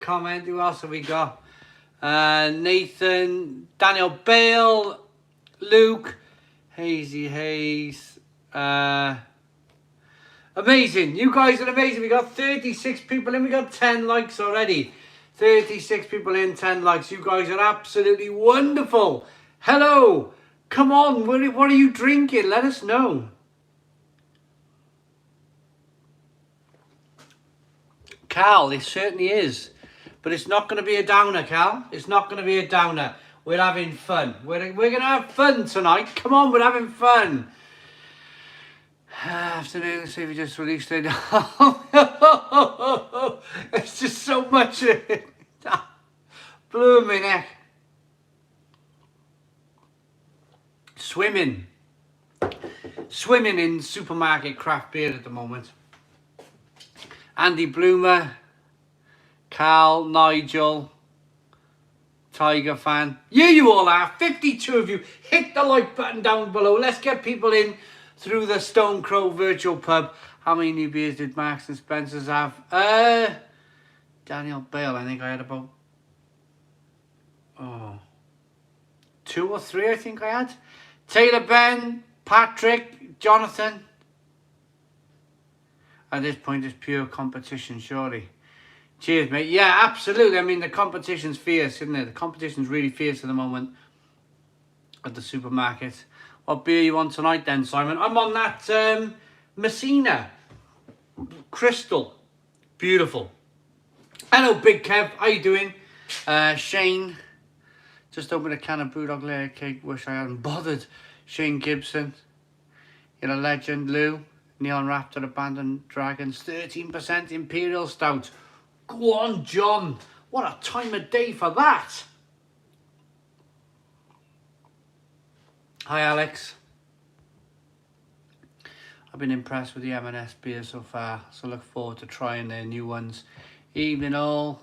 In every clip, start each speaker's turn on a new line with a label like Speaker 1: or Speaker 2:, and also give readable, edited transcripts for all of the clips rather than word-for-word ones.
Speaker 1: comment. Who else have we got? Nathan, Daniel Bale, Luke, Hazy Hayes. Amazing. You guys are amazing. We got 36 people in. We got 10 likes already. 36 people in, 10 likes. You guys are absolutely wonderful. Hello. Come on. What are you drinking? Let us know. Cal, it certainly is. But it's not going to be a downer, Cal. It's not going to be a downer. We're having fun. We're going to have fun tonight. Come on, we're having fun. Afternoon, see if we just released it. It's just so much. Blew my neck. Swimming in supermarket craft beer at the moment. Andy Bloomer, Cal, Nigel, Tiger fan. You all are. 52 of you. Hit the like button down below. Let's get people in through the Stone Crow virtual pub. How many new beers did Marks and Spencer's have? Daniel Bale, I think I had about 2 or 3, I think I had. Taylor, Ben, Patrick, Jonathan. At this point, it's pure competition, surely. Cheers, mate. Yeah, absolutely. I mean, the competition's fierce, isn't it? The competition's really fierce at the moment at the supermarket. What beer you want tonight then, Simon? I'm on that Messina Crystal. Beautiful. Hello, Big Kev. How you doing? Shane. Just opened a can of Brewdog layer cake. Wish I hadn't bothered. Shane Gibson. You're a legend, Lou. Neon Raptor, Abandoned Dragons. 13% Imperial Stout. Go on, John. What a time of day for that. Hi, Alex. I've been impressed with the M&S beer so far, so look forward to trying their new ones. Evening all.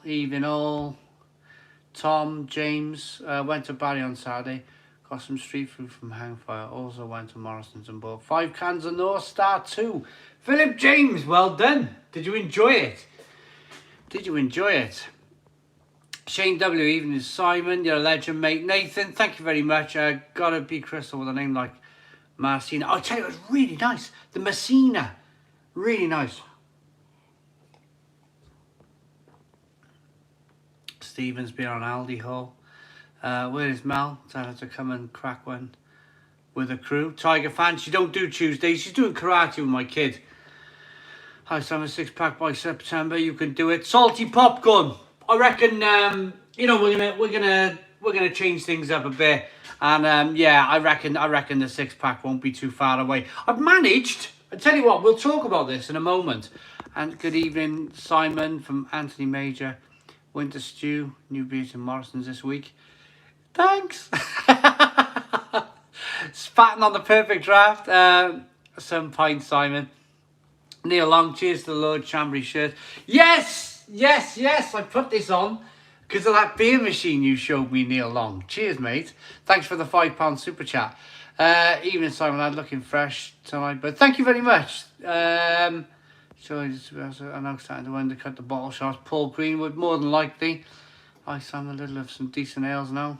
Speaker 1: Tom, James, went to Barry on Saturday, got some street food from Hangfire, also went to Morrison's and bought 5 cans of North Star 2. Philip James, well done. Did you enjoy it? Shane W, evening Simon, you're a legend, mate. Nathan, thank you very much. Gotta be Crystal with a name like Marcina. I'll tell you, it was really nice. The Messina, really nice. Stephen's been on Aldi Hall. Where is Mel? Tell her to come and crack one with the crew. Tiger fan, she don't do Tuesdays. She's doing karate with my kid. Hi, Simon, 6-pack by September. You can do it. Salty popcorn. I reckon. We're gonna change things up a bit. And yeah, I reckon the 6-pack won't be too far away. I've managed. I tell you what, we'll talk about this in a moment. And good evening, Simon from Anthony Major. Winter Stew, new beers in Morrison's this week. Thanks. Spatting on the perfect draft. Some pint, Simon. Neil Long, cheers to the Lord Chambry shirt. Yes. I put this on because of that beer machine you showed me, Neil Long. Cheers, mate. Thanks for the £5 super chat. Evening, Simon. I'm looking fresh tonight, but thank you very much. So I'm now starting to undercut the bottle shots. Paul Greenwood, more than likely. I sound a little of some decent ales now.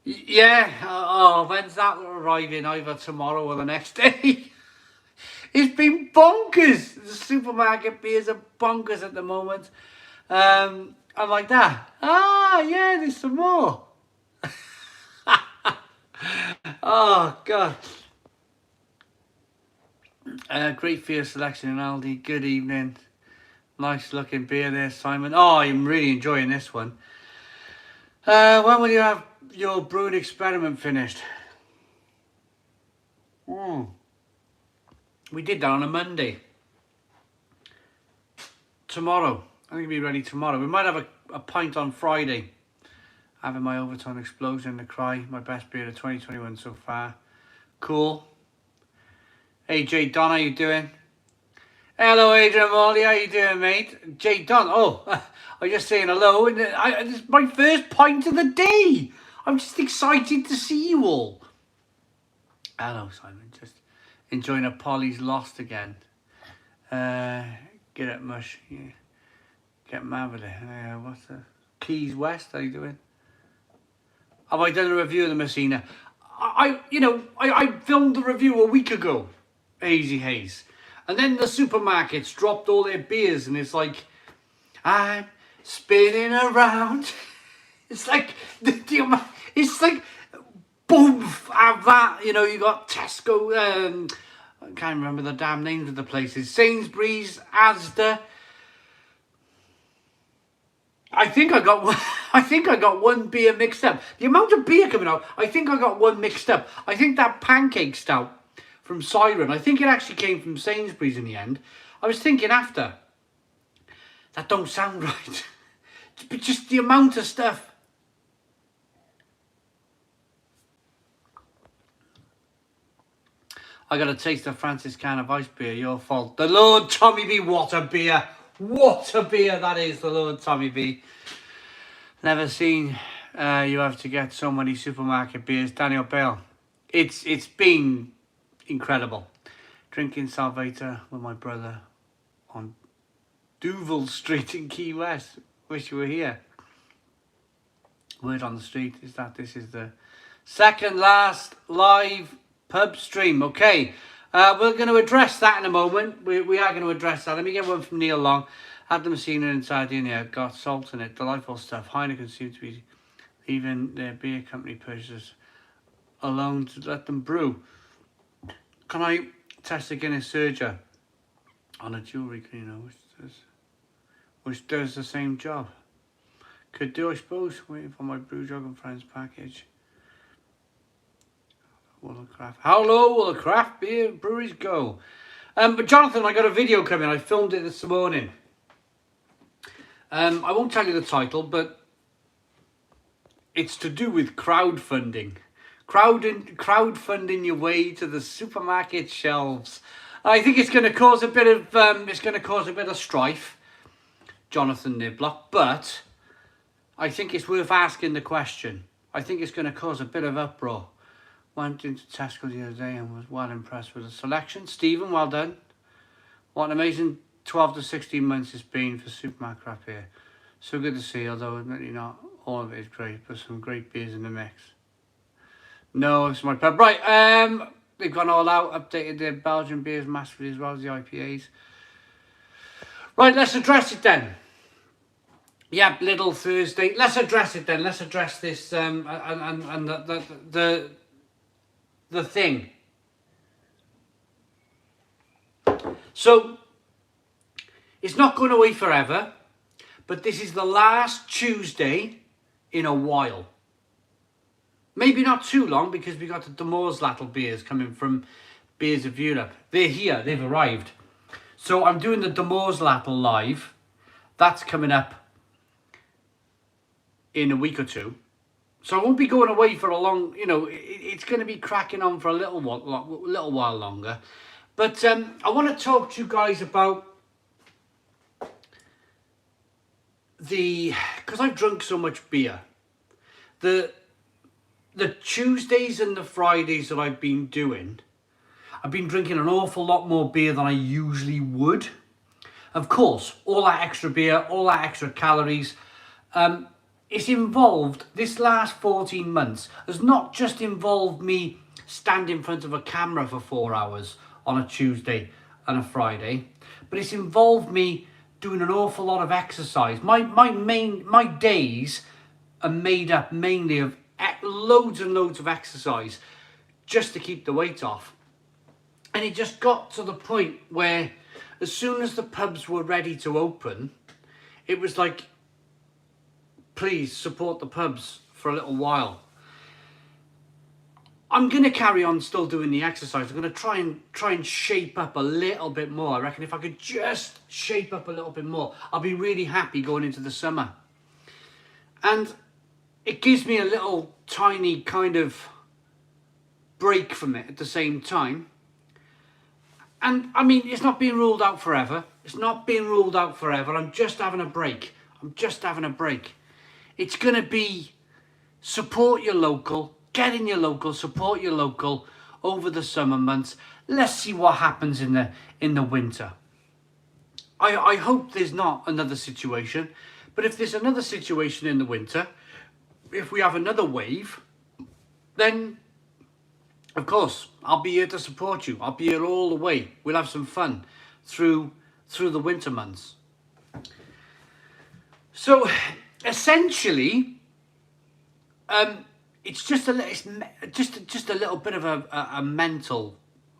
Speaker 1: Yeah. Oh, when's that arriving? Either tomorrow or the next day. It's been bonkers. The supermarket beers are bonkers at the moment. I'm like that. Yeah, there's some more. Oh, God. Great beer selection in Aldi. Good evening. Nice looking beer there, Simon. Oh, I'm really enjoying this one. When will you have your brewing experiment finished? We did that on a Monday. Tomorrow. I think it'll be ready tomorrow. We might have a pint on Friday. Having my Overtone Explosion, The Cry. My best beer of 2021 so far. Cool. Hey, Jay Don, how you doing? Hello, Adrian Morley. How you doing, mate? Jay Don. Oh, I was just saying hello. This is my first pint of the day. I'm just excited to see you all. Hello, Simon. Just enjoying a Polly's Lost again. Get it, Mush. Yeah. Get mad with it. What's the Keys West? How you doing? Have I done a review of the Messina? I filmed the review a week ago, Hazy Haze, and then the supermarkets dropped all their beers, and it's like, I'm spinning around. It's like it's like boom, have that. You know, you got Tesco. I can't remember the damn names of the places. Sainsbury's, Asda. I think I got one beer mixed up. The amount of beer coming out, I think I got one mixed up. I think that pancake stout from Siren, I think it actually came from Sainsbury's in the end. I was thinking after, that don't sound right. But just the amount of stuff. I got a taste of Francis can of ice beer. Your fault. The Lord Tommy B. What a beer. What a beer that is, the Lord Tommy B. Never seen you have to get so many supermarket beers. Daniel Bale. It's been incredible. Drinking Salvator with my brother on Duval Street in Key West. Wish you were here. Word on the street is that this is the second last live pub stream. Okay. We're going to address that in a moment. We are going to address that. Let me get one from Neil Long. Had them seen it in Sardinia. Got salt in it. Delightful stuff. Heineken seems to be leaving their beer company purchasers alone to let them brew. Can I test a Guinness Surger on a jewellery cleaner which does the same job? Could do, I suppose. Waiting for my Brewdog and Friends package. How low will the craft beer breweries go? But Jonathan, I got a video coming. I filmed it this morning. I won't tell you the title, but it's to do with crowdfunding. Crowdfunding your way to the supermarket shelves. I think it's going to cause a bit of strife, Jonathan Niblock. But I think it's worth asking the question. I think it's going to cause a bit of uproar. Went into Tesco the other day and was well impressed with the selection. Stephen, well done. What an amazing 12 to 16 months it's been for supermarket craft beer. So good to see, although admittedly not all of it is great, but some great beers in the mix. No, it's my pub. Right, they've gone all out, updated their Belgian beers massively as well as the IPAs. Right, let's address it then. Yeah, Little Thursday. Let's address it then. Let's address this and the thing. So it's not going away forever, but this is the last Tuesday in a while. Maybe not too long, because we got the Demorslattel beers coming from Beers of Europe. They're here, they've arrived. So I'm doing the Demorslattel live. That's coming up in a week or two. So I won't be going away for a long, it's going to be cracking on for a little while longer. But I want to talk to you guys about because I've drunk so much beer, the Tuesdays and the Fridays that I've been doing, I've been drinking an awful lot more beer than I usually would. Of course, all that extra beer, all that extra calories, it's involved, this last 14 months has not just involved me standing in front of a camera for 4 hours on a Tuesday and a Friday, but it's involved me doing an awful lot of exercise. My days are made up mainly of loads and loads of exercise just to keep the weight off. And it just got to the point where as soon as the pubs were ready to open, it was like, please support the pubs for a little while. I'm going to carry on still doing the exercise. I'm going to try and shape up a little bit more. I reckon if I could just shape up a little bit more, I'll be really happy going into the summer. And it gives me a little tiny kind of break from it at the same time. And I mean, it's not being ruled out forever. It's not being ruled out forever. I'm just having a break. It's going to be support your local, get in your local, support your local over the summer months. Let's see what happens in the winter. I hope there's not another situation. But if there's another situation in the winter, if we have another wave, then of course I'll be here to support you. I'll be here all the way. We'll have some fun through the winter months. So essentially, it's just a little bit of a mental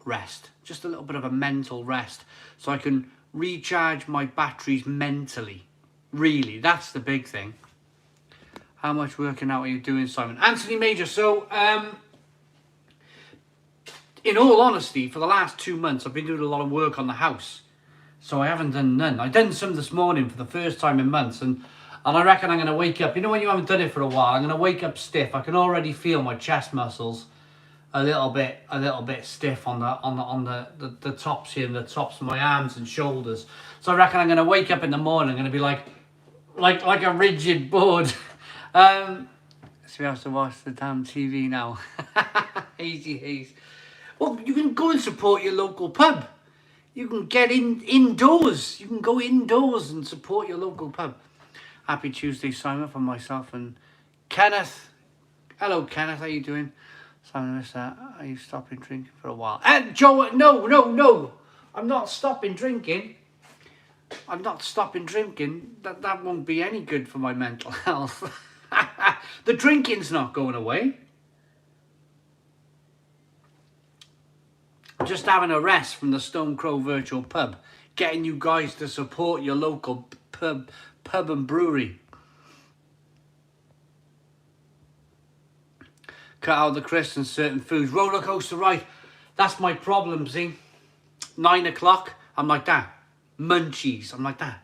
Speaker 1: rest, just a little bit of a mental rest, so I can recharge my batteries mentally. Really, that's the big thing. How much working out are you doing, Simon? Anthony Major. So, in all honesty, for the last 2 months, I've been doing a lot of work on the house. So I haven't done none. I done some this morning for the first time in months, and I reckon I'm going to wake up. You know when you haven't done it for a while, I'm going to wake up stiff. I can already feel my chest muscles a little bit stiff on the tops here, and the tops of my arms and shoulders. So I reckon I'm going to wake up in the morning. I'm going to be like a rigid board. So we have to watch the damn TV now. Hazy haze. Well, you can go and support your local pub. You can get indoors. You can go indoors and support your local pub. Happy Tuesday, Simon, from myself and Kenneth. Hello, Kenneth. How you doing? Simon, mister, are you stopping drinking for a while? Joe, no. I'm not stopping drinking. I'm not stopping drinking. That won't be any good for my mental health. The drinking's not going away. I'm just having a rest from the Stone Crow Virtual Pub, getting you guys to support your local pub and brewery. Cut out the crisps and certain foods. Roller coaster ride. That's my problem, see? 9 o'clock, I'm like that. Munchies, I'm like that.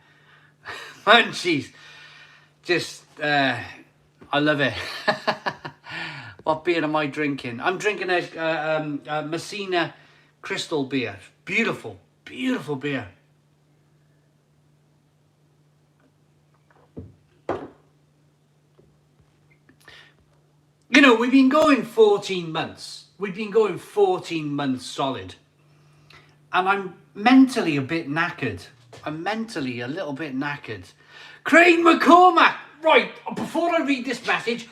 Speaker 1: Munchies. Just, I love it. What beer am I drinking? I'm drinking a Messina Crystal beer. Beautiful, beautiful beer. You know, we've been going 14 months. We've been going 14 months solid. And I'm mentally a bit knackered. I'm mentally a little bit knackered. Craig McCormack. Right, before I read this message,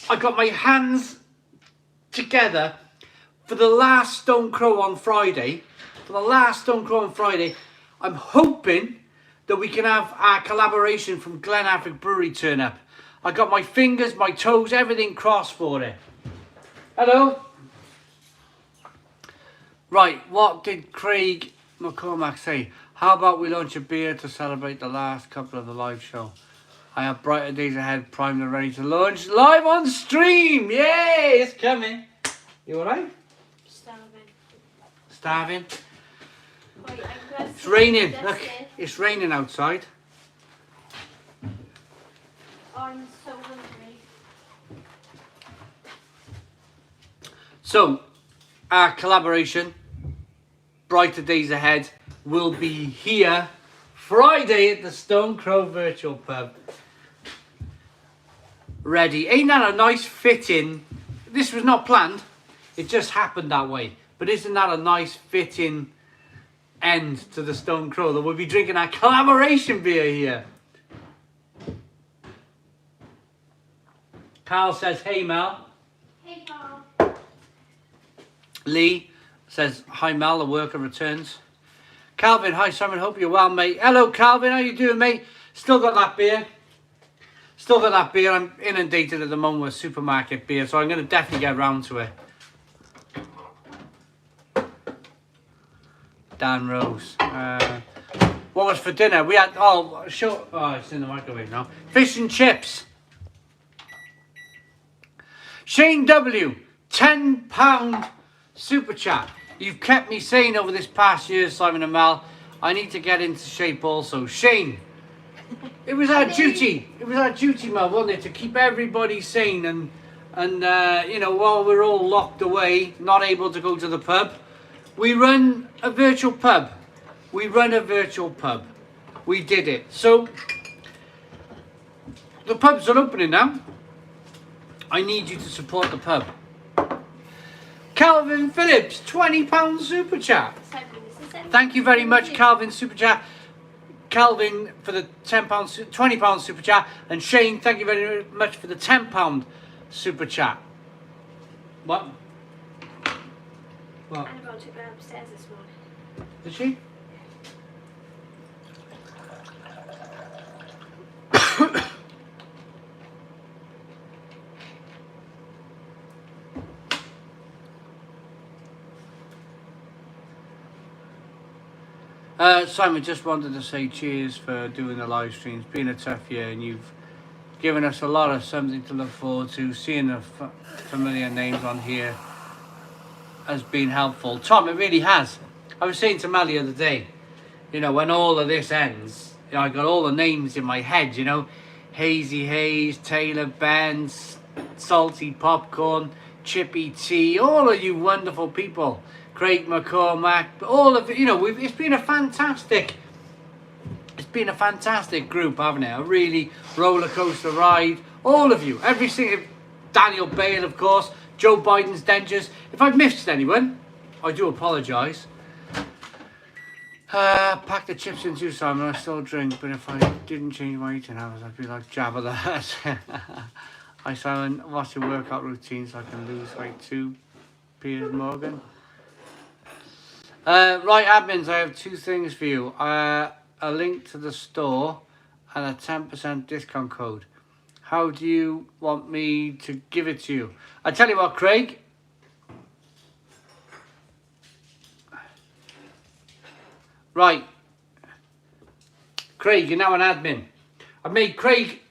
Speaker 1: I got my hands together for the last Stone Crow on Friday. For the last Stone Crow on Friday, I'm hoping that we can have our collaboration from Glen Affric Brewery turn up. I got my fingers, my toes, everything crossed for it. Hello? Right, what did Craig McCormack say? How about we launch a beer to celebrate the last couple of the live show? I have brighter days ahead, primed and ready to launch live on stream. Yay, it's coming. You alright? Starving?
Speaker 2: Wait,
Speaker 1: it's raining. Look, it's raining outside.
Speaker 2: I'm so hungry.
Speaker 1: So, our collaboration, Brighter Days Ahead, will be here Friday at the Stone Crow Virtual Pub. Ready. Ain't that a nice fitting? This was not planned. It just happened that way. But isn't that a nice fitting end to the Stone Crow that we'll be drinking our collaboration beer here? Carl says, hey Mel.
Speaker 2: Hey Carl.
Speaker 1: Lee says, hi Mel, the worker returns. Calvin, hi Simon, hope you're well, mate. Hello Calvin, how you doing, mate? Still got that beer. Still got that beer. I'm inundated at the moment with supermarket beer, so I'm going to definitely get around to it. Dan Rose. What was for dinner? We had, oh, it's in the microwave now. Fish and chips. Shane W, £10 super chat. You've kept me sane over this past year, Simon and Mel. I need to get into shape also. Shane, it was our duty. It was our duty, Mel, wasn't it, to keep everybody sane and you know, while we're all locked away, not able to go to the pub, we run a virtual pub. We run a virtual pub. We did it. So the pubs are opening now. I need you to support the pub. Calvin Phillips, £20 super chat. Thank you very much, Calvin Super Chat. Calvin for the £10, £20 super chat. And Shane, thank you very much for the £10 super chat. What? What?
Speaker 2: Annabelle took me upstairs this morning.
Speaker 1: Did she? Simon, just wanted to say cheers for doing the live streams. Been a tough year, and you've given us a lot of something to look forward to. Seeing the familiar names on here has been helpful. Tom, it really has. I was saying to Mel the other day, you know, when all of this ends, you know, I got all the names in my head, you know, Hazy Haze, Taylor Benz, Salty Popcorn, Chippy T, all of you wonderful people. Craig McCormack, all of you know, it's been a fantastic group, haven't it? A really roller coaster ride. All of you, every single, Daniel Bale, of course, Joe Biden's dentures. If I've missed anyone, I do apologise. Pack the chips in too, Simon. I still drink, but if I didn't change my eating habits, I'd be like Jabba the Hutt. Hi Simon, what's your workout routine so I can lose weight too? Piers Morgan. Right, admins, I have two things for you. A link to the store and a 10% discount code. How do you want me to give it to you? I tell you what, Craig. Right. Craig, you're now an admin. I've made Craig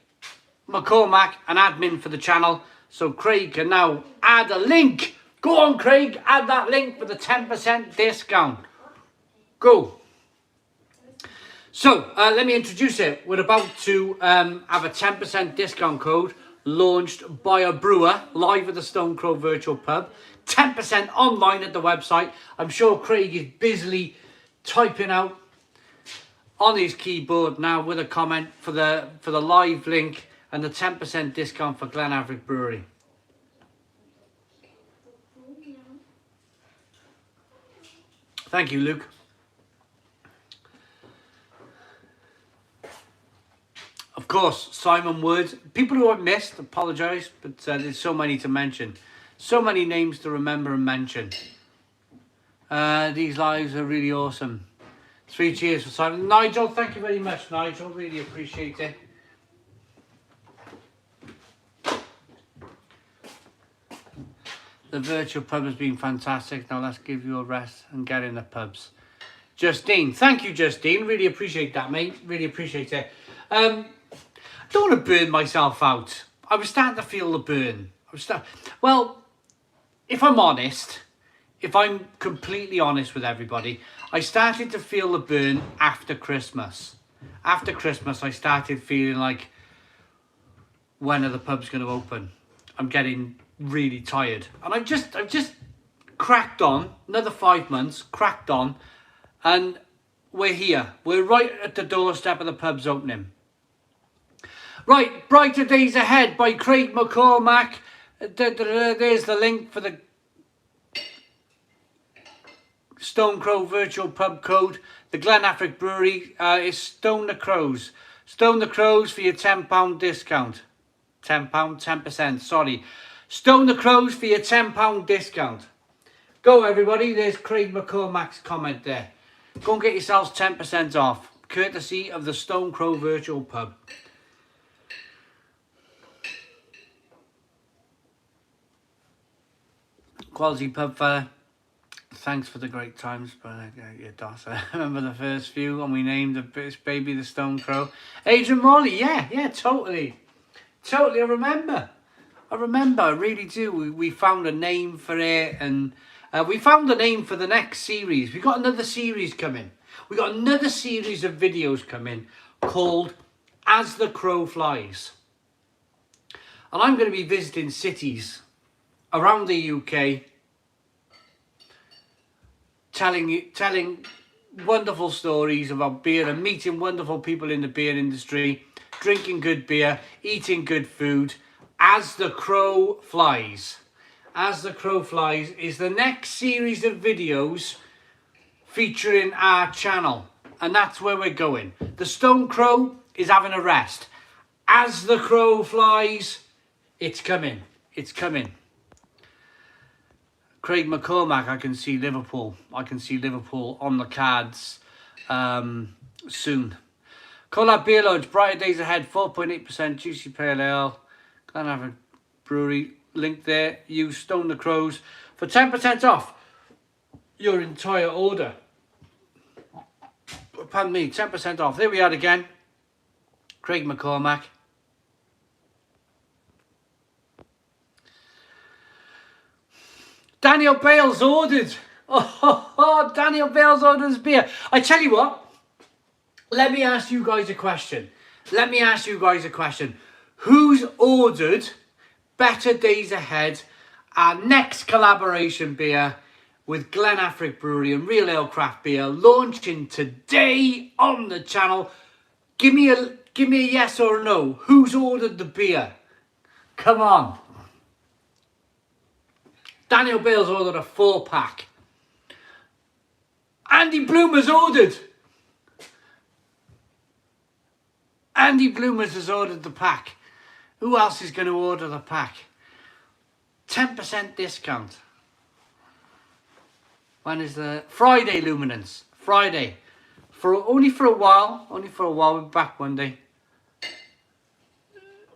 Speaker 1: McCormack an admin for the channel. So Craig can now add a link. Go on, Craig, add that link for the 10% discount. Go. So, let me introduce it. We're about to have a 10% discount code launched by a brewer live at the Stone Crow Virtual Pub. 10% online at the website. I'm sure Craig is busily typing out on his keyboard now with a comment for the live link and the 10% discount for Glen Averick Brewery. Thank you, Luke. Of course, Simon Wood. People who I've missed, apologise, but there's so many to mention. So many names to remember and mention. These lives are really awesome. 3 cheers for Simon. Nigel, thank you very much, Nigel. Really appreciate it. The virtual pub has been fantastic. Now let's give you a rest and get in the pubs. Justine, thank you, Justine. Really appreciate that, mate. Really appreciate it. I don't want to burn myself out. I was starting to feel the burn. Well, if I'm honest, if I'm completely honest with everybody, I started to feel the burn after Christmas. After Christmas, I started feeling like, when are the pubs going to open? I'm getting really tired, and I've just cracked on. Another 5 months, cracked on, and we're here. We're right at the doorstep of the pubs opening. Right, Brighter Days Ahead by Craig McCormack. There's the link for the Stone Crow Virtual Pub code. The Glen Averick Brewery is Stone the Crows. Stone the Crows for your £10 discount. £10, 10%, sorry. Stone the Crows for your £10 discount. Go everybody, there's Craig McCormack's comment there. Go and get yourselves 10% off, courtesy of the Stone Crow Virtual Pub. Quality pub fella. Thanks for the great times, but yeah, Doss. I remember the first few when we named the baby the Stone Crow. Adrian Morley, yeah, totally. I remember, I really do. We found a name for it, and we found a name for the next series. We got another series coming. We got another series of videos coming called As the Crow Flies. And I'm going to be visiting cities around the UK, telling wonderful stories about beer and meeting wonderful people in the beer industry, drinking good beer, eating good food. As the Crow Flies. As the Crow Flies is the next series of videos featuring our channel. And that's where we're going. The Stone Crow is having a rest. As the crow flies, it's coming. It's coming. Craig McCormack, I can see Liverpool. I can see Liverpool on the cards soon. Collab Beer Lodge, brighter days ahead, 4.8% juicy pale ale. Can't have a brewery link there. Use Stone the Crows for 10% off your entire order. Pardon me, 10% off. There we are again. Craig McCormack. Daniel Bale's ordered. Oh, Daniel Bale's ordered his beer. I tell you what. Let me ask you guys a question. Who's ordered Better Days Ahead, our next collaboration beer with Glen Affric Brewery and Real Ale Craft Beer, launching today on the channel? Give me a yes or a no. Who's ordered the beer? Come on. Daniel Bale's ordered a 4-pack. Andy Bloomer's ordered. Andy Bloomers has ordered the pack. Who else is going to order the pack? 10% discount. When is the Friday Luminance? Friday. Only for a while. We'll be back one day.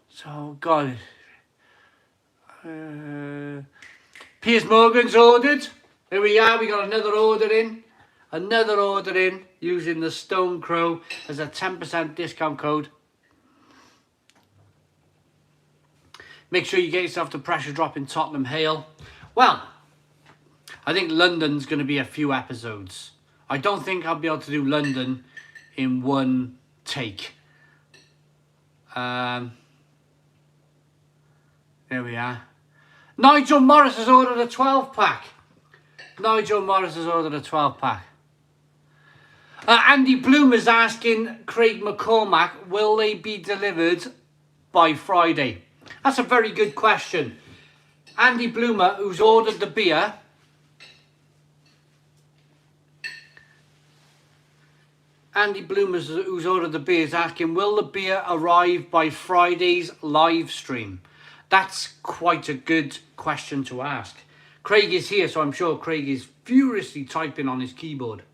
Speaker 1: So, God. Piers Morgan's ordered. Here we are. We got another order in. Using the Stone Crow as a 10% discount code. Make sure you get yourself the Pressure Drop in Tottenham Hale. Well, I think London's going to be a few episodes. I don't think I'll be able to do London in one take. There we are. Nigel Morris has ordered a 12-pack. Andy Bloom is asking Craig McCormack, will they be delivered by Friday? That's a very good question. Andy Bloomer, who's ordered the beer, is asking, will the beer arrive by Friday's live stream? That's quite a good question to ask. Craig is here, so I'm sure Craig is furiously typing on his keyboard.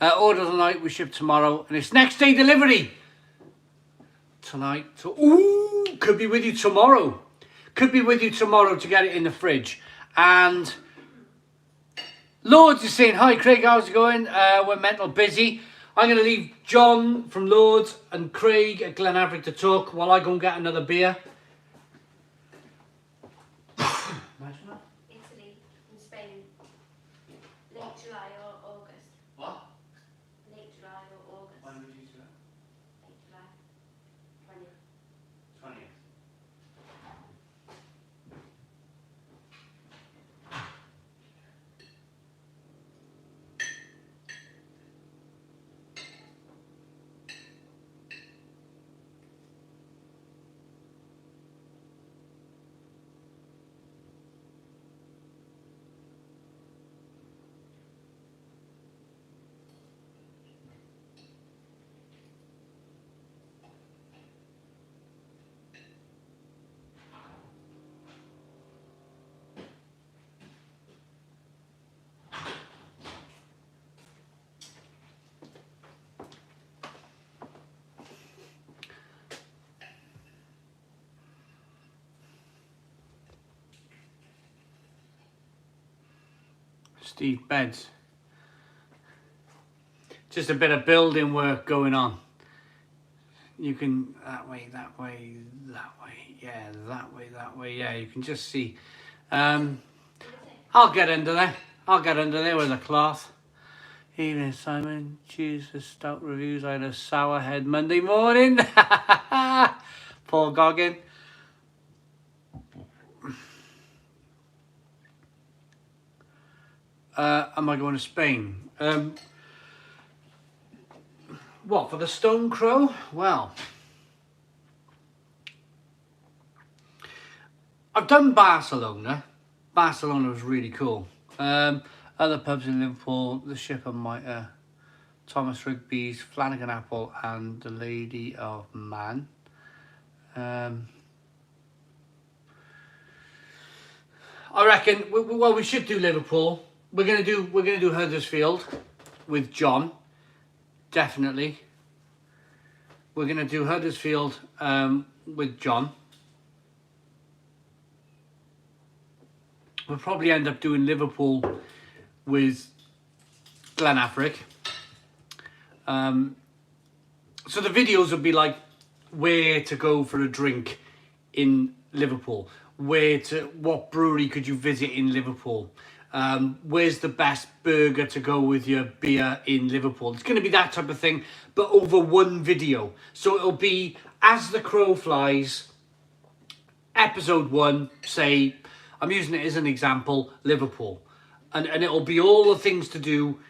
Speaker 1: Order tonight, we ship tomorrow, and it's next day delivery. Tonight, could be with you tomorrow. To get it in the fridge. And Lords is saying, hi Craig, how's it going? We're mental busy. I'm going to leave John from Lords and Craig at Glen Affric to talk while I go and get another beer. Imagine that.
Speaker 2: Italy and Spain. Late July or August.
Speaker 1: What?
Speaker 2: Late July or August.
Speaker 1: When would you do that?
Speaker 2: Late July. 20th.
Speaker 1: 20th. Steve Beds. Just a bit of building work going on. You can, that way, yeah, that way, yeah, you can just see. I'll get under there with a cloth. Evening, Simon. Jesus, stout reviews. I had a sour head Monday morning. Poor Goggin. Am I going to Spain? What, for the Stone Crow? Well, I've done Barcelona. Barcelona was really cool. Other pubs in Liverpool, the Ship and Mitre, Thomas Rigby's, Flanagan Apple, and the Lady of Man. I reckon. Well, we should do Liverpool. We're gonna do Huddersfield with John. Definitely. We're gonna do Huddersfield with John. We'll probably end up doing Liverpool with Glen Affric. So the videos will be like where to go for a drink in Liverpool, what brewery could you visit in Liverpool, where's the best burger to go with your beer in Liverpool. It's going to be that type of thing, but over one video. So it'll be As the Crow Flies, episode 1, say, I'm using it as an example, Liverpool. And it'll be all the things to do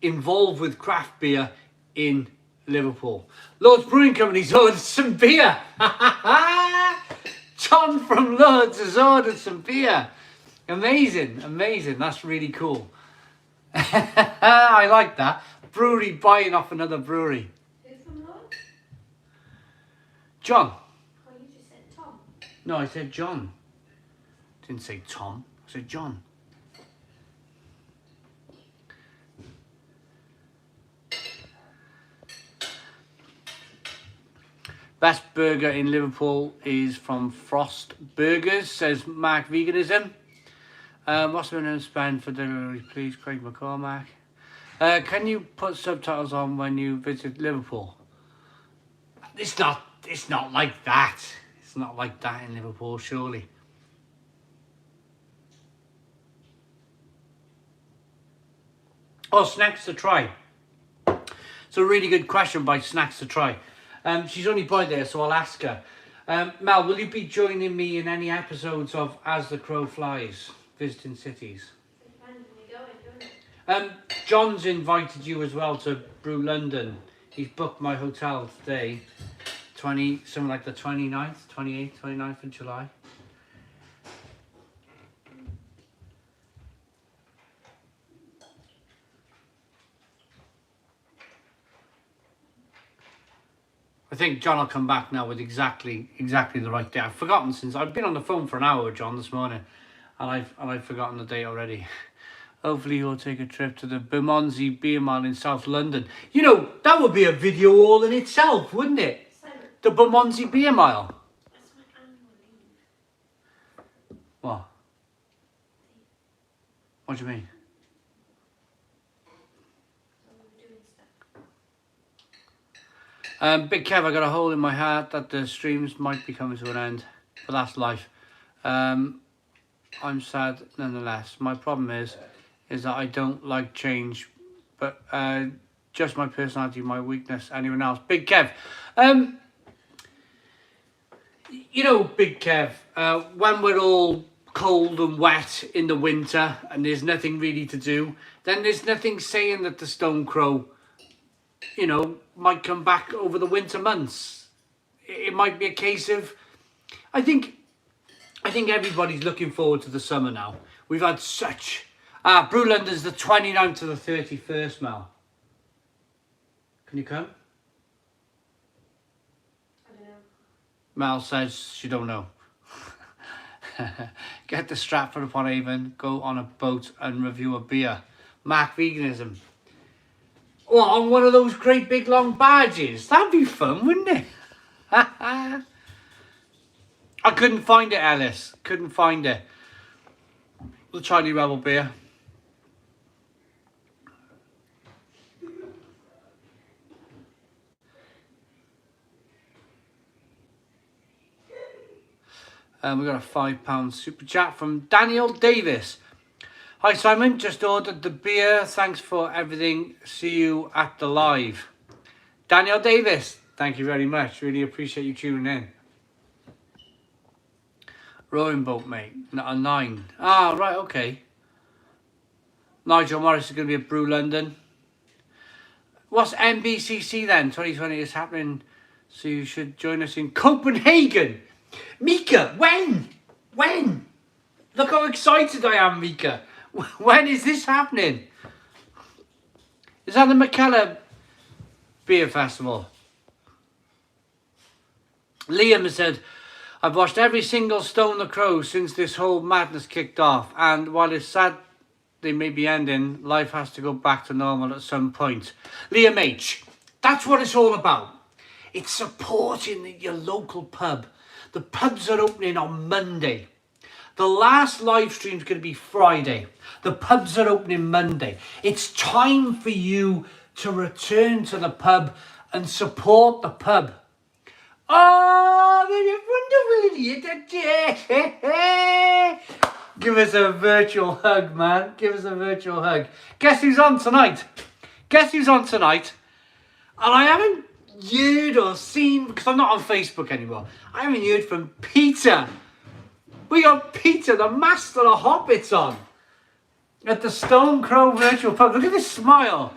Speaker 1: involved with craft beer in Liverpool. Lord's Brewing Company's ordered some beer. John from Lord's has ordered some beer. Amazing, amazing. That's really cool. I like that. Brewery buying off another brewery.
Speaker 2: Who from Lord?
Speaker 1: John.
Speaker 2: Oh, you just said Tom.
Speaker 1: No, I said John. Didn't say Tom. I said John. Best burger in Liverpool is from Frost Burgers, says Mark Veganism. What's the minimum spend for delivery, please, Craig McCormack? Can you put subtitles on when you visit Liverpool? It's not like that. It's not like that in Liverpool, surely. Oh, snacks to try. It's a really good question by Snacks to Try. She's only by there, so I'll ask her. Mel, will you be joining me in any episodes of As the Crow Flies, visiting cities?
Speaker 2: Depends when you're going, don't it?
Speaker 1: John's invited you as well to Brew London. He's booked my hotel today, something like the 29th, 28th, 29th of July. I think John will come back now with exactly the right date. I've forgotten since I've been on the phone for an hour with John this morning, and I've forgotten the date already. Hopefully he'll take a trip to the Bermondsey Beer Mile in South London. You know, that would be a video all in itself, wouldn't it?
Speaker 2: Simon,
Speaker 1: The Bermondsey Beer Mile.
Speaker 2: that's my annual leave.
Speaker 1: What? What do you mean?
Speaker 2: So we were doing stuff.
Speaker 1: Big Kev, I got a hole in my heart that the streams might be coming to an end, but that's life. I'm sad nonetheless. My problem is that I don't like change, but just my personality, my weakness. Anyone else? Big Kev. You know, Big Kev, when we're all cold and wet in the winter and there's nothing really to do, then there's nothing saying that the Stone Crow, you know, might come back over the winter months. It might be a case of, I think everybody's looking forward to the summer now. We've had such... Brew London's the 29th to the 31st, Mel. Can you come?
Speaker 2: I don't know.
Speaker 1: Mel says she don't know. Get the Stratford upon Avon, go on a boat and review a beer. Mark Veganism. Well, on one of those great big long barges. That'd be fun, wouldn't it? I couldn't find it, Alice. Couldn't find it. The Charlie Rebel beer. We got a £5 super chat from Daniel Davis. Hi Simon, just ordered the beer. Thanks for everything. See you at the live. Daniel Davis, thank you very much. Really appreciate you tuning in. Rowing boat, mate. A 9. Ah, right, okay. Nigel Morris is going to be at Brew London. What's MBCC then? 2020 is happening, so you should join us in Copenhagen. Mika, when? When? Look how excited I am, Mika. When is this happening? Is that the McKellar Beer Festival? Liam has said, I've watched every single Stone the Crow since this whole madness kicked off, and while it's sad they may be ending, life has to go back to normal at some point. Liam H, that's what it's all about. It's supporting your local pub. The pubs are opening on Monday. The last live stream is going to be Friday. The pubs are opening Monday. It's time for you to return to the pub and support the pub. Oh, you're wonderful, idiot. Give us a virtual hug, man. Give us a virtual hug. Guess who's on tonight? Guess who's on tonight? And I haven't heard or seen, because I'm not on Facebook anymore, I haven't heard from Peter. We got Peter, the master of hobbits, on at the Stone Crow Virtual Pub. Look at this smile.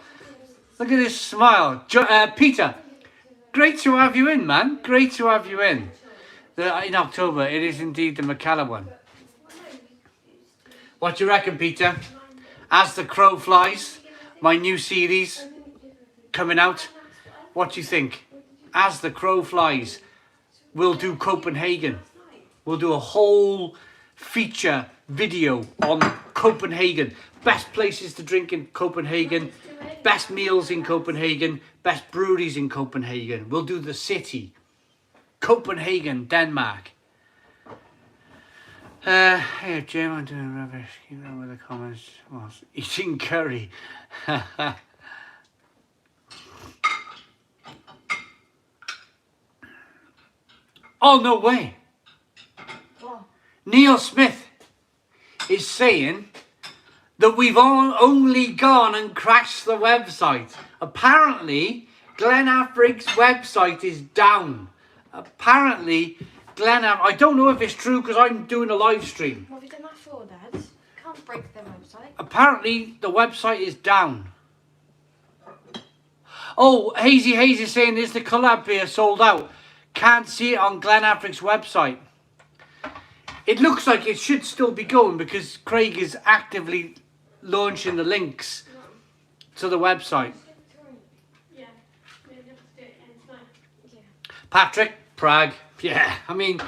Speaker 1: Look at this smile. Peter, great to have you in, man. Great to have you in. In October, it is indeed the McKellar one. What do you reckon, Peter? As the Crow Flies, my new series coming out. What do you think? As the Crow Flies, we'll do Copenhagen. We'll do a whole feature video on Copenhagen. Best places to drink in Copenhagen. Best meals in Copenhagen. Best breweries in Copenhagen. We'll do the city. Copenhagen, Denmark. Hey Jim, I'm doing rubbish. Keep up with the comments. Was eating curry. Oh, no way. Neil Smith is saying that we've only gone and crashed the website. Apparently, Glen Affrick's website is down. Apparently, I don't know if it's true because I'm doing a live stream.
Speaker 2: What have you done that for, Dad? You can't break their website.
Speaker 1: Apparently, the website is down. Oh, Hazy is saying, is the collab beer sold out? Can't see it on Glen Affrick's website. It looks like it should still be going because Craig is actively launching the links to the website. Patrick, Prague, yeah. I mean,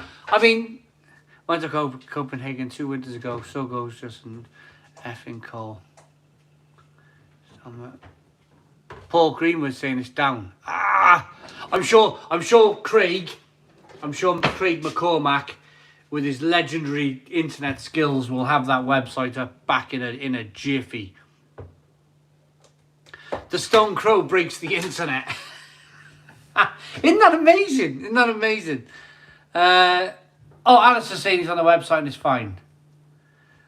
Speaker 1: went to Copenhagen 2 winters ago. So goes just an effing coal. Paul Greenwood saying it's down. I'm sure Craig McCormack, with his legendary internet skills, will have that website up back in a jiffy. The Stone Crow breaks the internet. Isn't that amazing? Isn't that amazing? Alistair's saying he's on the website and it's fine.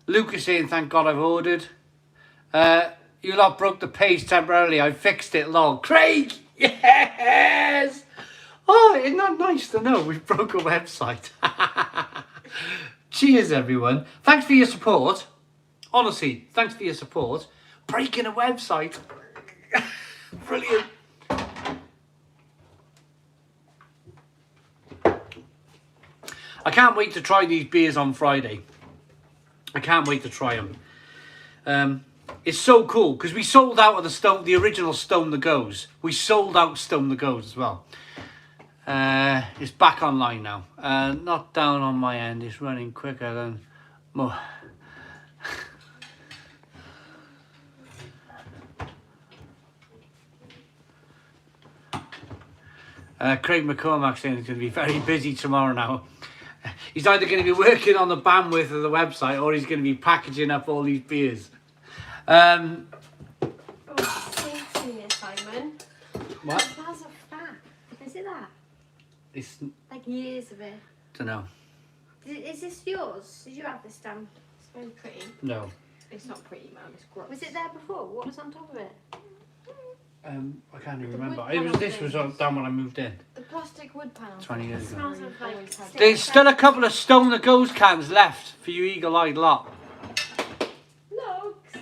Speaker 1: Luke is saying, thank God I've ordered. You lot broke the page temporarily. I fixed it, lol. Craig! Yes! Oh, isn't that nice to know we broke a website? Cheers, everyone. Thanks for your support. Honestly, thanks for your support. Breaking a website. Brilliant. I can't wait to try these beers on Friday. I can't wait to try them. It's so cool because we sold out of the original Stone the Goes. We sold out Stone the Goes as well. It's back online now. Not down on my end. It's running quicker than more. Craig McCormack saying he's going to be very busy tomorrow now. He's either going to be working on the bandwidth of the website or he's going to be packaging up all these beers.
Speaker 2: Simon.
Speaker 1: What?
Speaker 2: Smells of fat. Is it that?
Speaker 1: It's,
Speaker 2: like years of it.
Speaker 1: Don't know.
Speaker 2: Is this yours? Did you have this done? It's very pretty.
Speaker 1: No.
Speaker 2: It's not pretty, man. It's gross. Was it there before? What was on top of it?
Speaker 1: I can't even remember.
Speaker 2: wood
Speaker 1: This was done when I moved in.
Speaker 2: The plastic wood panel.
Speaker 1: 20 years
Speaker 2: It
Speaker 1: ago.
Speaker 2: smells of like...
Speaker 1: There's still a couple of Stone the Goes cans left for you eagle-eyed lot.
Speaker 2: Looks.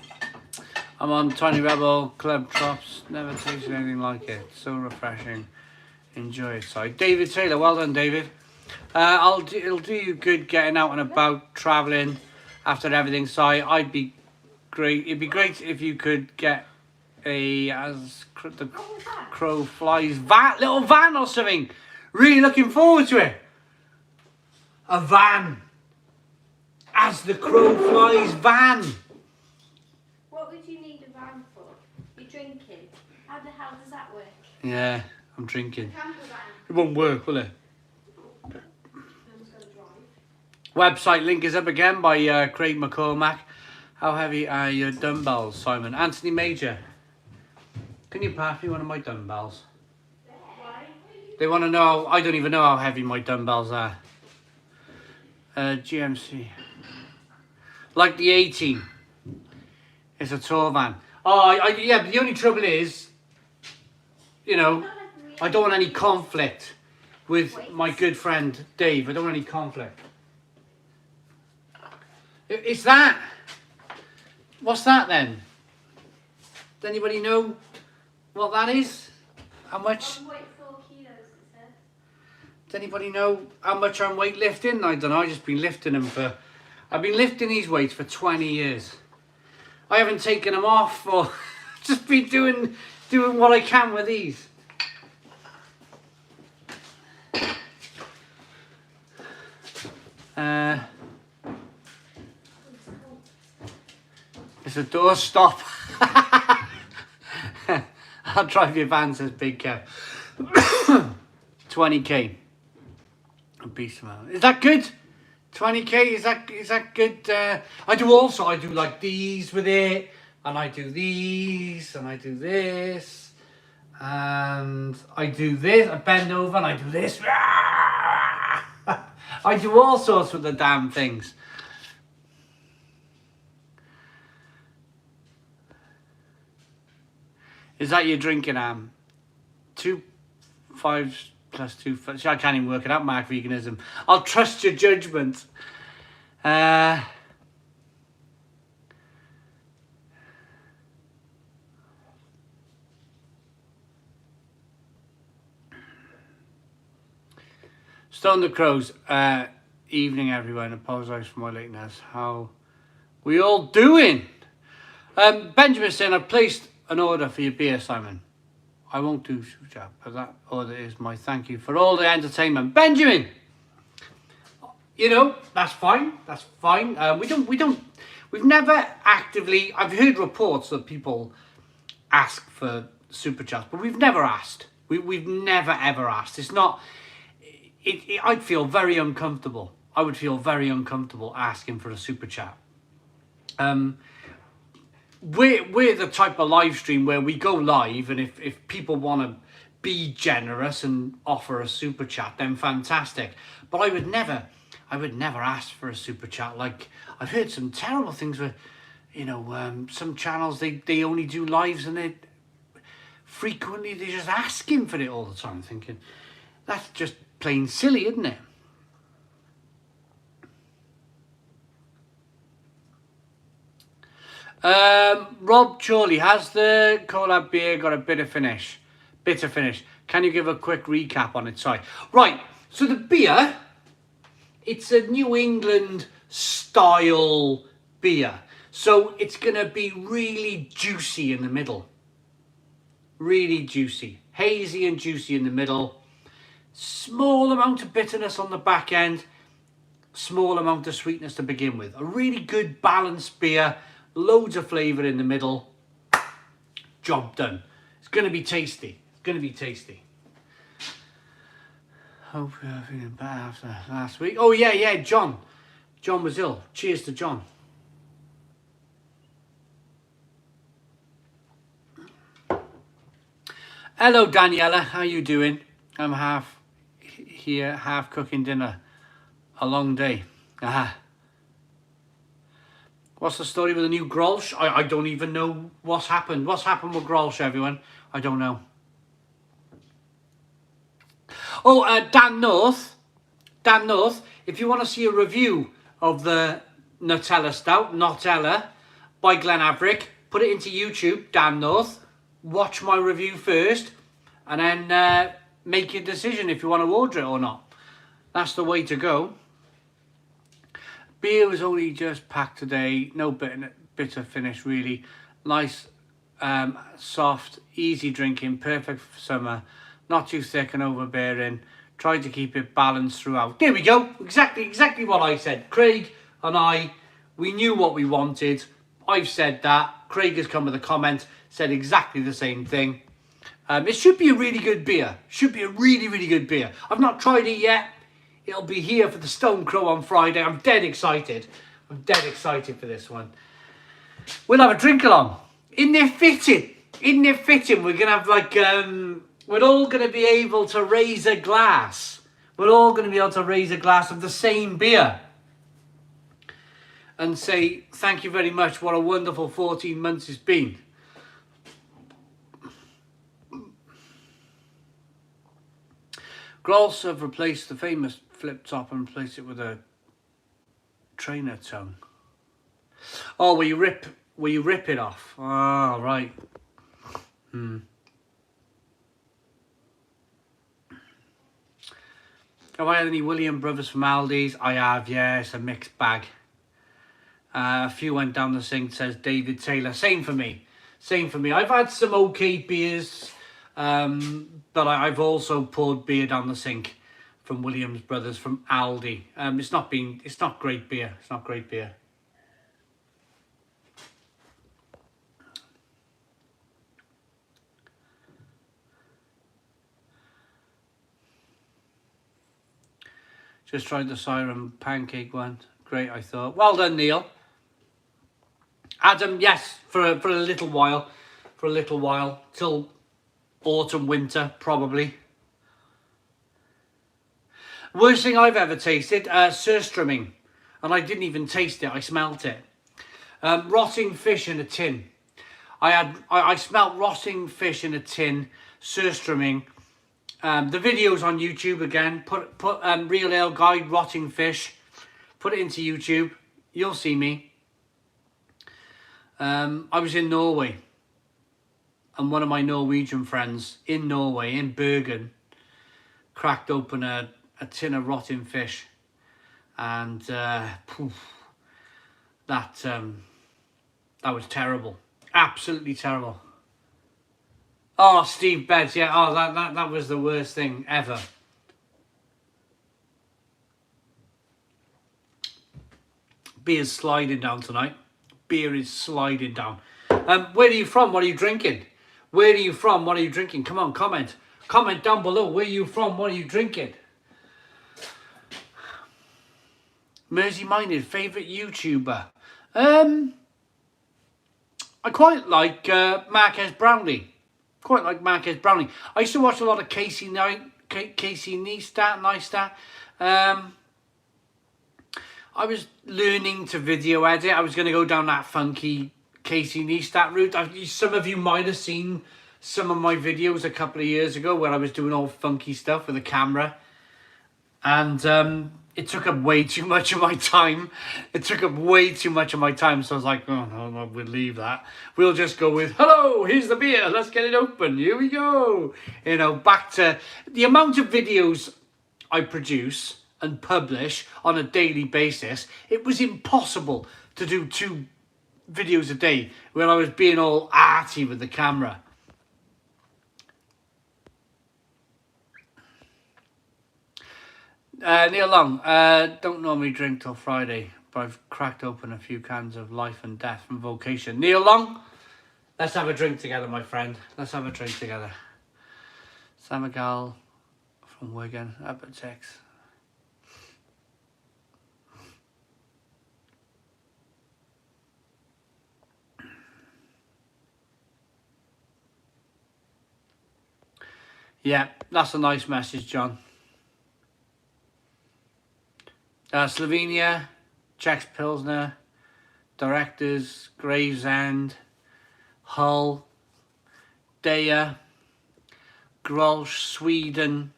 Speaker 1: I'm on Tiny Rebel Club Trops. Never tasted anything like it. So refreshing. Enjoy it. So, David Taylor. Well done, David. It'll do you good getting out and about, travelling after everything. So I'd be great. It'd be great if you could get the crow flies little van or something. Really looking forward to it. A van. As the crow flies van.
Speaker 2: What would you need a van for? You're drinking. How the hell does that work?
Speaker 1: Yeah, I'm drinking.
Speaker 2: Camper van.
Speaker 1: It won't work, will it?
Speaker 2: Mum's gonna drive.
Speaker 1: Website link is up again by Craig McCormack. How heavy are your dumbbells, Simon? Anthony Major. Can you pass me one of my dumbbells?
Speaker 2: Why?
Speaker 1: They want to know. I don't even know how heavy my dumbbells are. GMC. Like the 18. It's a tour van. Oh, yeah, but the only trouble is, you know, I don't want any conflict with my good friend Dave. I don't want any conflict. It's that. What's that then? Does anybody know what that is? How much?
Speaker 2: Weight 4 kilos, it says.
Speaker 1: Does anybody know how much I'm weightlifting? I don't know. I've just been lifting them I've been lifting these weights for 20 years. I haven't taken them off or just been doing what I can with these. It's a doorstop. I'll drive your van, says Big Kev. 20k. A beast amount. Is that good? 20k, is that good? I do like these with it, and I do these, and I do this, and I do this. I bend over and I do this. I do all sorts with the damn things. Is that your drinking, 2 5 plus 2 5. I can't even work it out, Mark Veganism. I'll trust your judgment. Stone the Crows. Evening, everyone. Apologise for my lateness. How we all doing? Benjamin saying, I've placed an order for your beer, Simon. I won't do super chat, but that order is my thank you for all the entertainment. Benjamin! You know, that's fine. That's fine. We've never actively, I've heard reports that people ask for super chats, but we've never asked. We've never ever asked. It's not, I'd feel very uncomfortable. I would feel very uncomfortable asking for a super chat. We're the type of live stream where we go live, and if people want to be generous and offer a super chat, then fantastic. But I would never ask for a super chat. Like, I've heard some terrible things where, you know, some channels they only do lives and they're just asking for it all the time. Thinking that's just plain silly, isn't it? Rob Chorley, has the collab beer got a bitter finish? Can you give a quick recap on it? Sorry. Right, so the beer, it's a New England style beer. So it's going to be really juicy in the middle. Really juicy. Hazy and juicy in the middle. Small amount of bitterness on the back end. Small amount of sweetness to begin with. A really good balanced beer. Loads of flavour in the middle. Job done. It's going to be tasty. It's going to be tasty. Hope you're feeling better after last week. Oh, yeah, John. John was ill. Cheers to John. Hello, Daniela. How you doing? I'm half here, half cooking dinner. A long day. Aha. What's the story with the new Grolsch? I don't even know what's happened. What's happened with Grolsch, everyone? I don't know. Oh, Dan North, if you want to see a review of the Nutella Stout, by Glen Averick, put it into YouTube, Dan North. Watch my review first, and then make your decision if you want to order it or not. That's the way to go. Beer was only just packed today. No bitter finish really. Nice, soft, easy drinking, perfect for summer. Not too thick and overbearing. Tried to keep it balanced throughout. There we go. Exactly what I said. Craig and I, we knew what we wanted. I've said that. Craig has come with a comment, said exactly the same thing. It should be a really good beer. Should be a really good beer. I've not tried it yet. It'll be here for the Stone Crow on Friday. I'm dead excited. I'm dead excited for this one. We'll have a drink along. In their fitting. We're going to have like, we're all going to be able to raise a glass. We're all going to be able to raise a glass of the same beer. And say, thank you very much. What a wonderful 14 months it's been. Grolls have replaced the famous flip top and replaced it with a trainer tongue. Oh, will you rip it off? Oh, right. Have I had any William Brothers from Aldi's? I have, yeah, it's a mixed bag. A few went down the sink, says David Taylor. Same for me. I've had some okay beers, but I've also poured beer down the sink from Williams Brothers from Aldi. It's not great beer. It's not great beer. Just tried the Siren pancake one. Great, I thought. Well done, Neil. Adam, yes, for a little while. Till autumn, winter, probably. Worst thing I've ever tasted, surströmming. And I didn't even taste it, I smelt it. Rotting fish in a tin. I smelt rotting fish in a tin, surströmming. The video's on YouTube again. Put Real Ale Guide Rotting Fish. Put it into YouTube. You'll see me. I was in Norway. And one of my Norwegian friends in Norway, in Bergen, cracked open a tin of rotting fish. And that was terrible. Absolutely terrible. Oh, Steve Betts, yeah. Oh, that was the worst thing ever. Beer's sliding down tonight. Beer is sliding down. Where are you from? What are you drinking? Where are you from? What are you drinking? Come on, comment. Comment down below. Where are you from? What are you drinking? Mersey-minded, favourite YouTuber? I quite like Marquez Brownlee. I used to watch a lot of Casey Neistat. I was learning to video edit. I was going to go down that funky Casey Neistat route. Some of you might have seen some of my videos a couple of years ago where I was doing all funky stuff with a camera. And it took up way too much of my time. So I was like, oh, no, we'll leave that. We'll just go with, hello, here's the beer. Let's get it open. Here we go. You know, back to the amount of videos I produce and publish on a daily basis. It was impossible to do 2 videos a day when I was being all arty with the camera. Neil Long, don't normally drink till Friday, but I've cracked open a few cans of Life and Death from Vocation. Neil Long, let's have a drink together, my friend. Let's have a drink together. Samagal from Wigan, up at 6. Yeah, that's a nice message, John. Slovenia, Czech Pilsner, Directors, Gravesend, Hull, Deya, Grolsch, Sweden,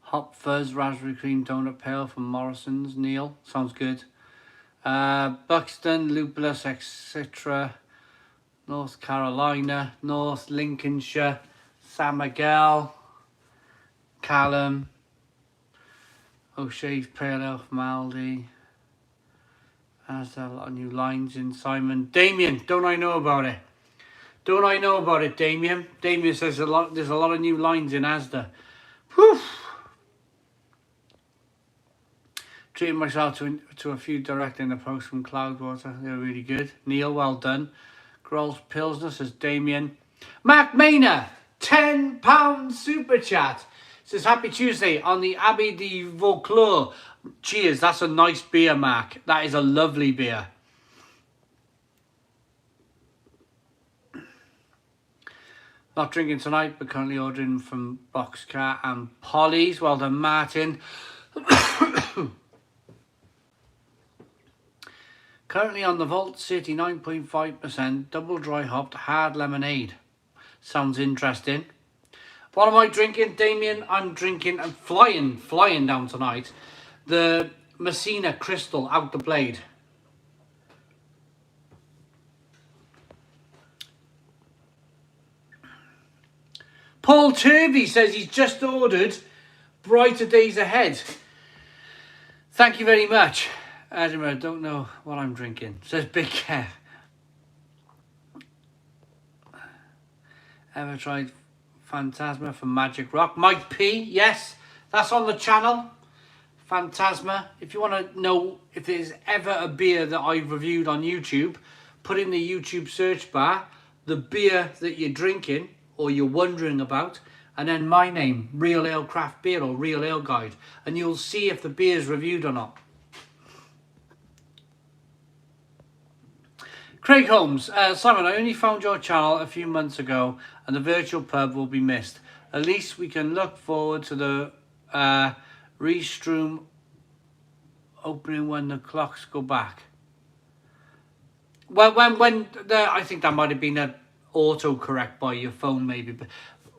Speaker 1: Hop Fuzz, Raspberry Cream Donut Pale from Morrison's, Neil, sounds good. Buxton, Lupulus, etc. North Carolina, North Lincolnshire, San Miguel, Callum, O'Shea's Pale Ale from Aldi. Has a lot of new lines in. Simon, Damien, don't I know about it? Don't I know about it, Damien? Damien says there's a lot of new lines in Asda. Whew. Treating myself to a few direct in the post from Cloudwater. They're really good. Neil, well done. Groll's Pilsner, says Damien. Mac Maynard, £10 super chat. Says happy Tuesday on the Abbey de Vaucluse. Cheers, that's a nice beer, Mac. That is a lovely beer. Not drinking tonight, but currently ordering from Boxcar and Polly's. Well done, Martin. Currently on the Vault City 9.5% double dry hopped hard lemonade. Sounds interesting. What am I drinking, Damien? I'm flying down tonight. The Messina Crystal out the blade. Paul Turvey says he's just ordered Brighter Days Ahead. Thank you very much. Edinburgh, don't know what I'm drinking. Says Big Kev. Ever tried Phantasma from Magic Rock? Mike P, yes. That's on the channel. Phantasma. If you want to know if there's ever a beer that I've reviewed on YouTube, put in the YouTube search bar the beer that you're drinking or you're wondering about, and then my name, Real Ale Craft Beer or Real Ale Guide, and you'll see if the beer's reviewed or not. Craig Holmes, Simon, I only found your channel a few months ago and the virtual pub will be missed. At least we can look forward to the Restream opening when the clocks go back. Well, I think that might have been an autocorrect by your phone maybe, but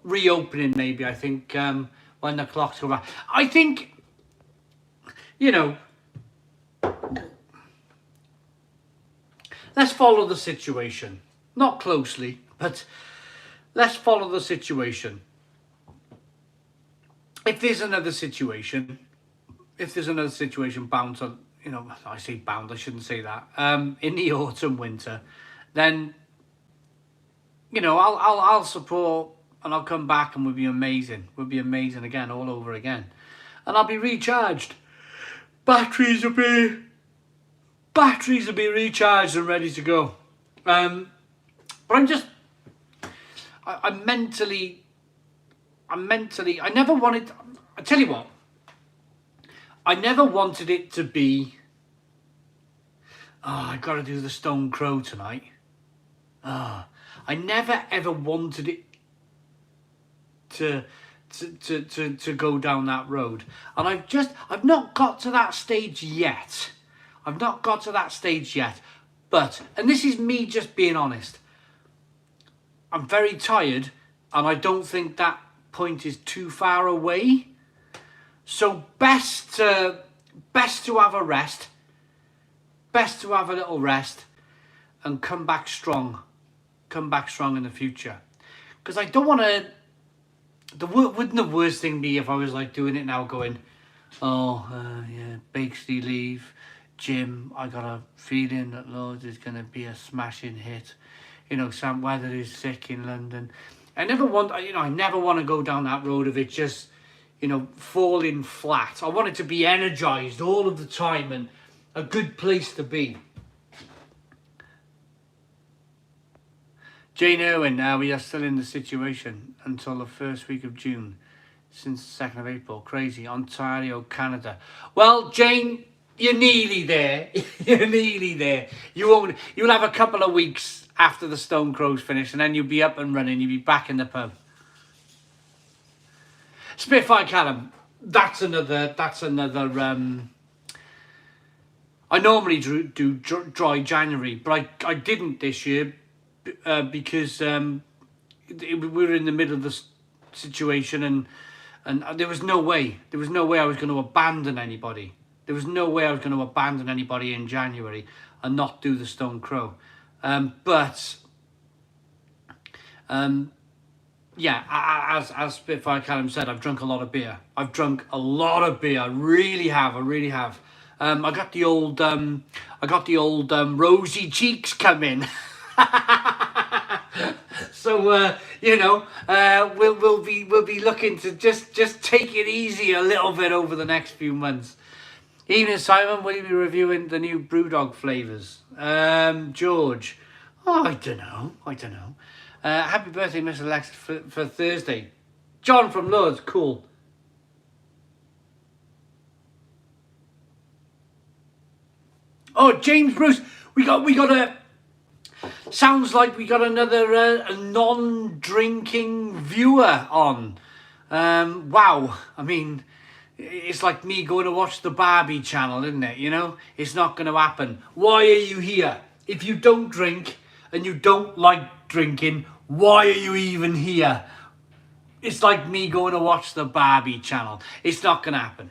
Speaker 1: reopening maybe, I think, when the clocks go back. I think, you know, let's follow the situation. Not closely, but let's follow the situation. If there's another situation bound to, you know, I say bound, I shouldn't say that, in the autumn, winter, then, you know, I'll support and I'll come back and we'll be amazing. We'll be amazing again, all over again. And I'll be recharged. Batteries will be recharged and ready to go. But I'm mentally, I never wanted, I tell you what, I never wanted it to be, I got to do the Stone Crow tonight. I never ever wanted it to go down that road. And I've not got to that stage yet. But, and this is me just being honest, I'm very tired and I don't think that point is too far away. So best to have a rest, best to have a little rest and come back strong in the future. Because I don't want to, wouldn't the worst thing be if I was like doing it now going, yeah, Bakersy leave, Jim, I got a feeling that Lords is going to be a smashing hit. You know, Sam Weather is sick in London. I never want to go down that road of it just, you know, falling flat. I want it to be energized all of the time and a good place to be. Jane Irwin, we are still in the situation until the first week of June, since the 2nd of April. Crazy. Ontario, Canada. Well, Jane, you're nearly there. You're nearly there. You'll have a couple of weeks after the Stone Crow's finished, and then you'll be up and running. You'll be back in the pub. Spitfire Callum, that's another. I normally do dry January, but I didn't this year because we were in the middle of the situation, and there was no way I was going to abandon anybody. There was no way I was going to abandon anybody in January and not do the Stone Crow. Yeah, yeah, as Spitfire Callum said, I've drunk a lot of beer. I've drunk a lot of beer. I really have. I really have. I got the old rosy cheeks coming. So we'll be looking to just take it easy a little bit over the next few months. Evening, Simon. Will you be reviewing the new BrewDog flavors? George. Oh, I don't know. Happy birthday, Miss Alexis, for Thursday. John from Lourdes. Cool. Oh, James Bruce. We got a. Sounds like we got another non-drinking viewer on. Wow. I mean, it's like me going to watch the Barbie channel, isn't it? You know, it's not going to happen. Why are you here? If you don't drink and you don't like drinking, why are you even here? It's like me going to watch the Barbie channel. It's not going to happen.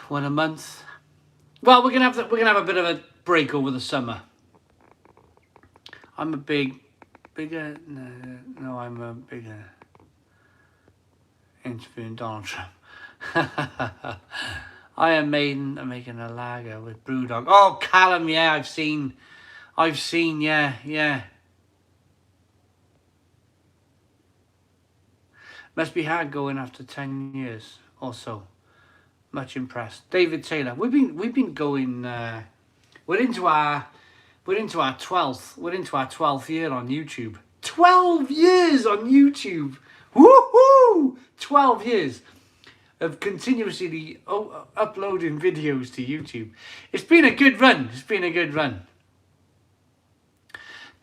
Speaker 1: One a month. Well, we're gonna have a bit of a break over the summer. I'm a bigger. No, I'm a bigger interviewing Donald Trump. I am Maiden. I'm making a lager with BrewDog. Oh, Callum, yeah, I've seen, yeah. Must be hard going after 10 years or so. Much impressed. David Taylor. We've been going. We're into our 12th year on YouTube. 12 years on YouTube. Woohoo! 12 years of continuously uploading videos to YouTube. It's been a good run.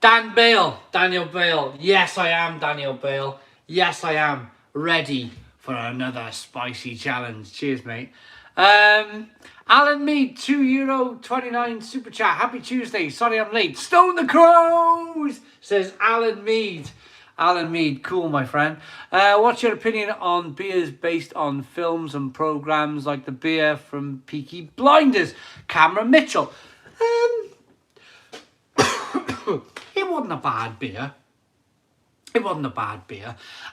Speaker 1: Daniel Bale. Yes, I am Daniel Bale. Yes, I am ready for another spicy challenge. Cheers, mate. Alan Mead, €2.29 super chat. Happy Tuesday. Sorry I'm late. Stone the Crows, says Alan Mead. Alan Mead, cool, my friend. What's your opinion on beers based on films and programs like the beer from Peaky Blinders? Cameron Mitchell. It wasn't a bad beer.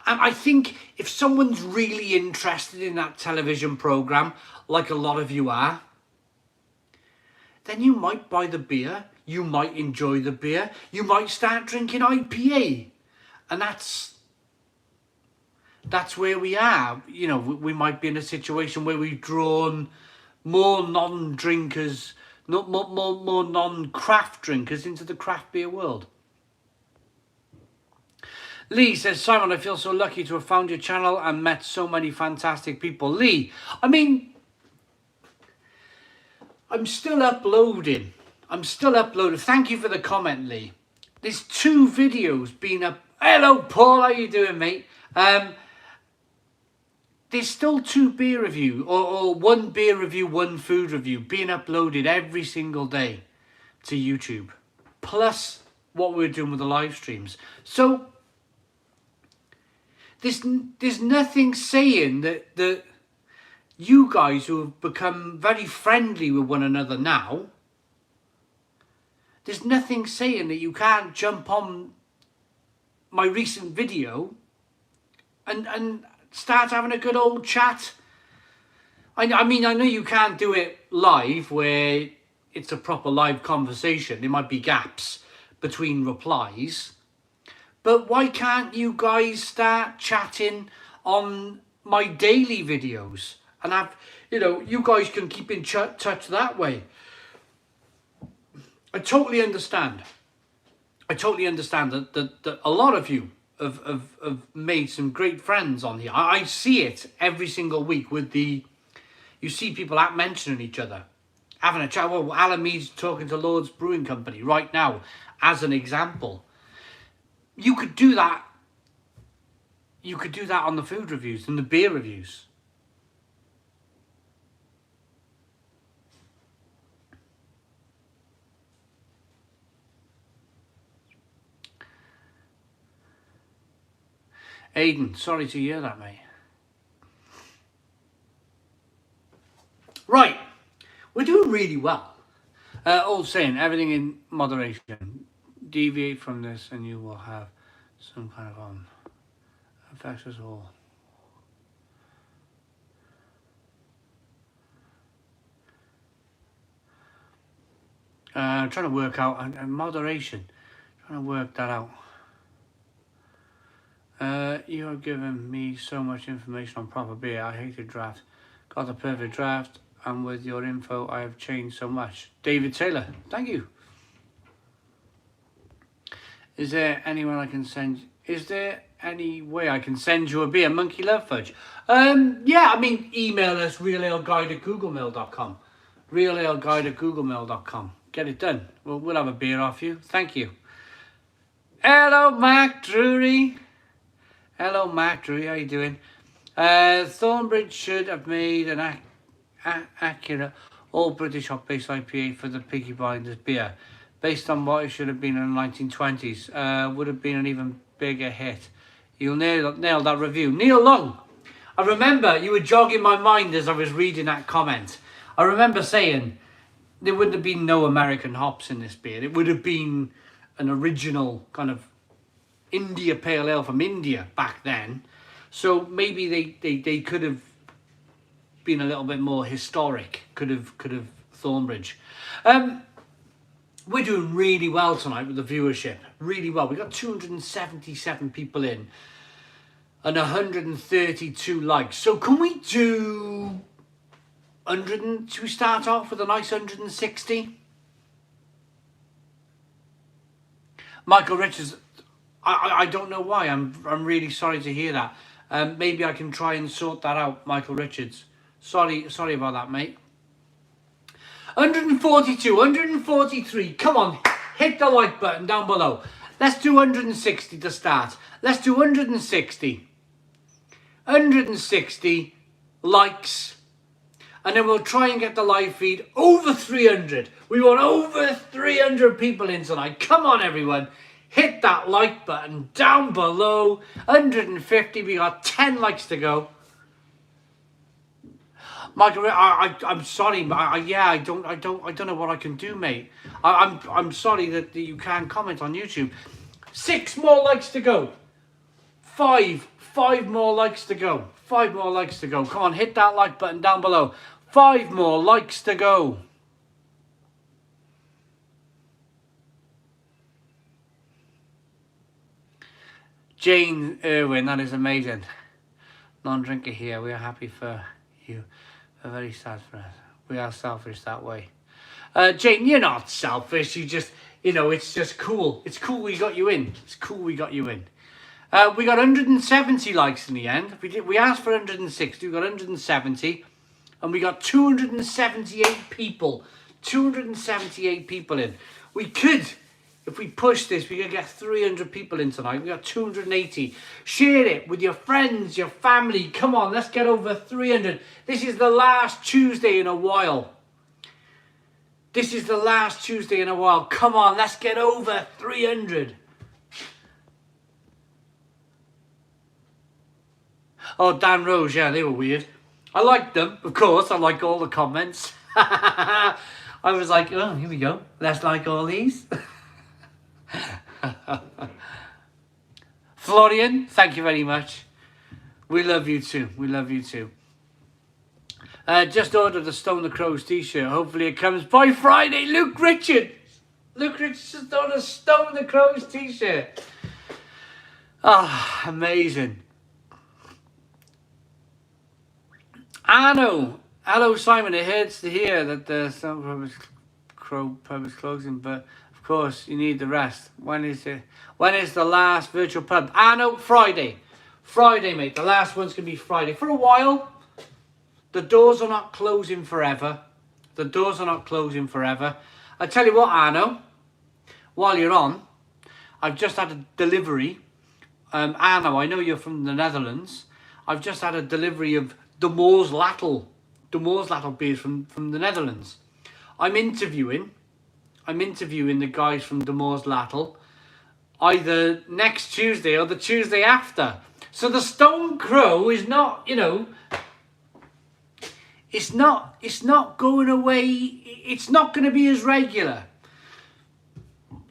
Speaker 1: I think if someone's really interested in that television program, like a lot of you are, then you might buy the beer, you might enjoy the beer, you might start drinking IPA. And that's where we are. You know, we might be in a situation where we've drawn more non-drinkers, more non-craft drinkers into the craft beer world. Lee says, Simon, I feel so lucky to have found your channel and met so many fantastic people. Lee, I mean, I'm still uploading. Thank you for the comment, Lee. There's 2 videos being up. Hello, Paul. How you doing, mate? There's still 2 beer review or 1 beer review, 1 food review being uploaded every single day to YouTube. Plus what we're doing with the live streams. So there's nothing saying that you guys who have become very friendly with one another now, there's nothing saying that you can't jump on my recent video and start having a good old chat. I mean, I know you can't do it live where it's a proper live conversation. There might be gaps between replies. But why can't you guys start chatting on my daily videos? And you guys can keep in touch that way. I totally understand. That a lot of you have made some great friends on here. I see it every single week you see people out mentioning each other, having a chat. Well, Alan Mead's talking to Lord's Brewing Company right now, as an example. You could do that. You could do that on the food reviews and the beer reviews. Aidan, sorry to hear that, mate. Right, we're doing really well. Old saying, everything in moderation. Deviate from this and you will have some kind of affects us all. Trying to work out and moderation. Trying to work that out. You have given me so much information on proper beer. I hate a draft. Got the perfect draft, and with your info, I have changed so much. David Taylor, thank you. Is there anyone I can send? Is there any way I can send you a beer? Monkey Love Fudge. Yeah, I mean, email us realaleguide@googlemail.com. realaleguide@googlemail.com. Get it done. We'll have a beer off you. Thank you. Hello, Mac Drury. Hello, Mac Drury. How you doing? Thornbridge should have made an accurate all-British hop-based IPA for the Peaky Blinders beer. Based on what it should have been in the 1920s. Would have been an even bigger hit. You'll nail that review. Neil Long. I remember you were jogging my mind as I was reading that comment. I remember saying there wouldn't have been no American hops in this beer. It would have been an original kind of India Pale Ale from India back then. So maybe they could have been a little bit more historic. Could have Thornbridge. We're doing really well tonight with the viewership. Really well. We got 277 people in and 132 likes. So can we do 100? Should we start off with a nice 160? Michael Richards, I don't know why. I'm really sorry to hear that. Maybe I can try and sort that out, Michael Richards. Sorry about that, mate. 142, 143. Come on, hit the like button down below. Let's do 160 to start. Let's do 160. 160 likes. And then we'll try and get the live feed over 300. We want over 300 people in tonight. Come on, everyone. Hit that like button down below. 150. We got 10 likes to go. Michael, I'm sorry. I don't know what I can do, mate. I'm sorry that you can't comment on YouTube. 6 more likes to go. 5 more likes to go. 5 more likes to go. Come on, hit that like button down below. 5 more likes to go. Jane Irwin, that is amazing. Non-drinker here. We are happy for you. Very sad for us. We are selfish that way. Jane, you're not selfish. You just, it's just cool. It's cool we got you in. It's cool we got you in. We got 170 likes in the end. We asked for 160. We got 170. And we got 278 people. 278 people in. We could, if we push this, we could get 300 people in tonight. We got 280. Share it with your friends, your family. Come on, let's get over 300. This is the last Tuesday in a while. This is the last Tuesday in a while. Come on, let's get over 300. Oh, Dan Rose, yeah, they were weird. I liked them, of course. I like all the comments. I was like, oh, here we go. Let's like all these. Florian, thank you very much. We love you too. We love you too. Just ordered a Stone the Crows t-shirt. Hopefully it comes by Friday. Luke Richards just ordered a Stone the Crows t-shirt. Ah, amazing. Arno. Hello, Simon. It hurts to hear that the Stone Crow pub is closing, but of course, you need the rest. When is it? When is the last virtual pub? Arno, Friday. Friday, mate. The last one's going to be Friday. For a while. The doors are not closing forever. The doors are not closing forever. I tell you what, Arno. While you're on, I've just had a delivery. Arno, I know you're from the Netherlands. I've just had a delivery of De Moor's Lattel beers from the Netherlands. I'm interviewing the guys from De Moor's Lattel either next Tuesday or the Tuesday after. So the Stone Crow is not, it's not going away. It's not going to be as regular.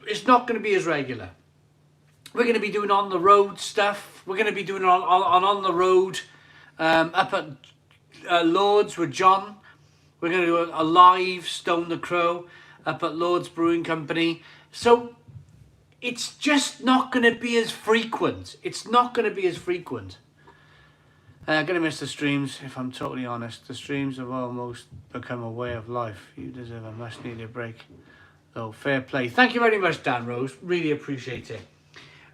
Speaker 1: It's not going to be as regular. We're going to be doing on the road stuff. We're going to be doing on the road up at Lords with John. We're going to do a live Stone the Crow up at Lords Brewing Company. So it's just not going to be as frequent. It's not going to be as frequent. I'm going to miss the streams, if I'm totally honest. The streams have almost become a way of life. You deserve a much needed break. Oh, fair play. Thank you very much, Dan Rose. Really appreciate it.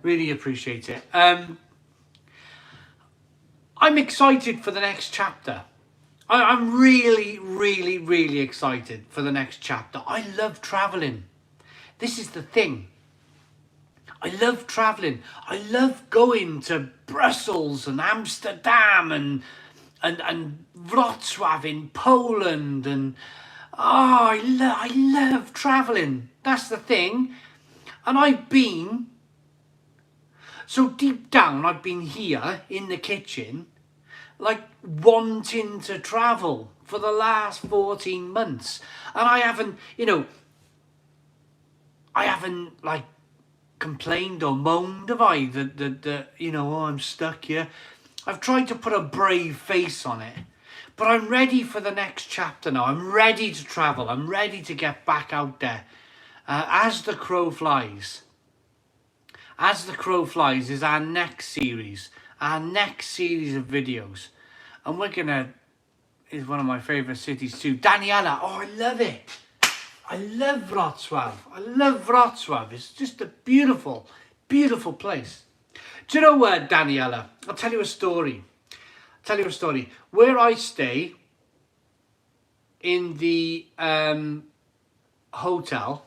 Speaker 1: Really appreciate it. I'm excited for the next chapter. I'm really, really, really excited for the next chapter. I love traveling. This is the thing. I love traveling. I love going to Brussels and Amsterdam and Wrocław in Poland and I love traveling. That's the thing. And I've been so deep down. I've been here in the kitchen, like wanting to travel for the last 14 months, and I haven't, like complained or moaned, have I? That oh, I'm stuck here. I've tried to put a brave face on it, but I'm ready for the next chapter now. I'm ready to travel. I'm ready to get back out there. As the Crow Flies. As the Crow Flies is our next series. Our next series of videos. And is one of my favourite cities too. Daniela, oh, I love it. I love Wrocław. I love Wrocław. It's just a beautiful, beautiful place. Do you know what, Daniela? I'll tell you a story. Where I stay in the hotel,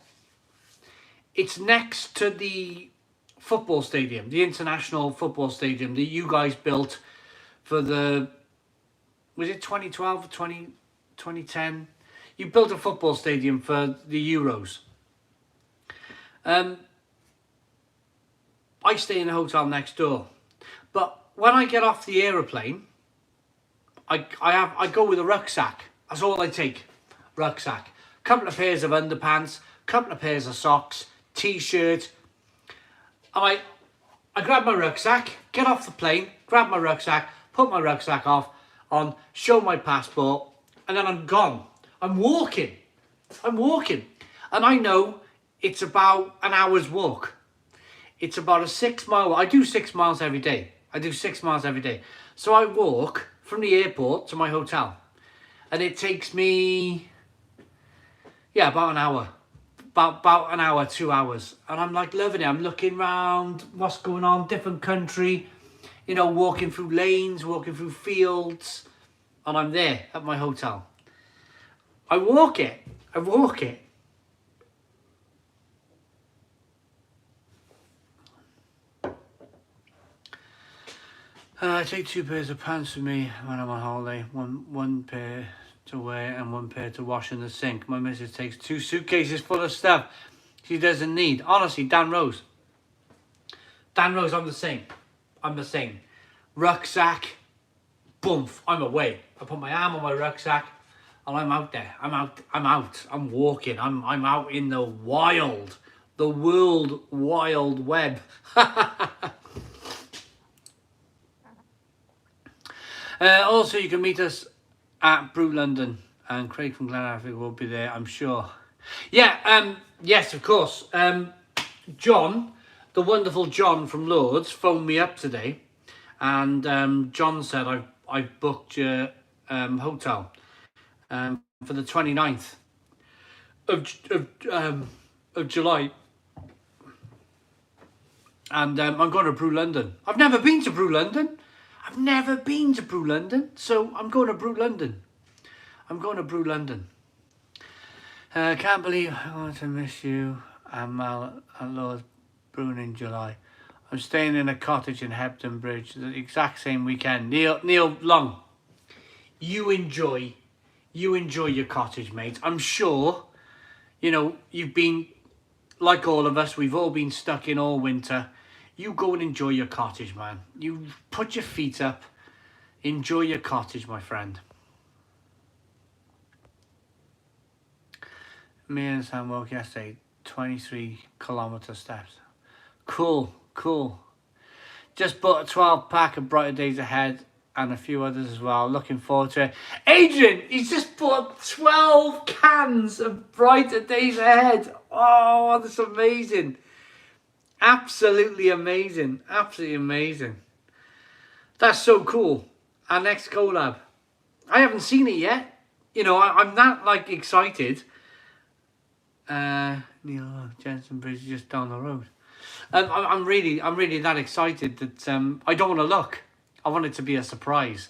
Speaker 1: it's next to the football stadium, the international football stadium that you guys built for was it 2012 or 2010? You built a football stadium for the Euros. I stay in a hotel next door. But when I get off the aeroplane, I go with a rucksack. That's all I take. Rucksack. Couple of pairs of underpants, couple of pairs of socks, t-shirt. And I grab my rucksack, get off the plane, grab my rucksack, put my rucksack on, show my passport, and then I'm gone. I'm walking. And I know it's about an hour's walk. It's about a 6 mile. I do 6 miles every day. So I walk from the airport to my hotel. And it takes me, about an hour. About an hour, 2 hours. And I'm like loving it. I'm looking around, what's going on, different country, walking through lanes, walking through fields. And I'm there at my hotel. I walk it. I take 2 pairs of pants with me when I'm on holiday. One pair to wear and 1 pair to wash in the sink. My missus takes 2 suitcases full of stuff she doesn't need. Honestly, Dan Rose, I'm the same. Rucksack, boomf, I'm away. I put my arm on my rucksack. And I'm out there. I'm out. I'm walking. I'm out in the wild. The world wild web. Also, you can meet us at Brew London. And Craig from Glenafric will be there, I'm sure. Yeah, yes, of course. John, the wonderful John from Lords, phoned me up today. And John said, I've booked your hotel. For the 29th of July. And I'm going to Brew London. I've never been to Brew London. So I'm going to Brew London. Can't believe I want to miss you and Mal and Lord's Brewing in July. I'm staying in a cottage in Hebden Bridge the exact same weekend. Neil Long, you enjoy your cottage, mate. I'm sure, you've been, like all of us, we've all been stuck in all winter. You go and enjoy your cottage, man. You put your feet up, enjoy your cottage, my friend. Me and Sam woke yesterday, 23-kilometer steps. Cool. Just bought a 12 pack of Brighter Days Ahead and a few others as well. Looking forward to it. Adrian, he's just bought 12 cans of Brighter Days Ahead. Oh, that's amazing. Absolutely amazing. That's so cool. Our next collab. I haven't seen it yet. You know, I'm that like excited. Neil Jensen Bridge is just down the road. I'm really that excited that I don't want to look. I want it to be a surprise.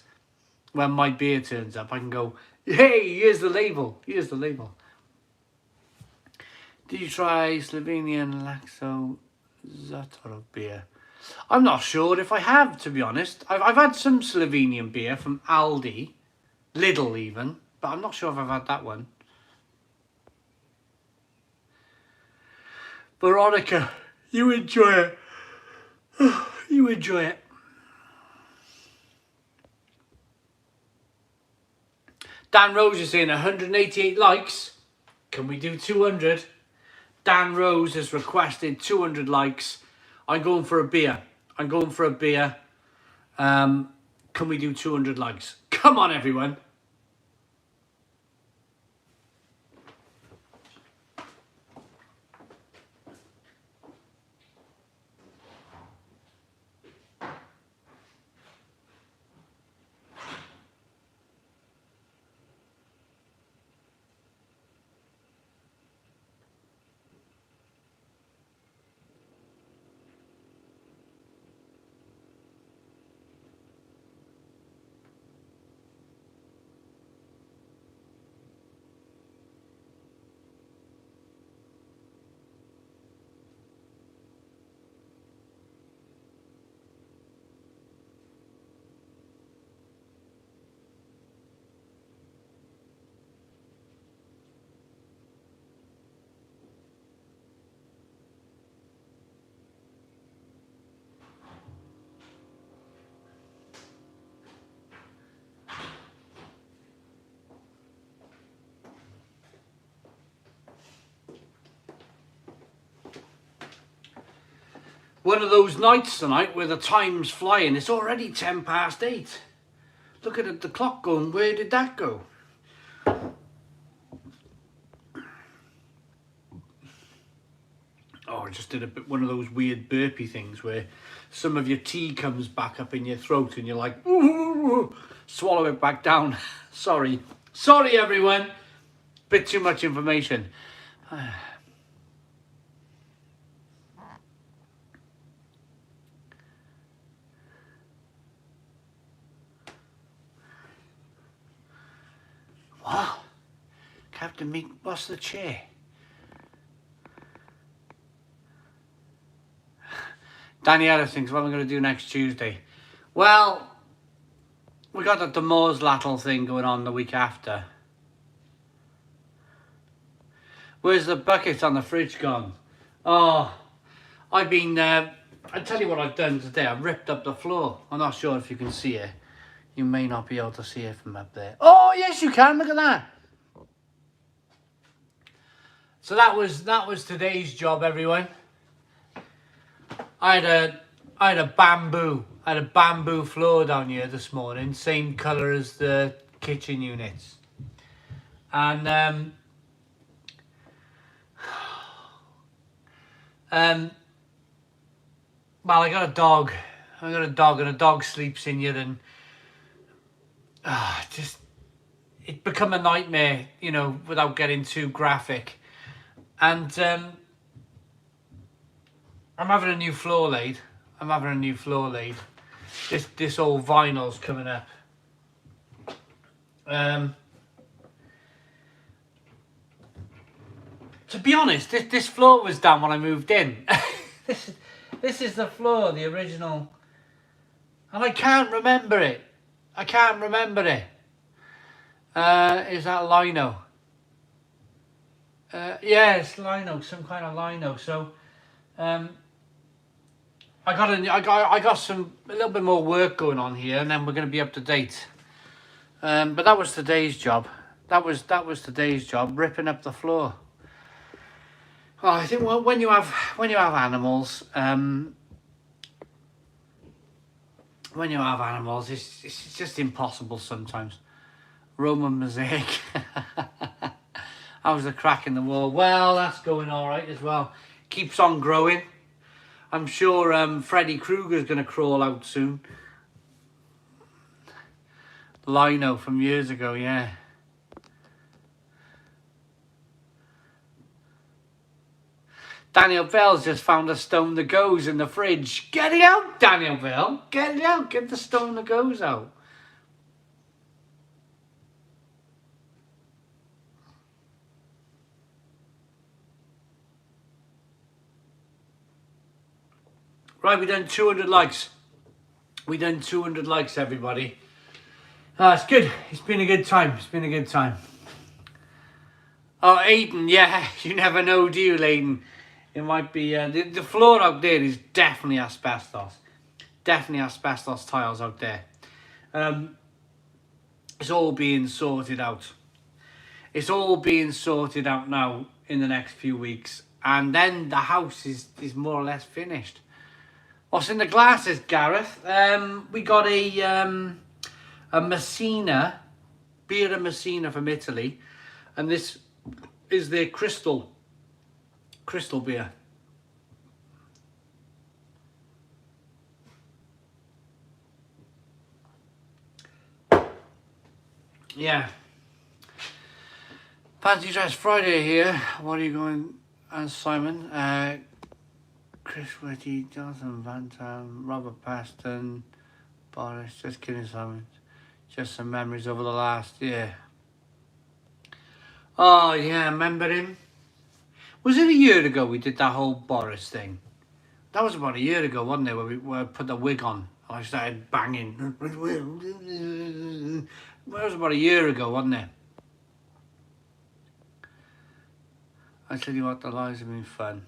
Speaker 1: When my beer turns up, I can go, hey, here's the label. Did you try Slovenian Laxo Zatorov beer? I'm not sure if I have, to be honest. I've had some Slovenian beer from Aldi, Lidl even, but I'm not sure if I've had that one. Veronica, you enjoy it. You enjoy it. Dan Rose is saying 188 likes. Can we do 200? Dan Rose has requested 200 likes. I'm going for a beer. Can we do 200 likes? Come on, everyone. One of those nights tonight where the time's flying. It's already 8:10. Look at the clock going, where did that go? Oh, I just did one of those weird burpee things where some of your tea comes back up in your throat and you're like, ooh, swallow it back down. Sorry everyone. Bit too much information. What? Captain Meek, what's the chair? Daniela thinks, what am I going to do next Tuesday? Well, we got the Morslattle thing going on the week after. Where's the bucket on the fridge gone? Oh, I've been, I'll tell you what I've done today. I've ripped up the floor. I'm not sure if you can see it. You may not be able to see it from up there. Oh, yes, you can. Look at that. So that was today's job, everyone. I had a bamboo floor down here this morning, same colour as the kitchen units. And well, I got a dog and a dog sleeps in here, and just it become a nightmare, you know, without getting too graphic. And I'm having a new floor laid. This old vinyl's coming up. To be honest, this floor was down when I moved in. This is the floor, the original, and I can't remember it. Is that lino? Yeah, it's lino, some kind of lino. So, I got some a little bit more work going on here, and then we're going to be up to date. But that was today's job. That was today's job, ripping up the floor. Oh, I think when you have animals, it's just impossible sometimes. Roman mosaic. How's the crack in the wall? Well, that's going all right as well. Keeps on growing. I'm sure Freddy Krueger's going to crawl out soon. Lino from years ago, yeah. Daniel Bell's just found a stone that goes in the fridge. Get it out, Daniel Bell. Get it out. Get the stone that goes out. Right, we done 200 likes. We done 200 likes, everybody. It's good. It's been a good time. It's been a good time. Oh, Aiden, yeah. You never know, do you, Aiden? It might be... the floor out there is definitely asbestos. Definitely asbestos tiles out there. It's all being sorted out. It's all being sorted out now in the next few weeks. And then the house is more or less finished. What's in the glasses, Gareth? We got a Messina, Birra Messina from Italy. And this is their crystal beer. Yeah. Fancy Dress Friday here. What are you going as, Simon? Chris Whitty, Jonathan Van Tam, Robert Paston, Boris. Just kidding, Simon. Just some memories over the last year. Oh, yeah, remember him? Was it a year ago we did that whole Boris thing? That was about a year ago, wasn't it, where we put the wig on. I started banging. That was about a year ago, wasn't it? I tell you what, the lives have been fun.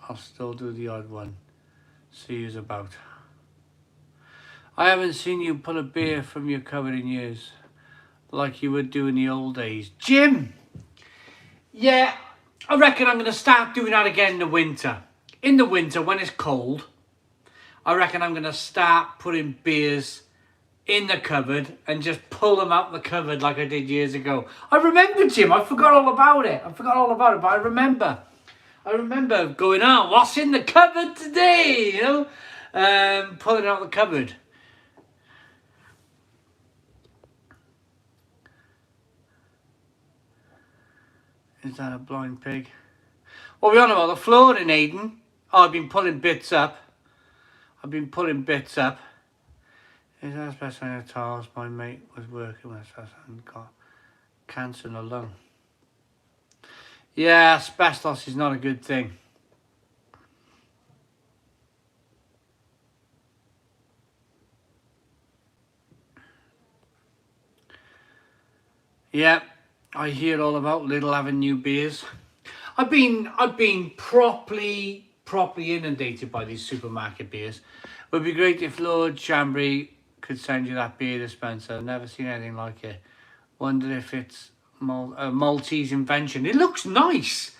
Speaker 1: I'll still do the odd one. See you's about. I haven't seen you pull a beer from your cupboard in years, like you would do in the old days. Jim! Yeah, I reckon I'm going to start doing that again in the winter. In the winter, when it's cold, I reckon I'm going to start putting beers in the cupboard and just pull them out the cupboard like I did years ago. I remember, Jim. I forgot all about it. But I remember. I remember going, oh, what's in the cupboard today? You know, pulling out the cupboard. Is that a blind pig? What are we on about? The flooring, Aiden? Oh, I've been pulling bits up. Is that asbestos on your tiles? My mate was working with asbestos and got cancer in the lung. Yeah, asbestos is not a good thing. Yeah, I hear all about Little Avenue beers. I've been properly inundated by these supermarket beers. It would be great if Lord Chambry could send you that beer dispenser. I've never seen anything like it. Wonder if it's a Maltese invention. It looks nice.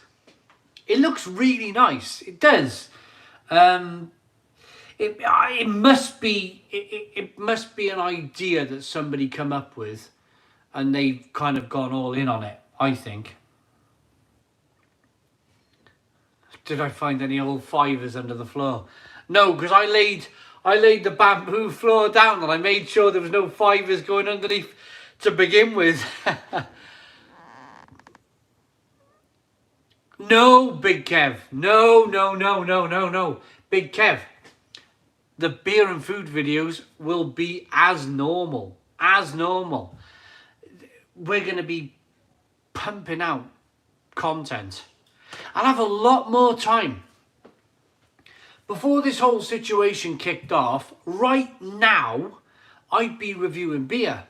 Speaker 1: It looks really nice. It does. It must be an idea that somebody come up with, and they've kind of gone all in on it, I think. Did I find any old fivers under the floor? No, because I laid the bamboo floor down and I made sure there was no fivers going underneath to begin with. No, Big Kev. No. Big Kev. The beer and food videos will be as normal. We're going to be pumping out content. I'll have a lot more time. Before this whole situation kicked off, right now, I'd be reviewing beer.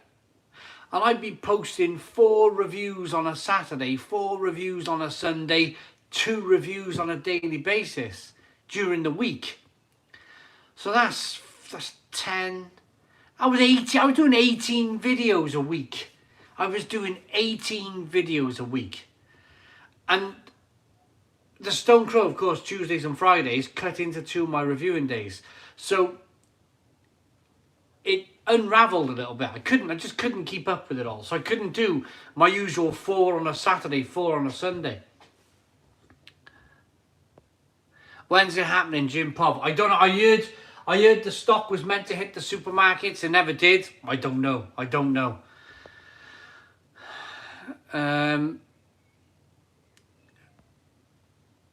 Speaker 1: And I'd be posting 4 reviews on a Saturday, 4 reviews on a Sunday, 2 reviews on a daily basis during the week. So that's 10. I was doing 18 videos a week. I was doing 18 videos a week. And the Stone Crow, of course, Tuesdays and Fridays cut into 2 of my reviewing days. So it unraveled a little bit. I just couldn't keep up with it all. So I couldn't do my usual 4 on a Saturday, 4 on a Sunday. When's it happening, Jim Pop? I don't know. I heard the stock was meant to hit the supermarkets. It never did. I don't know.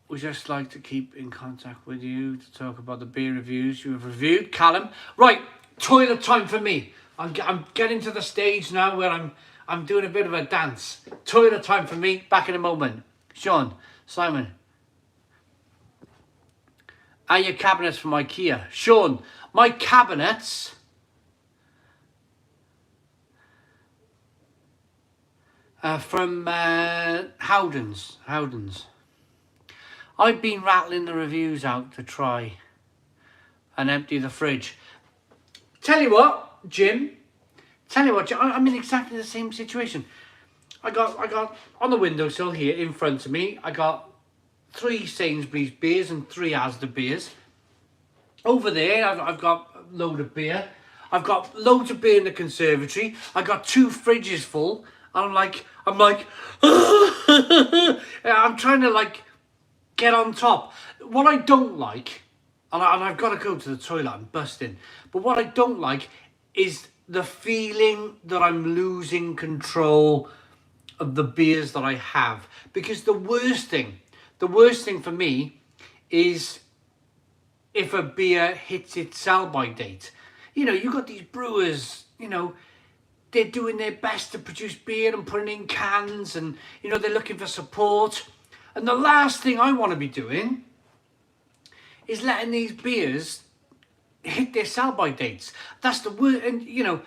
Speaker 1: We just like to keep in contact with you to talk about the beer reviews you have reviewed, Callum. Right, toilet time for me. I'm getting to the stage now where I'm doing a bit of a dance. Toilet time for me. Back in a moment. Sean, Simon. Are your cabinets from IKEA? Sean, my cabinets from Howden's. I've been rattling the reviews out to try and empty the fridge. Tell you what, Jim. I'm in exactly the same situation. I got on the windowsill here in front of me. I got 3 Sainsbury's beers and 3 Asda beers. Over there, I've got a load of beer. I've got loads of beer in the conservatory. I got 2 fridges full. I'm like, I'm trying to like get on top. What I don't like, and I've got to go to the toilet, I'm busting. But what I don't like is the feeling that I'm losing control of the beers that I have. Because the worst thing for me is if a beer hits its sell-by date. You know, you got these brewers, you know, they're doing their best to produce beer and putting in cans, and, you know, they're looking for support. And the last thing I want to be doing is letting these beers hit their sell-by dates. That's the word. And, you know,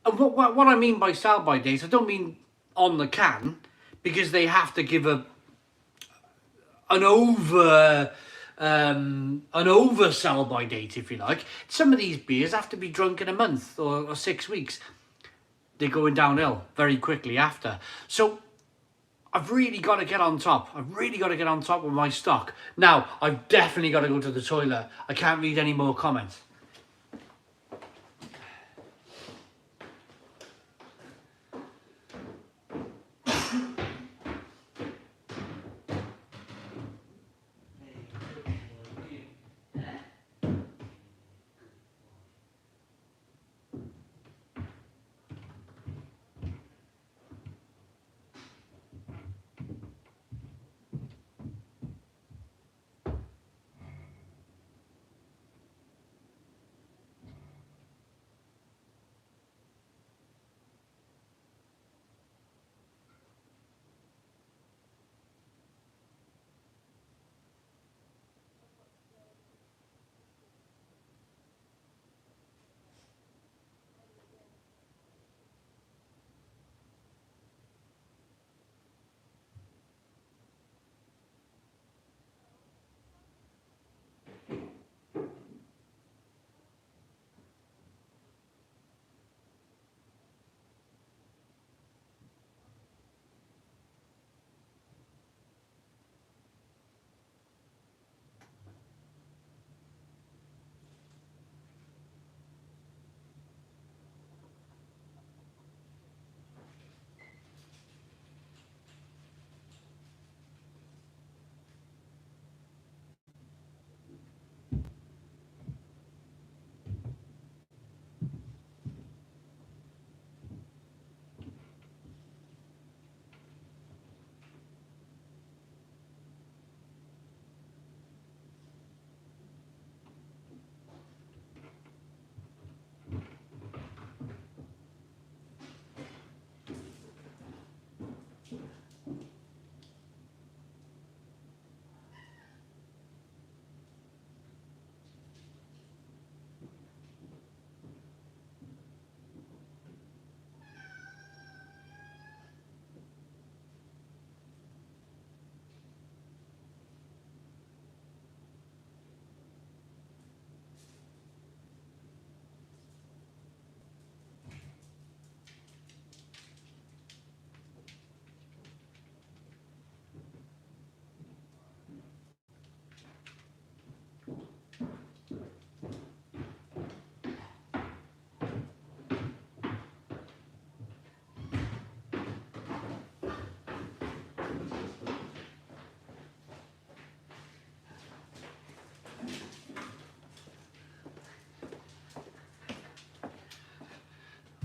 Speaker 1: and what I mean by sell-by dates, I don't mean on the can, because they have to give an over sell-by date, if you like. Some of these beers have to be drunk in a month or 6 weeks. They're going downhill very quickly after. So I've really got to get on top. I've really got to get on top of my stock. Now, I've definitely got to go to the toilet. I can't read any more comments.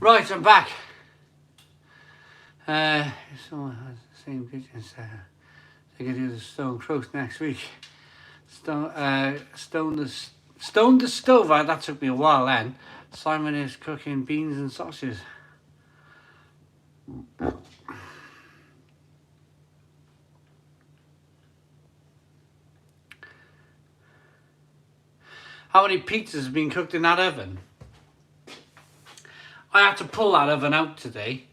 Speaker 1: Right, I'm back. Someone has the same kitchen set. They could do the stone roast next week. Stone the stove out. That took me a while then. Simon is cooking beans and sausages. How many pizzas have been cooked in that oven? I had to pull that oven out today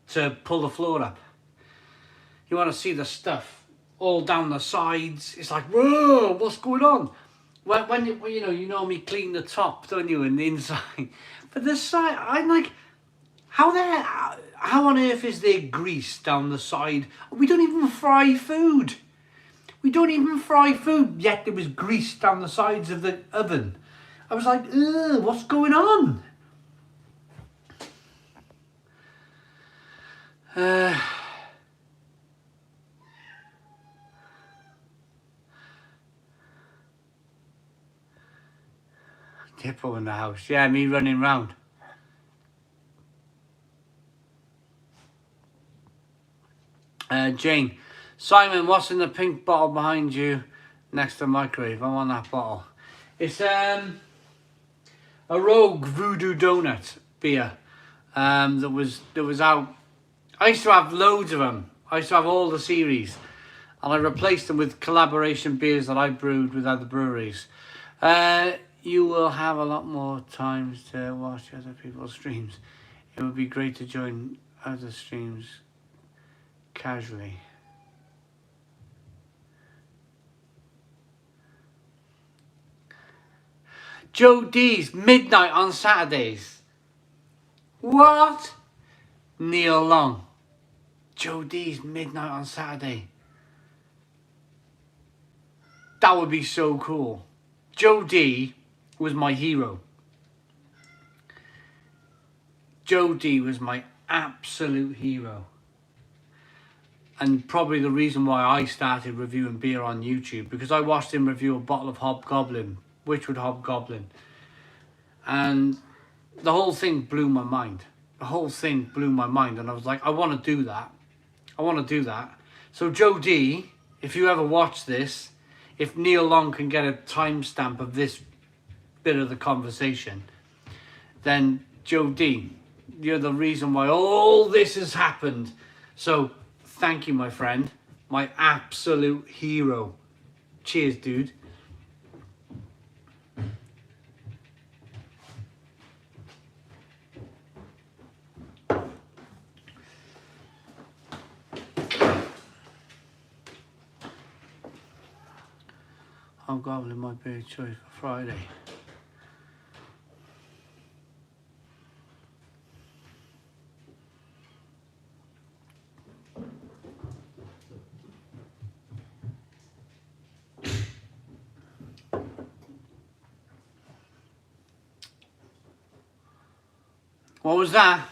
Speaker 1: to pull the floor up. You want to see the stuff all down the sides. It's like, whoa, what's going on? When you normally clean the top, don't you, and the inside. But the side, I'm like, how on earth is there grease down the side? We don't even fry food. We don't even fry food, yet there was grease down the sides of the oven. I was like, ugh, what's going on? Hippo in the house. Yeah, me running round. Jane. Simon, what's in the pink bottle behind you next to the microwave? I want that bottle. It's a Rogue Voodoo Donut beer that was out. I used to have loads of them. I used to have all the series. And I replaced them with collaboration beers that I brewed with other breweries. You will have a lot more times to watch other people's streams. It would be great to join other streams casually. Joe D's midnight on Saturdays. What? Neil Long. Joe D's midnight on Saturday. That would be so cool. Joe D was my hero. Joe D was my absolute hero. And probably the reason why I started reviewing beer on YouTube, because I watched him review a bottle of Hobgoblin, Witchwood Hobgoblin. And the whole thing blew my mind. The whole thing blew my mind. And I was like, I want to do that. I want to do that. So Joe D, if you ever watch this, if Neil Long can get a timestamp of this bit of the conversation, then Joe D, you're the reason why all this has happened. So thank you, my friend. My absolute hero. Cheers, dude. Hobgoblin might be a choice for Friday. What was that?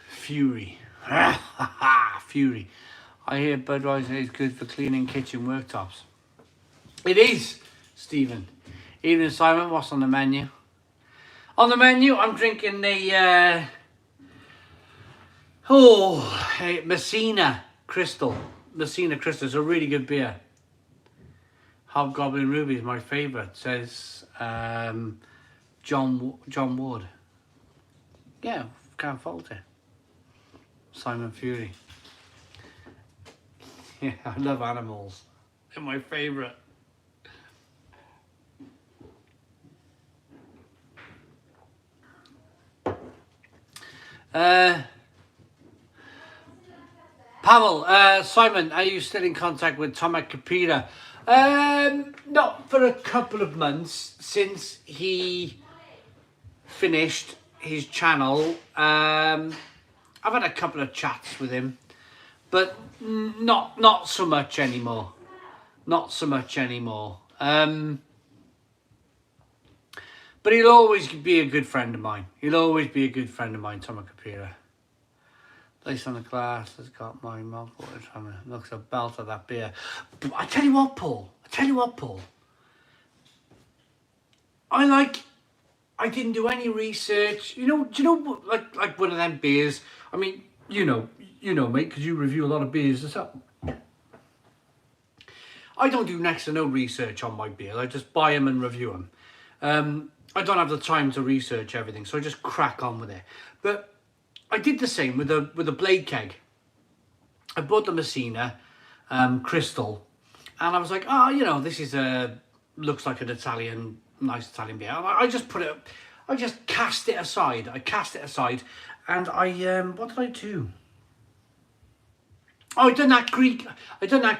Speaker 1: Fury. Fury. I hear Budweiser is good for cleaning kitchen worktops. It is, Stephen. Evening, Simon. What's on the menu? On the menu, I'm drinking the Messina Crystal. Messina Crystal is a really good beer. Hobgoblin Ruby is my favourite, says John Ward. Yeah, can't fault it. Simon Fury. Yeah, I love animals. They're my favourite. Pavel, Simon, are you still in contact with Tomek Kapira? Not for a couple of months since he finished his channel. I've had a couple of chats with him, but not so much anymore. Not so much anymore. But he'll always be a good friend of mine. He'll always be a good friend of mine, Tomek Kapira. Lace on the glass has got my mouth water from it. Looks a belt of that beer. But I tell you what, Paul. I like I didn't do any research. Do you know, like one of them beers? I mean, mate, because you review a lot of beers and stuff. I don't do next to no research on my beer. I just buy them and review them. I don't have the time to research everything, so I just crack on with it. But I did the same with the blade keg. I bought the Messina Crystal, and I was like, oh, this is looks like an nice Italian beer. I just I just cast it aside. And what did I do? Oh, I done that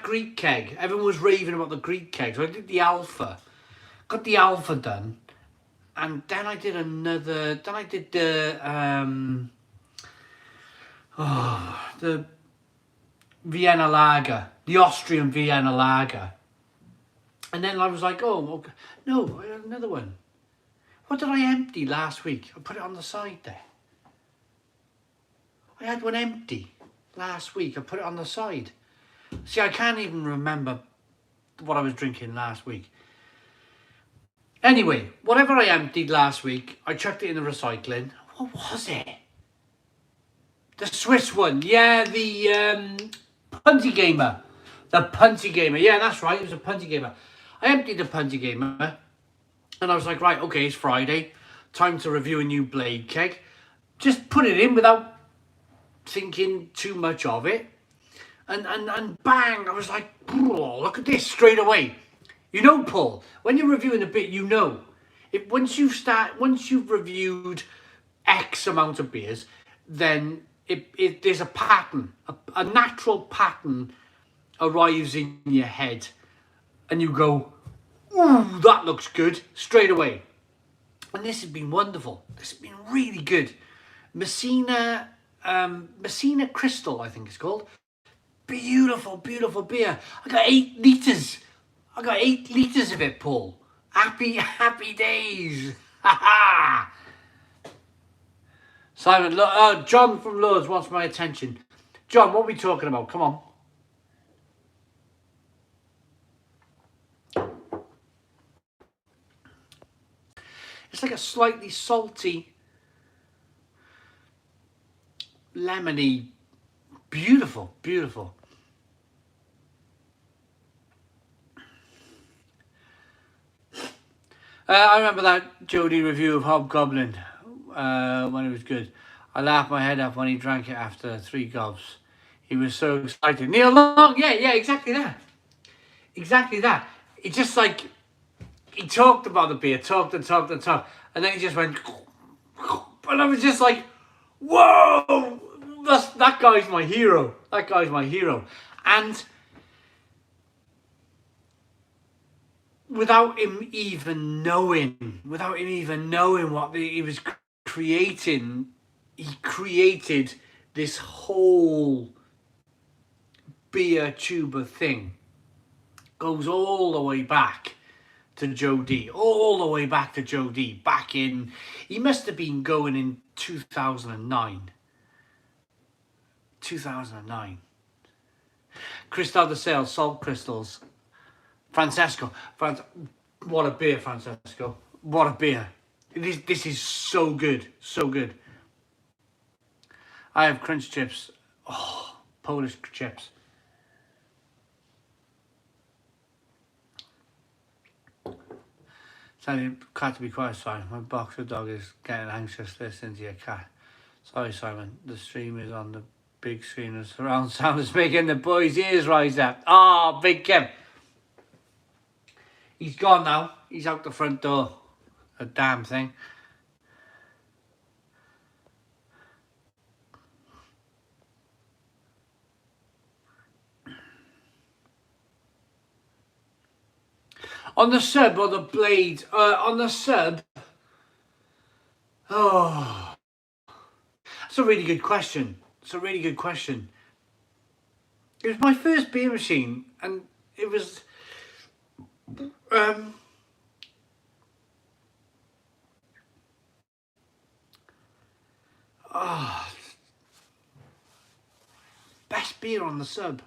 Speaker 1: Greek keg. Everyone was raving about the Greek keg, so I did the Alpha. Got the Alpha done, and then I did another. Then I did the Vienna Lager, the Austrian Vienna Lager. And then I was like, oh, okay. No, I had another one. What did I empty last week? I put it on the side there. I had one empty last week. I put it on the side. See, I can't even remember what I was drinking last week. Anyway, whatever I emptied last week, I chucked it in the recycling. What was it? The Swiss one. Yeah, the Punty Gamer. The Punty Gamer. Yeah, that's right. It was a Punty Gamer. I emptied the Punty Gamer. And I was like, right, okay, it's Friday. Time to review a new blade keg. Just put it in without thinking too much of it. And bang, I was like, look at this straight away. Paul, when you're reviewing a bit, once you've reviewed X amount of beers, then there's a pattern, a natural pattern arrives in your head, and you go, ooh, that looks good, straight away. And this has been wonderful. This has been really good. Messina Crystal, I think it's called. Beautiful, beautiful beer. I got 8 litres. I got 8 litres of it, Paul. Happy days. Ha ha. Simon, John from Lourdes wants my attention. John, what are we talking about? Come on. It's like a slightly salty, lemony, beautiful, beautiful. I remember that Jody review of Hobgoblin when it was good. I laughed my head off when he drank it after 3 gobs. He was so excited. Neil Long, yeah, exactly that. Exactly that. It's just like, he talked about the beer, talked, and then he just went, and I was just like, whoa, that guy's my hero. That guy's my hero. And without him even knowing what he was creating, he created this whole beer tuber thing. Goes all the way back to Joe D. Back in, he must have been going in 2009. Cristal de Sales, Salt Crystals. Francesco. What a beer, Francesco. What a beer. This is so good. So good. I have crunch chips. Oh, Polish chips. Tell your cat to be quiet, Simon. My boxer dog is getting anxious listening to your cat. Sorry, Simon. The stream is on the big screen and surround sound is making the boys' ears rise up. Oh, Big Kim. He's gone now. He's out the front door. A damn thing. On the sub or the blade? On the sub. Oh. That's a really good question. It was my first beer machine, and it was best beer on the sub.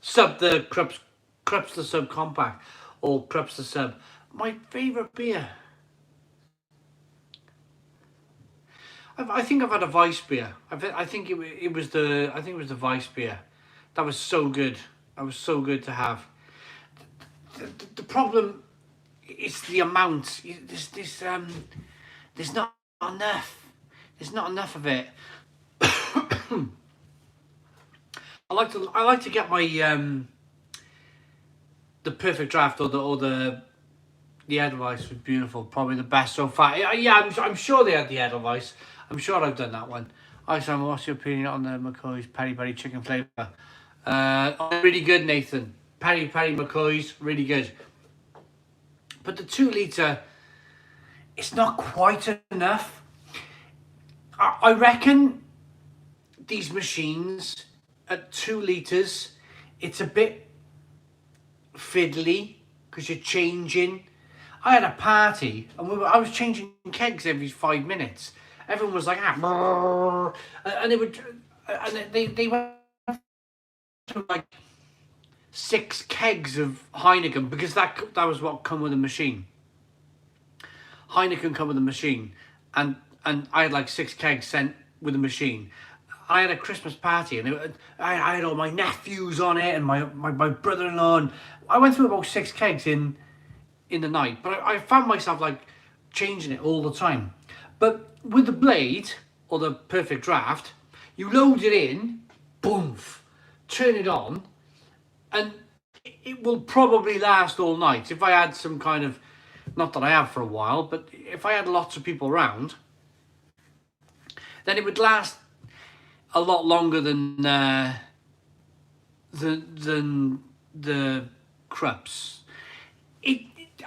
Speaker 1: The Krups the Sub Compact, or Krups the Sub. My favourite beer. I think I've had a Vice beer. I think it was the Vice beer. That was so good. That was so good to have. The problem is the amount. There's not enough. There's not enough of it. I like to get my the perfect draft or the Edelweiss was beautiful. Probably the best so far. Yeah, I'm sure they had the Edelweiss. I'm sure I've done that one. Hi Sam, what's your opinion on the McCoy's peri peri chicken flavour? Really good, Nathan. Peri peri McCoy's really good. But the 2 litre, it's not quite enough. I reckon these machines at 2 litres, it's a bit fiddly because you're changing. I had a party and I was changing kegs every 5 minutes. Everyone was like, and they went through like 6 kegs of Heineken because that was what come with the machine. Heineken come with the machine, and I had like 6 kegs sent with the machine. I had a Christmas party and I had all my nephews on it and my brother-in-law, and I went through about 6 kegs in the night, but I found myself like changing it all the time. But with the blade or the perfect draft, you load it in, boom, turn it on, and it will probably last all night. If I had some kind of, not that I have for a while, but if I had lots of people around, then it would last a lot longer than the Krups.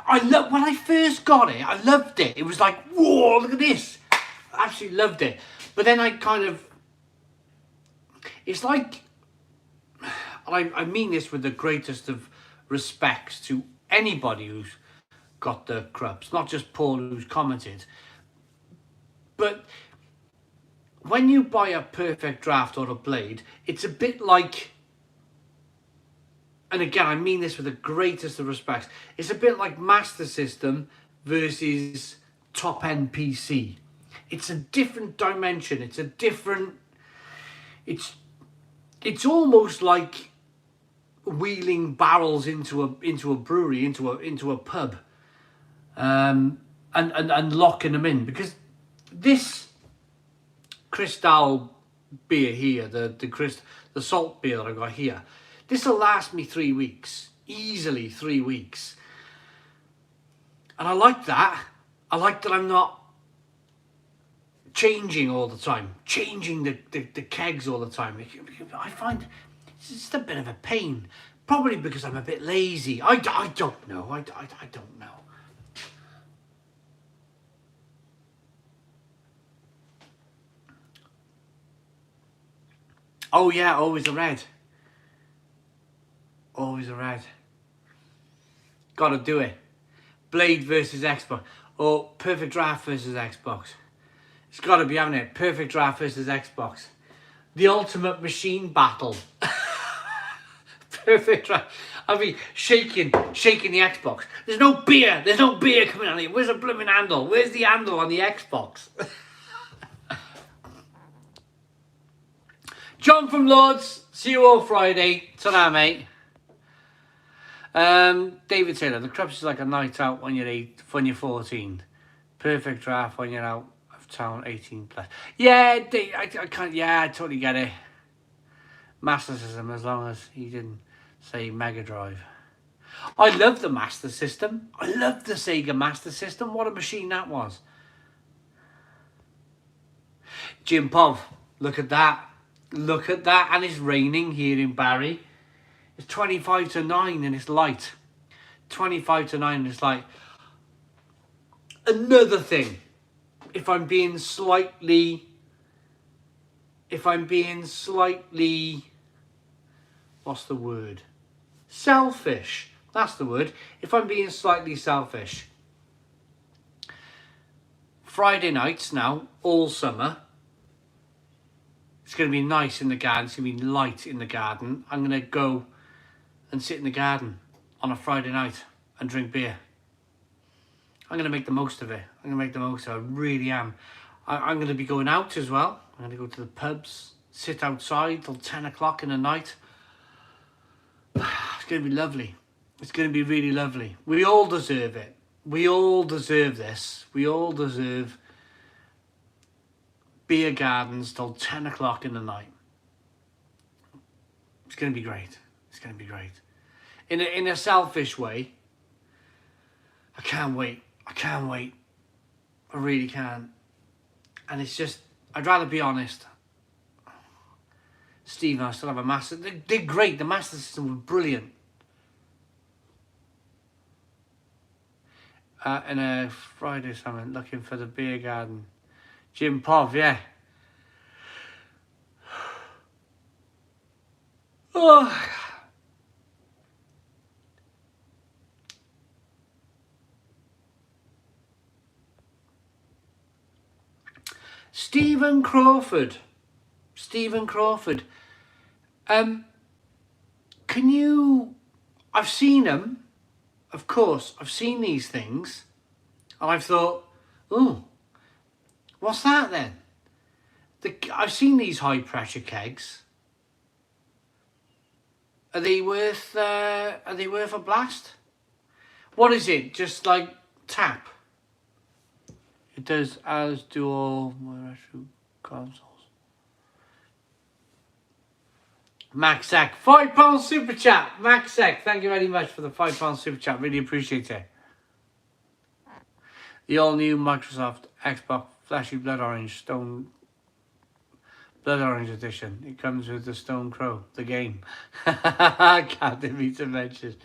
Speaker 1: I love when I first got it. I loved it. It was like, whoa, look at this. I absolutely loved it. But then I kind of, it's like, and I mean this with the greatest of respects to anybody who's got the Krups, not just Paul who's commented, but when you buy a perfect draft or a blade, it's a bit like, and again, I mean this with the greatest of respects, it's a bit like Master System versus top-end PC. It's a different dimension. It's a different, it's almost like wheeling barrels into a brewery, into a pub, and locking them in, because this Cristal beer here, the salt beer that I got here, this will last me 3 weeks, easily 3 weeks, and I like that. I like that I'm not changing all the time, changing the kegs all the time. I find it's just a bit of a pain, probably because I'm a bit lazy. I don't know. I don't know. Oh yeah, always a red. Always a red. Gotta do it. Blade versus Xbox. Or Perfect Draft versus Xbox. It's gotta be, having it. Perfect Draft versus Xbox. The ultimate machine battle. Perfect Draft. I'll be shaking the Xbox. There's no beer coming out of it. Where's the blooming handle? Where's the handle on the Xbox? John from Lords, see you all Friday. Ta-ra, mate. David Taylor, the Krups is like a night out when you're 14. Perfect draft when you're out of town 18 plus. Yeah, I can't. Yeah, I totally get it. Master System, as long as he didn't say Mega Drive. I love the Master System. I love the Sega Master System. What a machine that was. Jim Pov, look at that. Look at that. And it's raining here in Barry. It's 25 to 9 and it's light. 25 to 9 and it's light. Another thing. If I'm being slightly... What's the word? Selfish. That's the word. If I'm being slightly selfish. Friday nights now, all summer. It's going to be nice in the garden. It's going to be light in the garden. I'm going to go and sit in the garden on a Friday night and drink beer. I'm going to make the most of it. I really am. I'm going to be going out as well. I'm going to go to the pubs, sit outside till 10 o'clock in the night. It's going to be lovely. It's going to be really lovely. We all deserve it. We all deserve this. We all deserve beer gardens till 10 o'clock in the night. It's going to be great. It's going to be great. In a selfish way, I can't wait. I can't wait. I really can't. And it's just, I'd rather be honest. Steve and I still have a master. They're great. The master system was brilliant. In a Friday something, looking for the beer garden. Jim Pov, yeah. Oh. Stephen Crawford. Can you... I've seen him. Of course, I've seen these things. And I've thought, oh, what's that then? I've seen these high pressure kegs. Are they worth a blast? What is it? Just like tap? It does, as do all my retro consoles. Maxek, £5 super chat. Maxek, thank you very much for the £5 super chat. Really appreciate it. The all new Microsoft Xbox Flashy Blood Orange edition. It comes with the Stone Crow, the game. Captain Meets Adventures.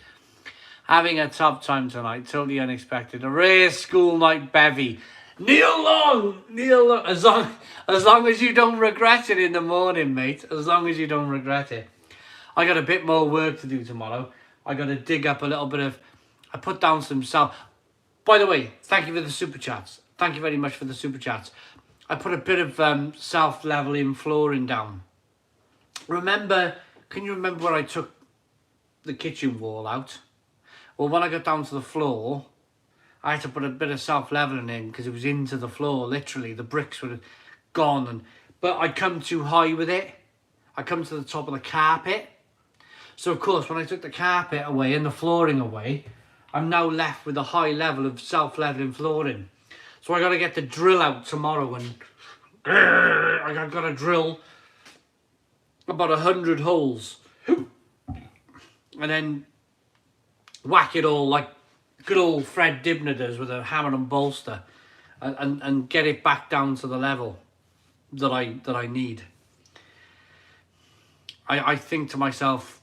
Speaker 1: Having a top time tonight, totally unexpected. A rare school night bevy. Kneel long. As long as you don't regret it in the morning, mate. As long as you don't regret it. I got a bit more work to do tomorrow. I got to dig up a little bit of... I put down some self... By the way, thank you for the super chats. Thank you very much for the super chats. I put a bit of self-leveling flooring down. Can you remember when I took the kitchen wall out? Well, when I got down to the floor, I had to put a bit of self-leveling in because it was into the floor, literally. The bricks were gone. But I come too high with it. I come to the top of the carpet. So, of course, when I took the carpet away and the flooring away, I'm now left with a high level of self-leveling flooring. So I got to get the drill out tomorrow and I got to drill about 100 holes. And then whack it all like good old Fred Dibner does with a hammer and bolster and get it back down to the level that I need. I think to myself,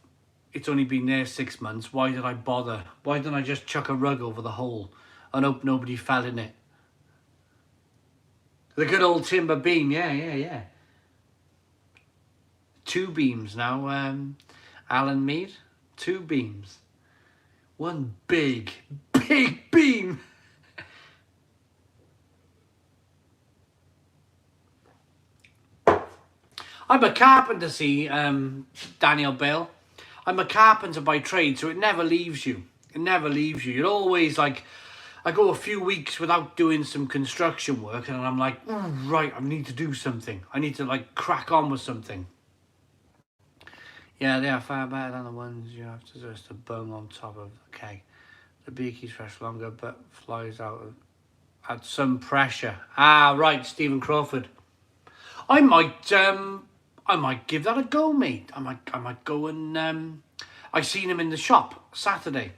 Speaker 1: it's only been there 6 months. Why did I bother? Why didn't I just chuck a rug over the hole and hope nobody fell in it? The good old timber beam, yeah. 2 beams now, Alan Mead. 2 beams. 1 big beam. I'm a carpenter, see, Daniel Bale. I'm a carpenter by trade, so it never leaves you. It never leaves you. You're always like... I go a few weeks without doing some construction work and I'm like, oh, right, I need to do something. I need to like crack on with something. Yeah, they are far better than the ones you have to just a bung on top of the keg. The beer keeps fresh longer but flies out at some pressure. Ah, right, Stephen Crawford. I might give that a go, mate. I might go and I seen him in the shop Saturday.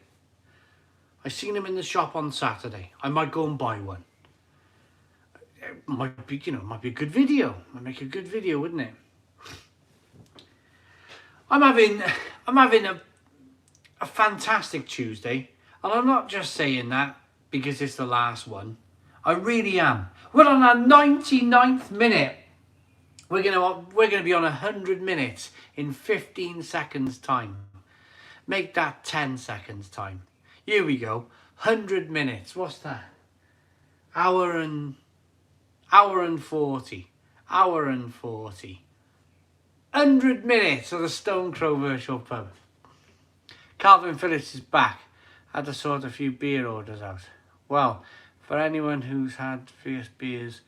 Speaker 1: I seen him in the shop on Saturday. I might go and buy one. It might be, might be a good video. Might make a good video, wouldn't it? I'm having a fantastic Tuesday, and I'm not just saying that because it's the last one. I really am. We're on our 99th minute. We're gonna be on 100 minutes in 15 seconds time. Make that 10 seconds time. Here we go. 100 minutes. What's that? Hour and 40. Hour and 40. 100 minutes of the Stone Crow Virtual Pub. Calvin Phillips is back. Had to sort a few beer orders out. Well, for anyone who's had fierce beers,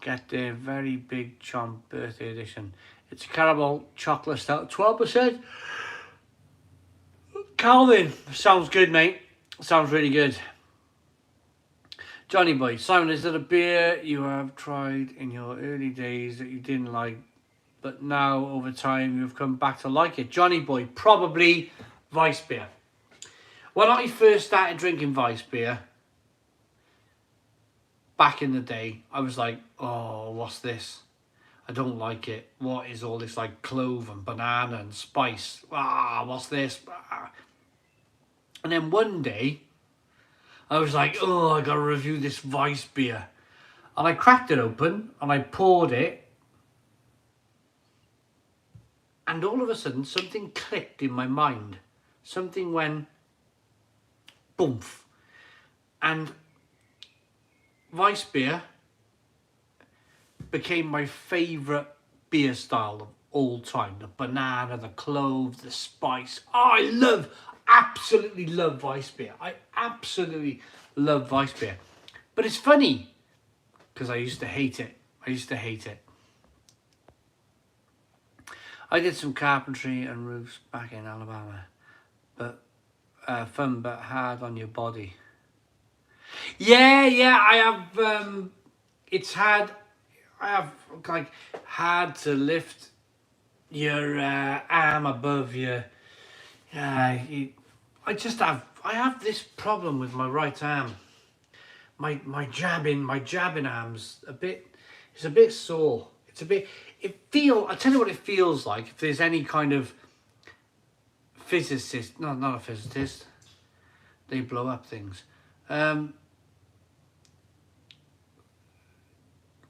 Speaker 1: get their very big chomp birthday edition. It's a caramel chocolate stout, 12%. Calvin, sounds good, mate. Sounds really good. Johnny Boy, Simon, is there a beer you have tried in your early days that you didn't like, but now over time you've come back to like it? Johnny Boy, probably Weiss beer. When I first started drinking Weiss beer, back in the day, I was like, oh, what's this? I don't like it. What is all this like clove and banana and spice? Ah, what's this? And then one day, I was like, oh, I got to review this Weiss beer. And I cracked it open and I poured it. And all of a sudden, something clicked in my mind. Something went, boomf. And Weiss beer became my favourite beer style of all time. The banana, the clove, the spice. Oh, absolutely love Weiss beer. I absolutely love Weiss beer. But it's funny, because I used to hate it. I did some carpentry and roofs back in Alabama. But fun but hard on your body. Yeah, I have, I have like had to lift your arm above your, I have this problem with my right arm. My jabbing arm's it's a bit sore. I tell you what it feels like if there's any kind of physicist, no, not a physicist, they blow up things.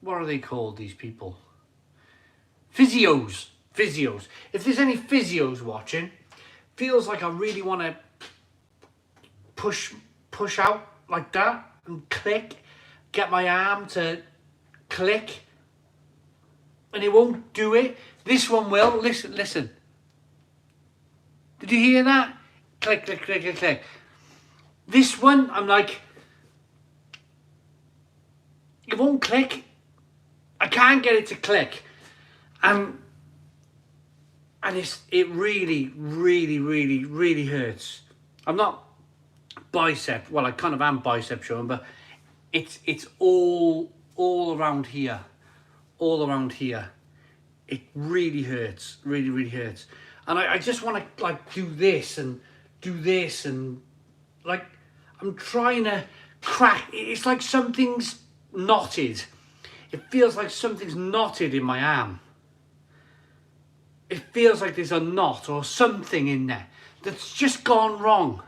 Speaker 1: What are they called, these people? Physios. If there's any physios watching, feels like I really want to push out like that and click, get my arm to click, and it won't do it. This one will. Listen. Did you hear that? Click. This one, I'm like, it won't click. I can't get it to click. And it really hurts. I'm not bicep, well, I kind of am bicep showing, but it's all around here. It really hurts, really hurts. And I just want to like do this and like I'm trying to crack. It's like something's knotted. It feels like something's knotted in my arm. It feels like there's a knot or something in there that's just gone wrong.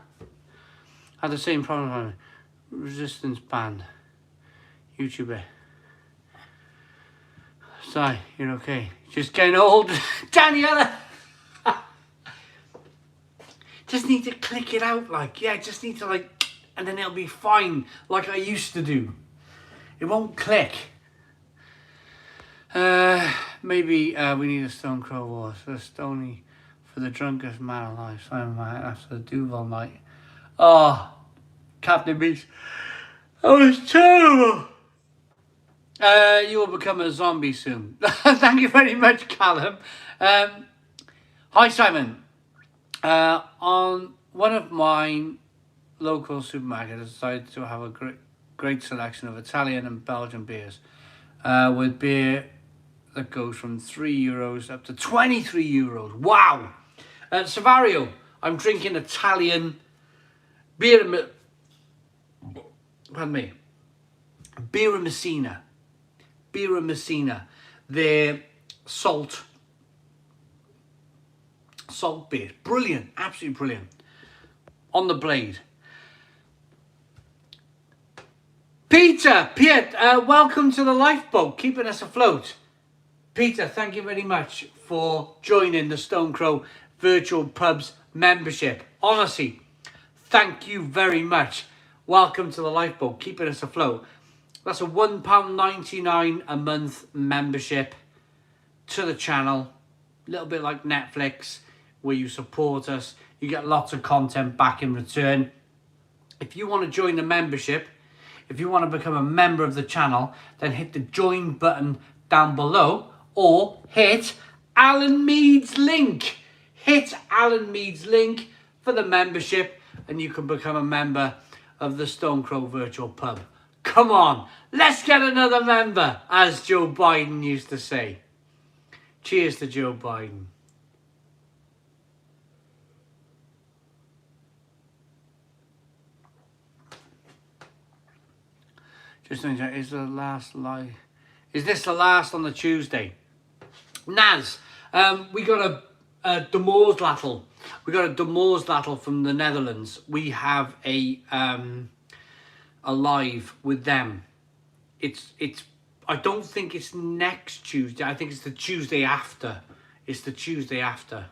Speaker 1: I had the same problem. Resistance band. YouTuber. Sorry, you're okay. Just getting old. Daniela! Just need to click it out, like, yeah, just need to, like, and then it'll be fine, like I used to do. It won't click. Maybe we need a Stone Crow War. So Stony for the drunkest man alive. Simon Matt after the Duval night. Oh, Captain Beach. That was terrible. You will become a zombie soon. Thank you very much, Callum. Hi, Simon. On one of my local supermarkets, I decided to have a great selection of Italian and Belgian beers, with beer that goes from €3 up to €23. Wow! Savario, I'm drinking Italian beer and Messina. Their salt beer, brilliant, absolutely brilliant. On the blade. Peter, welcome to the lifeboat, keeping us afloat. Peter, thank you very much for joining the Stone Crow Virtual Pubs membership. Honestly, thank you very much. Welcome to the lifeboat, keeping us afloat. That's a £1.99 a month membership to the channel. A little bit like Netflix, where you support us. You get lots of content back in return. If you want to join the membership, if you want to become a member of the channel, then hit the join button down below, or hit Alan Mead's link. Hit Alan Mead's link for the membership, and you can become a member of the Stone Crow Virtual Pub. Come on, let's get another member, as Joe Biden used to say. Cheers to Joe Biden. Just thinking, is the last live? Is this the last on the Tuesday? Naz, we got a De Moorslattel. We got a De Moorslattel from the Netherlands. We have a live with them. It's. I don't think it's next Tuesday. I think it's the Tuesday after. It's the Tuesday after.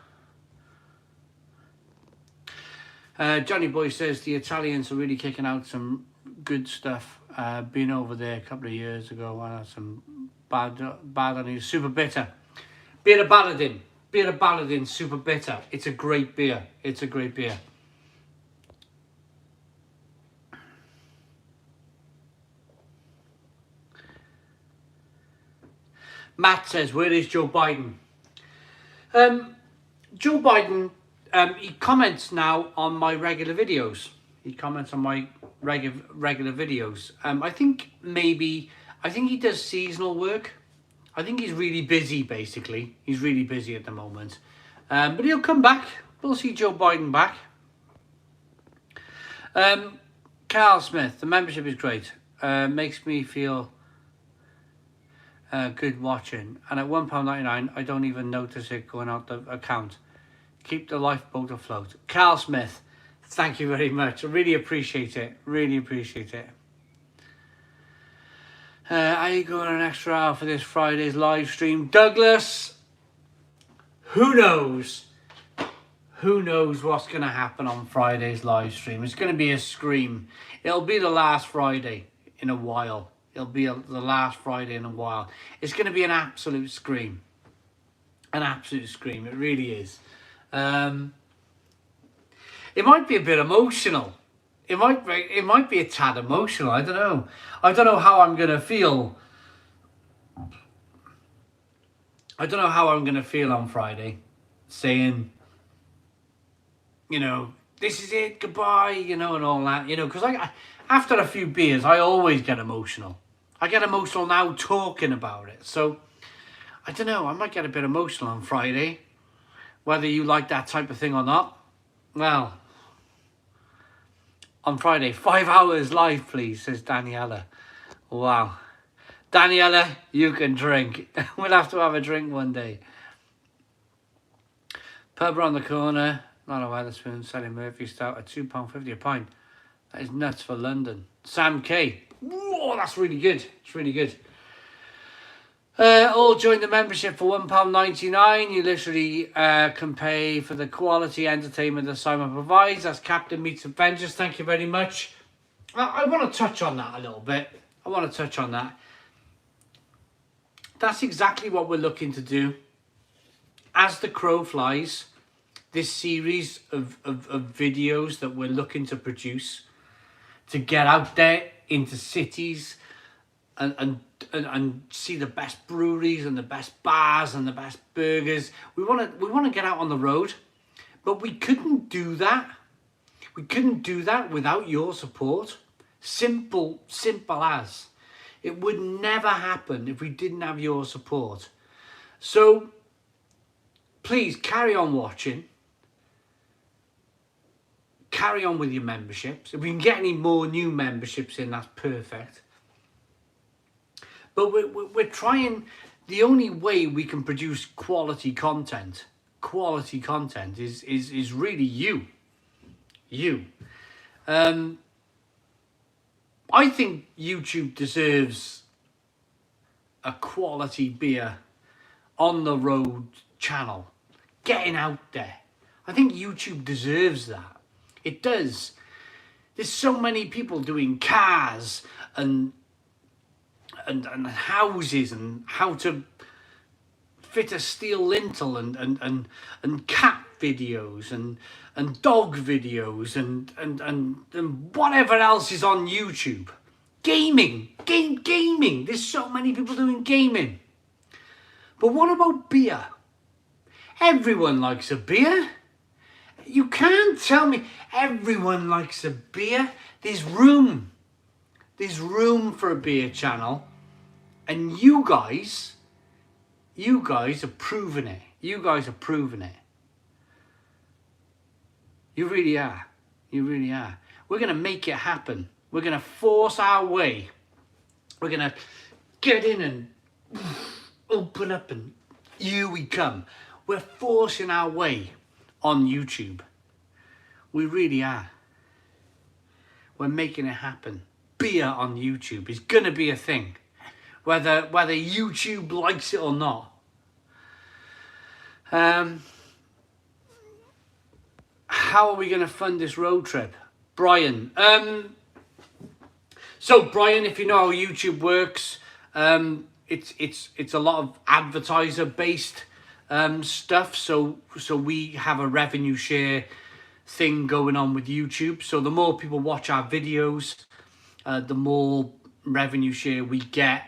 Speaker 1: Johnny Boy says the Italians are really kicking out some good stuff. Been over there a couple of years ago. I had some bad news. Super bitter. Beer of Baladin. Beer of Baladin. Super bitter. It's a great beer. It's a great beer. Matt says, where is Joe Biden? Joe Biden, he comments now on my regular videos. He comments on my regular videos. I think he does seasonal work. I think he's really busy, basically. He's really busy at the moment. But he'll come back. We'll see Joe Biden back. Carl Smith, the membership is great. Makes me feel good watching. And at £1.99, I don't even notice it going out the account. Keep the lifeboat afloat. Carl Smith, thank you very much. I really appreciate it. Really appreciate it. Are you going an extra hour for this Friday's live stream? Douglas, who knows? Who knows what's going to happen on Friday's live stream? It's going to be a scream. It'll be the last Friday in a while. It'll be the last Friday in a while. It's going to be an absolute scream. An absolute scream. It really is. It might be a bit emotional. It might be a tad emotional. I don't know. I don't know how I'm going to feel. I don't know how I'm going to feel on Friday. Saying, you know, this is it, goodbye, you know, and all that. You know, because after a few beers, I always get emotional. I get emotional now talking about it. So, I don't know. I might get a bit emotional on Friday. Whether you like that type of thing or not. Well, on Friday, 5 hours live, please, says Daniela. Wow. Daniela, you can drink. We'll have to have a drink one day. Pub around the corner. Not a Wetherspoon selling Murphy Stout at £2.50 a pint. That is nuts for London. Sam K. Whoa, that's really good. It's really good. All join the membership for £1.99. You literally can pay for the quality entertainment that Simon provides. That's Captain Meets Avengers. Thank you very much. I want to touch on that a little bit. That's exactly what we're looking to do. As the crow flies, this series of videos that we're looking to produce to get out there into cities and see the best breweries and the best bars and the best burgers. We want to get out on the road, but we couldn't do that. We couldn't do that without your support. Simple as. It would never happen if we didn't have your support. So please carry on watching. Carry on with your memberships. If we can get any more new memberships in, that's perfect. But we're trying. The only way we can produce quality content is really you. I think YouTube deserves a quality beer on the road channel, getting out there. I think YouTube deserves that. It does. There's so many people doing cars and houses and how to fit a steel lintel and cat videos and dog videos and whatever else is on YouTube. Gaming. There's so many people doing gaming. But what about beer? Everyone likes a beer. You can't tell me everyone likes a beer. There's room. There's room for a beer channel. And you guys are proving it. You guys are proving it. You really are. You really are. We're going to make it happen. We're going to force our way. We're going to get in and open up, and here we come. We're forcing our way on YouTube. We really are. We're making it happen. Beer on YouTube is going to be a thing. Whether YouTube likes it or not. How are we going to fund this road trip? Brian. So Brian, if you know how YouTube works, it's a lot of advertiser based stuff. So we have a revenue share thing going on with YouTube. So the more people watch our videos, the more revenue share we get,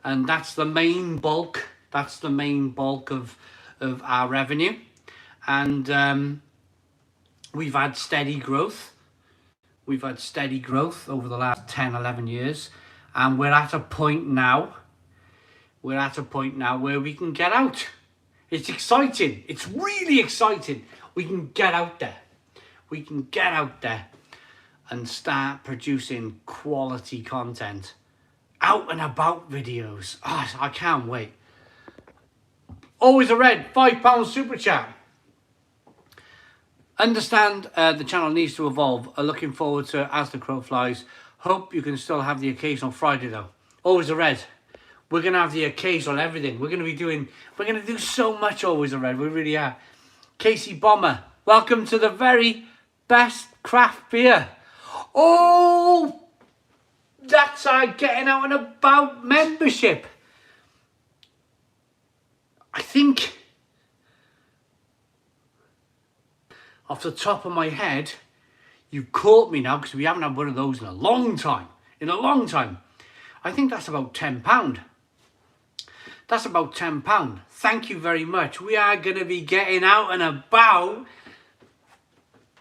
Speaker 1: and that's the main bulk. That's the main bulk of our revenue, and we've had steady growth. We've had steady growth over the last 10, 11 years, and we're at a point now. We're at a point now where we can get out. It's exciting. It's really exciting. We can get out there. We can get out there and start producing quality content. Out and about videos. Oh, I can't wait. Always a red, £5 super chat. Understand the channel needs to evolve. Looking forward to As the Crow Flies. Hope you can still have the occasional Friday though. Always a red. We're going to have the occasional everything. We're going to do so much Always a Red. We really are. Casey Bomber, welcome to the very best craft beer. Oh, that's our Getting Out and About membership. I think, off the top of my head, you've caught me now because we haven't had one of those in a long time. I think that's about £10. That's about £10. Thank you very much. We are going to be getting out and about.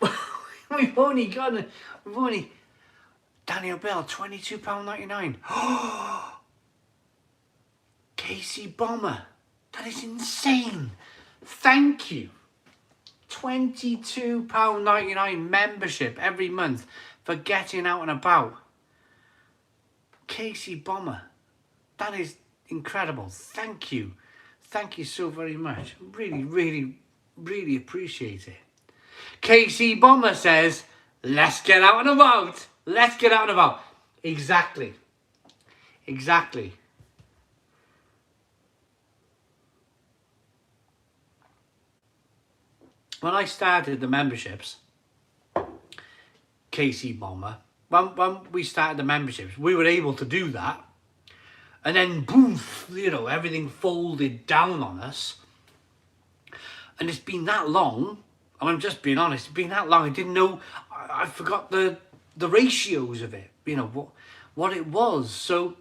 Speaker 1: We've only Daniel Bell, £22.99. Casey Bomber, that is insane. Thank you. £22.99 membership every month for Getting Out and About. Casey Bomber, that is incredible. Thank you. Thank you so very much. Really appreciate it. Casey Bomber says, let's get out and about. Let's get out and about. Exactly. When I started the memberships, Casey Bomber, when we started the memberships, we were able to do that. And then boom, everything folded down on us. And it's been that long, and I'm just being honest, it's been that long, I didn't know, I forgot the ratios of it, what it was. So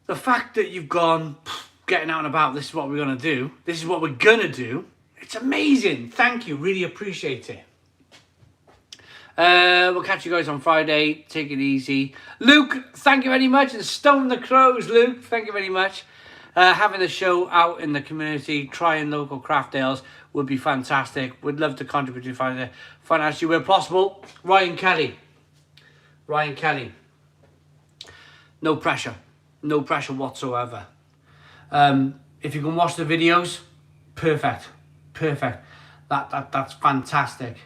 Speaker 1: the fact that you've gone, Getting Out and About, this is what we're going to do, this is what we're going to do, it's amazing. Thank you, really appreciate it. We'll catch you guys on Friday. Take it easy. Luke, thank you very much. And Stone the Crows, Luke, thank you very much. Having the show out in the community, trying local craft ales would be fantastic. We'd love to contribute to financially where possible. Ryan Kelly. No pressure whatsoever. If you can watch the videos, perfect. That's fantastic.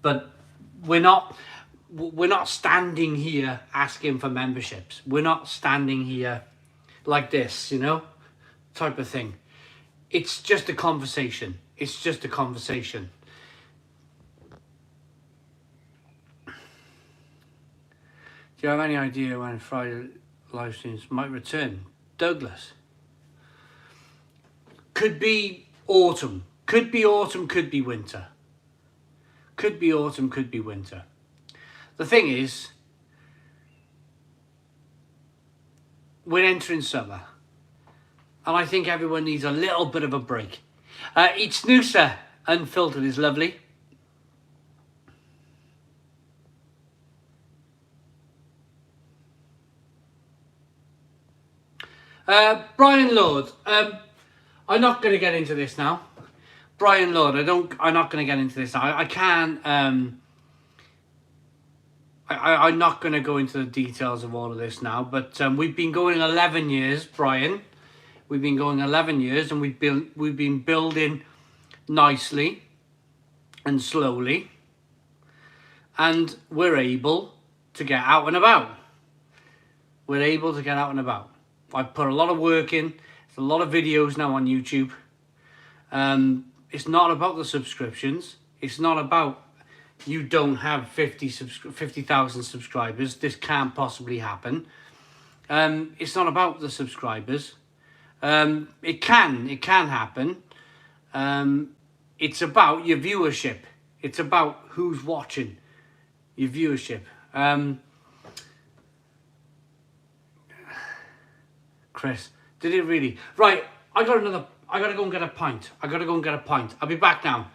Speaker 1: But we're not standing here asking for memberships. We're not standing here like this, type of thing. It's just a conversation. Do you have any idea when Friday live streams might return? Douglas. Could be autumn. Could be winter. The thing is, we're entering summer. And I think everyone needs a little bit of a break. Each Noosa Unfiltered is lovely. Brian Lord. I'm not going to get into this now. Brian Lord, I'm not going to get into this now. I can't. I'm not going to go into the details of all of this now. But we've been going 11 years, Brian. We've been going 11 years, and we've been building nicely and slowly, and we're able to get out and about. We're able to get out and about. I've put a lot of work in. There's a lot of videos now on YouTube. It's not about the subscriptions. It's not about you don't have 50,000 subscribers. This can't possibly happen. It's not about the subscribers. It can happen. It's about your viewership. It's about who's watching, your viewership. Chris, did it really? Right, I gotta go and get a pint. I'll be back now.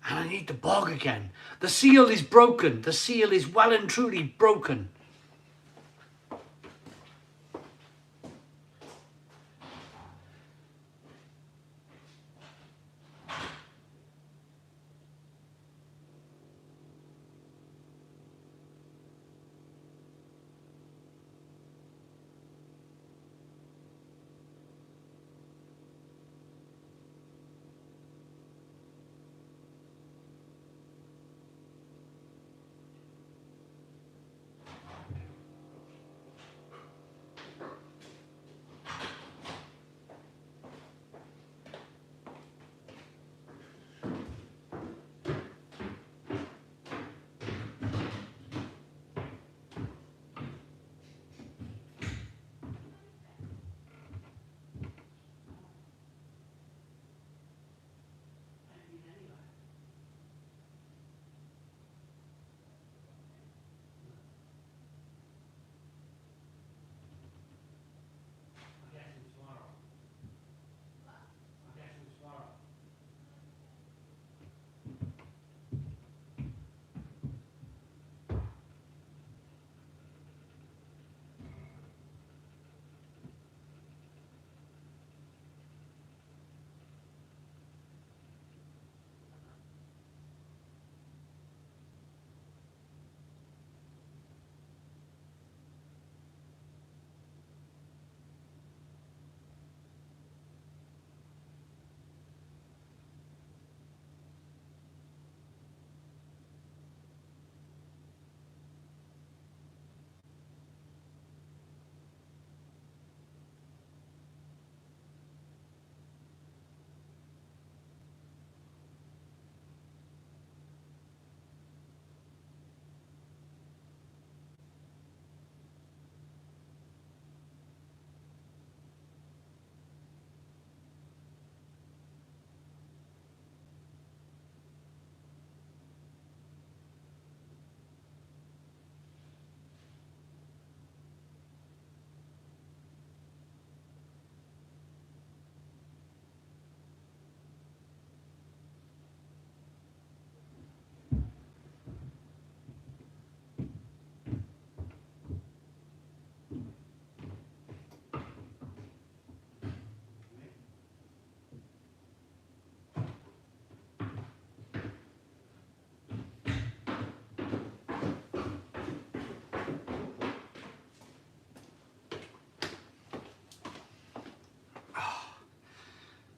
Speaker 1: And I need the bog again. The seal is broken. The seal is well and truly broken.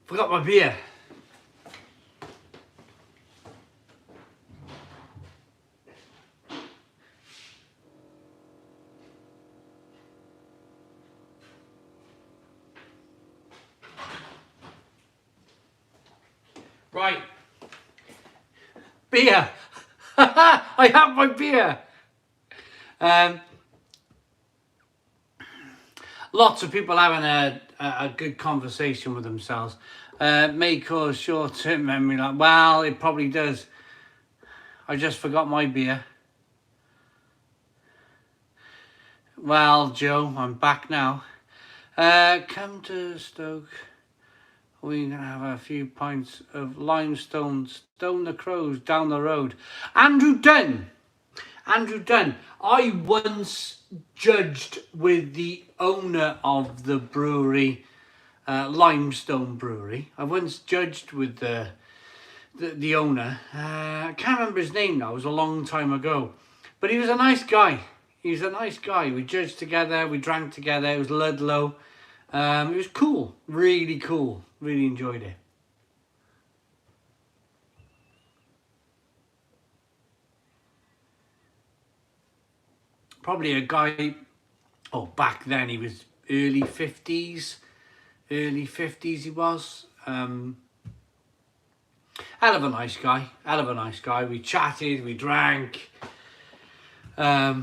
Speaker 1: Forgot my beer. Right. Beer. I have my beer. Lots of people having a good conversation with themselves. May cause short-term memory loss. Well, it probably does. I just forgot my beer. Well, Joe, I'm back now. Come to Stoke. We're going to have a few pints of limestone, stone the crows down the road. Andrew Dunn. Andrew Dunn. I once judged with the owner of the brewery, Limestone Brewery. I once judged with the owner. I can't remember his name now. It was a long time ago. But he was a nice guy. He was a nice guy. We judged together. We drank together. It was Ludlow. It was cool. Really cool. Really enjoyed it. Probably a guy, back then he was early 50s. Early 50s he was. Hell of a nice guy. Hell of a nice guy. We chatted, we drank. Off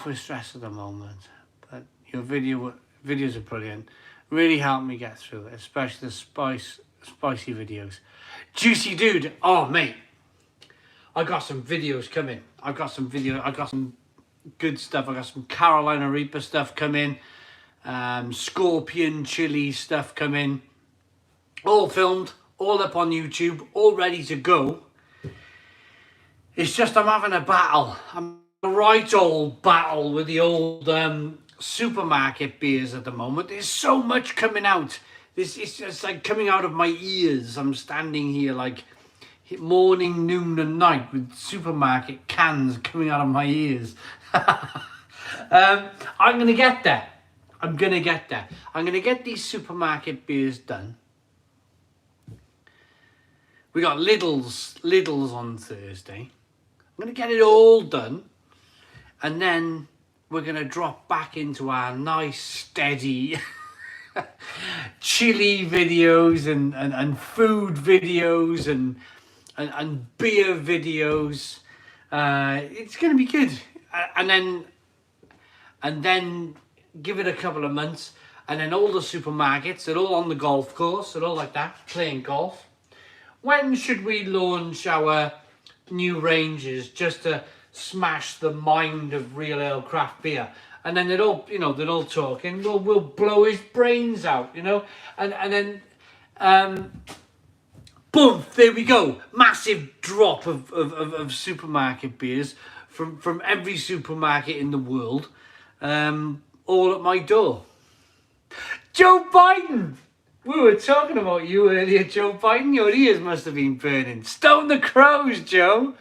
Speaker 1: with stress at the moment. But your videos are brilliant. Really helped me get through it, especially the spicy videos. Juicy dude. Oh, mate. I got some videos coming. I got some good stuff. I got some Carolina Reaper stuff coming. Scorpion chili stuff coming. All filmed, all up on YouTube, all ready to go. It's just I'm having a battle. I'm a right old battle with the old supermarket beers at the moment. There's so much coming out. It's just like coming out of my ears. I'm standing here like morning, noon and night with supermarket cans coming out of my ears. I'm going to get there. I'm going to get there. I'm going to get these supermarket beers done. We got Lidl's on Thursday. I'm going to get it all done. And then we're going to drop back into our nice, steady chili videos and food videos and beer videos. It's going to be good. And then give it a couple of months. And then all the supermarkets, they're all on the golf course. They're all like that, playing golf. When should we launch our new ranges just to smash the mind of real ale craft beer? And then they're all talking. We'll blow his brains out, and then boom, there we go. Massive drop of supermarket beers from every supermarket in the world, all at my door. Joe Biden. We were talking about you earlier, Joe Biden. Your ears must have been burning. Stone the crows, Joe.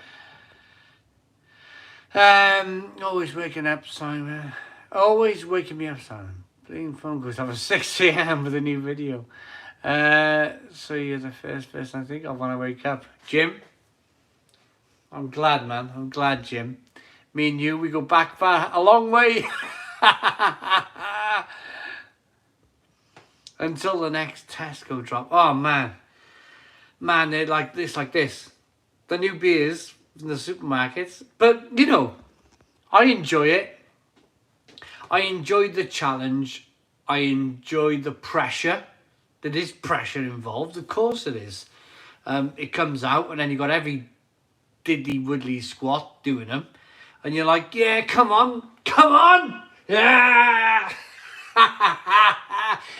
Speaker 1: Always waking up, Simon. Always waking me up, Simon. Playing phone calls. I'm at 6 a.m. with a new video. So you're the first person I think of when I wake up. Jim. I'm glad, man. I'm glad, Jim. Me and you, we go back far, a long way. Until the next Tesco drop. Oh, man. Man, they're like this. The new beers from the supermarkets. But, I enjoy it. I enjoy the challenge. I enjoy the pressure. There is pressure involved. Of course it is. It comes out and then you got every diddly woodly squat doing them. And you're like, yeah, come on. Yeah.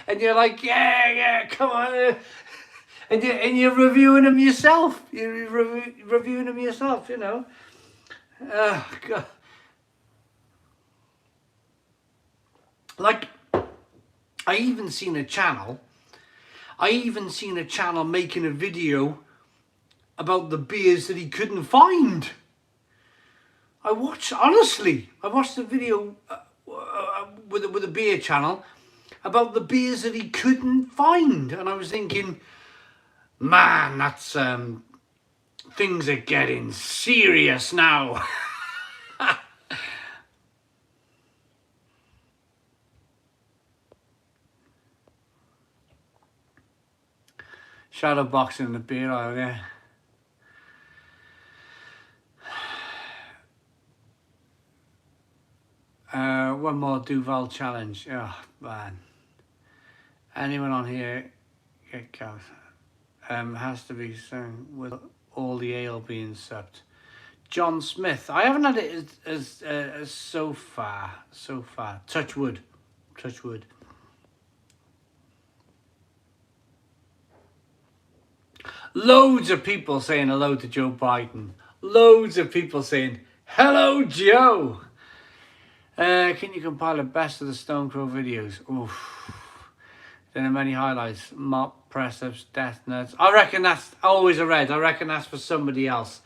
Speaker 1: And you're like, yeah, come on. And you're reviewing them yourself. You're reviewing them yourself, Oh, God. Like, I even seen a channel making a video about the beers that he couldn't find. I watched the video with a beer channel about the beers that he couldn't find, and I was thinking, man, that's things are getting serious now. Shadow boxing in the beer aisle, yeah. One more Duval challenge. Oh, man. Anyone on here get gout? Has to be soon with all the ale being supped. John Smith. I haven't had it as so far. Touch wood. Touch wood. Loads of people saying hello to Joe Biden. Loads of people saying, hello, Joe. Can you compile the best of the Stone Crow videos? Oof. Then there are many highlights. Mop, press-ups, death nuts. I reckon that's always a red. I reckon that's for somebody else.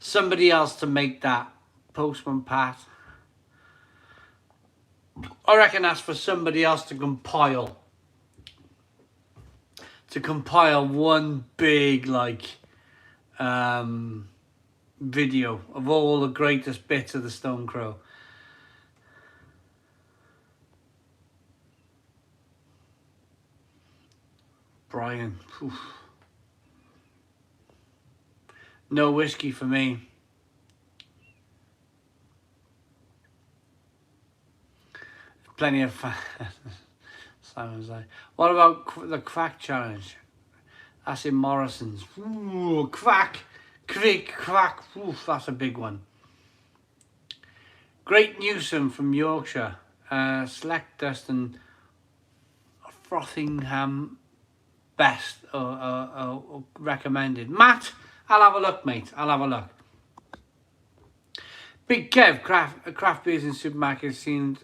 Speaker 1: Somebody else to make that. Postman Pat. I reckon that's for somebody else to compile. To compile one big, like, video of all the greatest bits of the Stone Crow. Brian. Oof. No whiskey for me. Plenty of Simon's like, what about the crack challenge? That's in Morrison's. Ooh, crack. Creek, crack. Oof, that's a big one. Great Newsom from Yorkshire. Select Dust and Frothingham best recommended. Matt, I'll have a look, mate. I'll have a look. Big Kev, craft beers in supermarkets seemed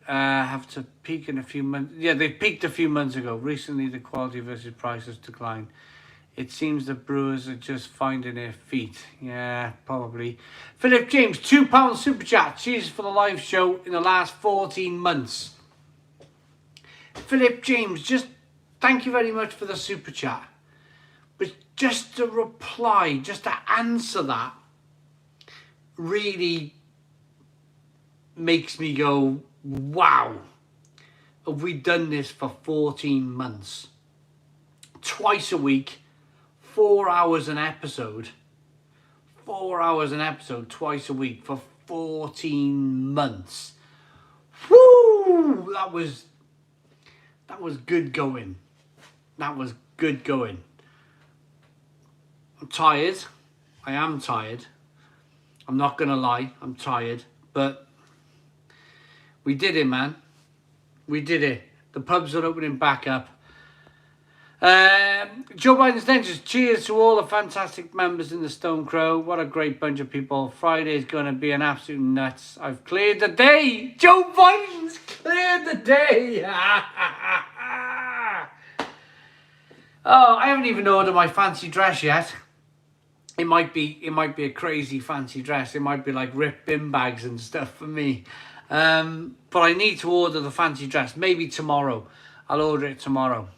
Speaker 1: have to peak in a few months. Yeah, they peaked a few months ago. Recently, the quality versus price has declined. It seems the brewers are just finding their feet. Yeah, probably. Philip James, £2 super chat. Cheers for the live show in the last 14 months. Philip James, just thank you very much for the super chat. But just to reply, just to answer that, really makes me go, wow. Have we done this for 14 months? Twice a week, 4 hours an episode. 4 hours an episode, twice a week for 14 months. Woo! That was good going. That was good going. I'm tired. I am tired. I'm not going to lie. I'm tired. But we did it, man. We did it. The pubs are opening back up. Joe Biden's dentist. Cheers to all the fantastic members in the Stone Crow. What a great bunch of people. Friday is going to be an absolute nuts. I've cleared the day. Joe Biden's cleared the day. Oh, I haven't even ordered my fancy dress yet. It might be a crazy fancy dress. It might be like ripped bin bags and stuff for me. But I need to order the fancy dress. Maybe tomorrow. I'll order it tomorrow.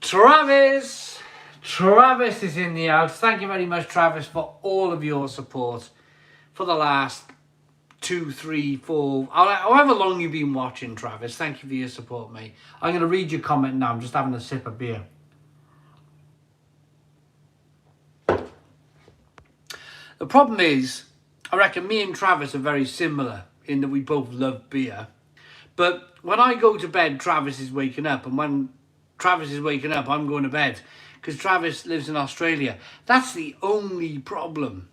Speaker 1: Travis is in the house. Thank you very much, Travis, for all of your support for the last 2, 3, 4, however long you've been watching, Travis. Thank you for your support, mate. I'm going to read your comment now. I'm just having a sip of beer. The problem is, I reckon me and Travis are very similar in that we both love beer. But when I go to bed, Travis is waking up. And when Travis is waking up, I'm going to bed. Because Travis lives in Australia. That's the only problem.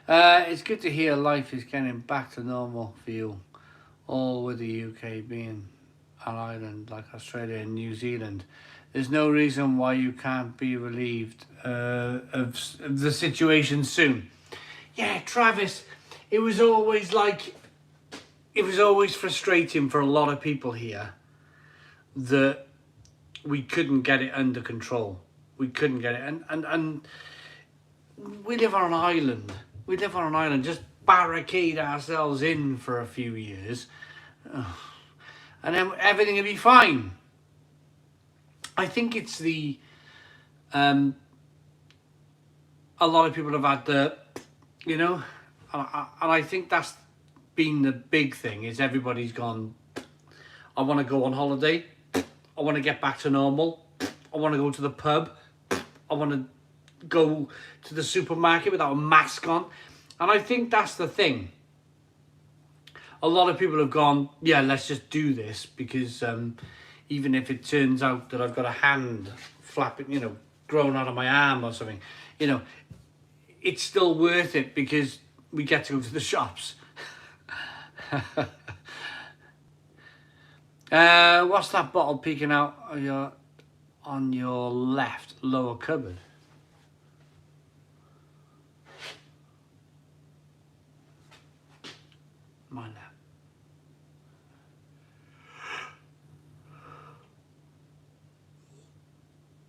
Speaker 1: It's good to hear life is getting back to normal for you. All with the UK being an island like Australia and New Zealand. There's no reason why you can't be relieved of the situation soon. Yeah, Travis, it was always frustrating for a lot of people here that we couldn't get it under control. We couldn't get it. And we live on an island. We live on an island. Just barricade ourselves in for a few years. And then everything will be fine. I think it's the... a lot of people have had the... You know? And I think that's been the big thing, is everybody's gone, I want to go on holiday. I want to get back to normal. I want to go to the pub. I want to go to the supermarket without a mask on. And I think that's the thing. A lot of people have gone, yeah, let's just do this, because even if it turns out that I've got a hand flapping, you know, growing out of my arm or something, you know, it's still worth it, because we get to go to the shops. What's that bottle peeking out on your left lower cupboard? My left.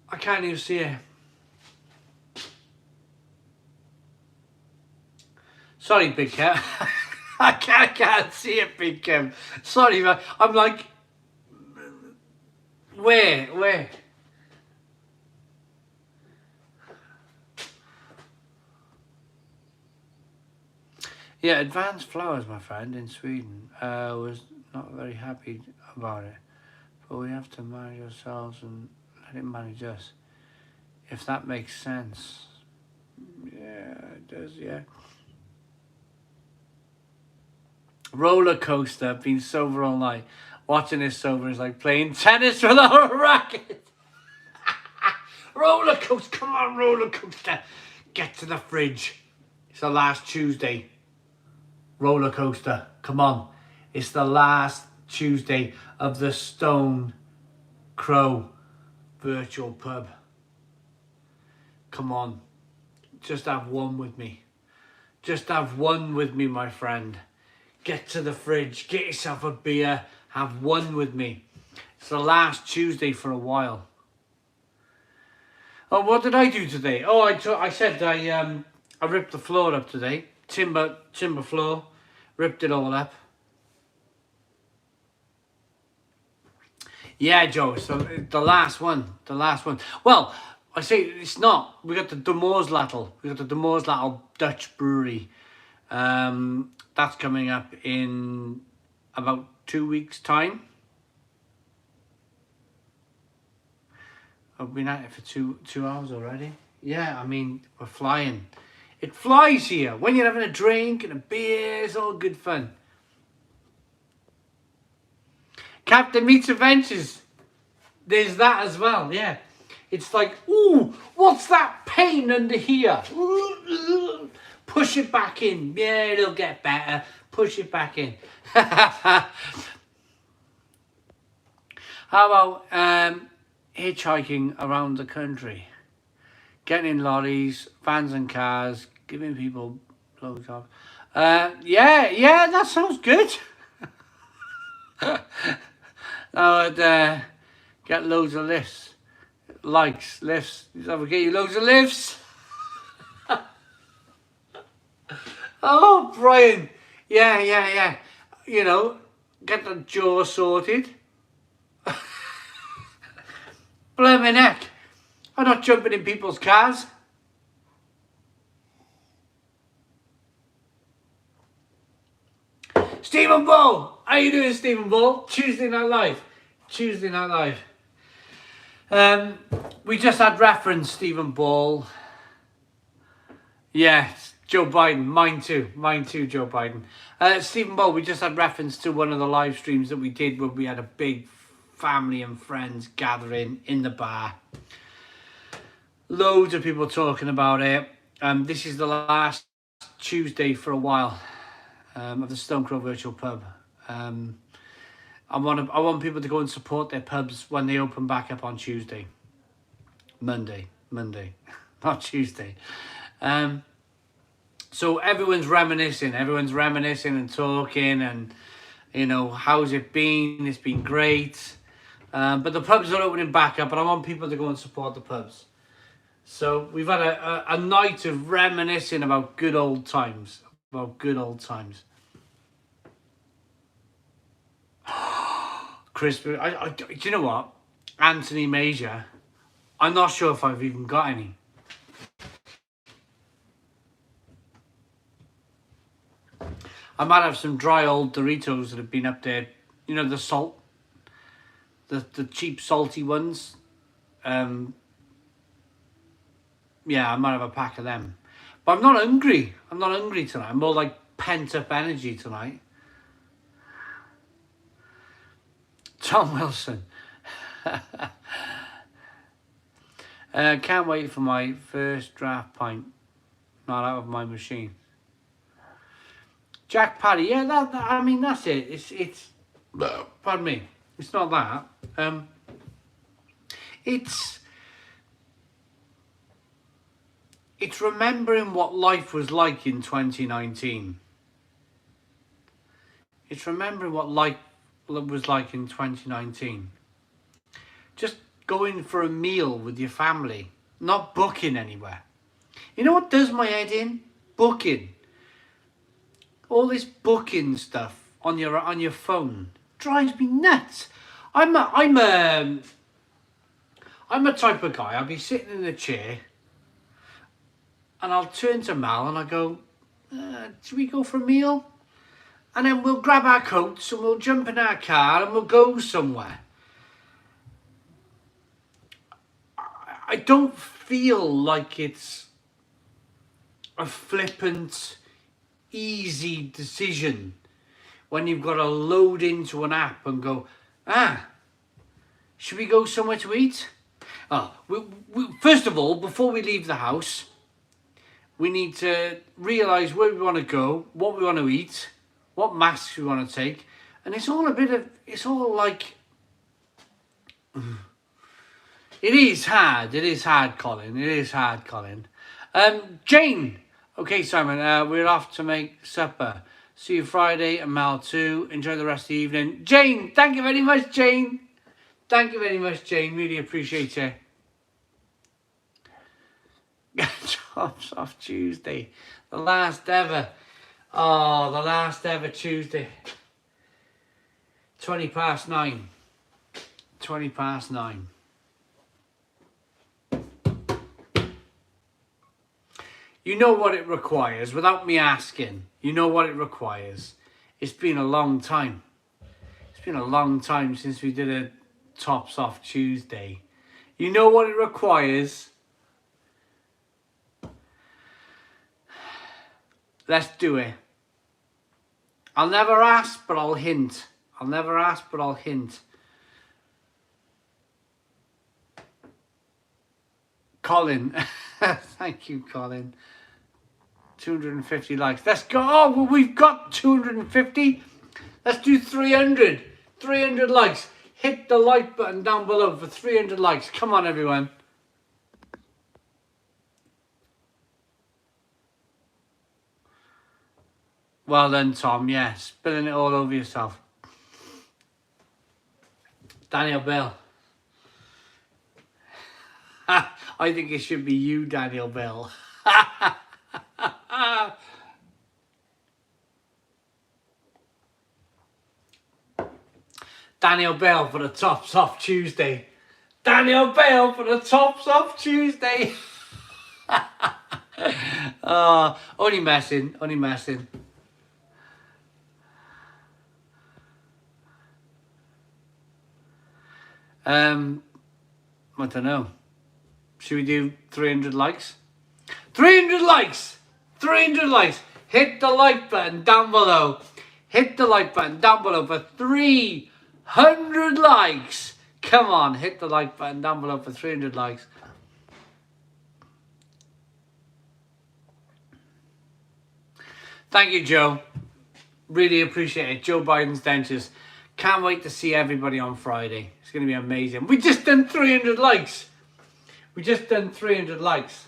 Speaker 1: I can't even see it. Sorry, Big Kev. I can't see it, Big Kev. Sorry, man. I'm like, where? Yeah, Advanced Flowers, my friend, in Sweden, was not very happy about it. But we have to manage ourselves and let it manage us. If that makes sense. Yeah, it does, yeah. Roller coaster, been sober all night. Watching this sober is like playing tennis without a racket. Roller coaster, come on, roller coaster. Get to the fridge. It's the last Tuesday. Roller coaster, come on. It's the last Tuesday of the Stone Crow virtual pub. Come on. Just have one with me. Just have one with me, my friend. Get to the fridge, get yourself a beer, have one with me. It's the last Tuesday for a while. Oh, what did I do today? Oh, I said I ripped the floor up today. Timber floor. Ripped it all up. Yeah, Joe, so the last one. Well, I say it's not. We got the Demorslattel Dutch brewery. That's coming up in about 2 weeks' time. I've been at it for two hours already. Yeah, I mean, we're flying. It flies here. When you're having a drink and a beer, it's all good fun. Captain Meets Adventures. There's that as well, yeah. It's like, ooh, what's that pain under here? Push it back in. Yeah, it'll get better. Push it back in. How about hitchhiking around the country? Getting in lorries, vans and cars, giving people blowjobs. Yeah, that sounds good. I would get loads of lifts. Lifts. I would get you loads of lifts. Oh, Brian. Yeah. You know, get the jaw sorted. Blimey neck. I'm not jumping in people's cars. Stephen Ball. How you doing, Stephen Ball? Tuesday Night Live. We just had reference, Stephen Ball. Yes, Joe Biden. Mine too, Joe Biden. Stephen Ball, we just had reference to one of the live streams that we did where we had a big family and friends gathering in the bar. Loads of people talking about it. This is the last Tuesday for a while of the Stone Crow Virtual Pub. I want people to go and support their pubs when they open back up on Tuesday. Monday, not Tuesday. So everyone's reminiscing and talking and, you know, how's it been? It's been great. But the pubs are opening back up and I want people to go and support the pubs. So we've had a night of reminiscing about good old times. Chris, do you know what? Anthony Major, I'm not sure if I've even got any. I might have some dry old Doritos that have been up there. You know, the salt. The cheap salty ones. Yeah, I might have a pack of them. But I'm not hungry. Tonight. I'm more like pent up energy tonight. Tom Wilson. Can't wait for my first draft pint. Not out of my machine. Jack Parry, yeah, I mean, that's it. It's, pardon me, it's not that. It's remembering what life was like in 2019. It's remembering what life was like in 2019. Just going for a meal with your family, not booking anywhere. You know what does my head in? Booking. All this booking stuff on your phone drives me nuts. I'm a type of guy. I'll be sitting in a chair and I'll turn to Mal and I go, should we go for a meal? And then we'll grab our coats and we'll jump in our car and we'll go somewhere. I don't feel like it's a flippant, easy decision when you've got to load into an app and go, should we go somewhere to eat? First of all, before we leave the house, we need to realise where we want to go, what we want to eat, what masks we want to take. And it's all like, it is hard, Colin. It is hard, Colin. Jane. Okay, Simon, we're off to make supper. See you Friday and Mal too. Enjoy the rest of the evening. Jane, thank you very much, Jane. Thank you very much, Jane. Really appreciate it. Chops off Tuesday. The last ever. Oh, the last ever Tuesday. 9:20. 9:20. You know what it requires, without me asking. You know what it requires. It's been a long time. It's been a long time since we did a Tops Off Tuesday. You know what it requires? Let's do it. I'll never ask, but I'll hint. I'll never ask, but I'll hint. Colin. Thank you, Colin. 250 likes. Let's go. Oh, well, we've got 250. Let's do 300. 300 likes. Hit the like button down below for 300 likes. Come on, everyone. Well done, Tom. Yeah, spilling it all over yourself. Daniel Bell. I think it should be you, Daniel Bell. Daniel Bell for the Tops Off Tuesday. Daniel Bell for the Tops Off Tuesday. Only messing. Only messing. I don't know. Should we do 300 likes? 300 likes! 300 likes! Hit the like button down below. Hit the like button down below for 300 likes. Come on, hit the like button down below for 300 likes. Thank you, Joe. Really appreciate it. Joe Biden's dentures. Can't wait to see everybody on Friday. It's going to be amazing. We just done 300 likes. We just done 300 likes.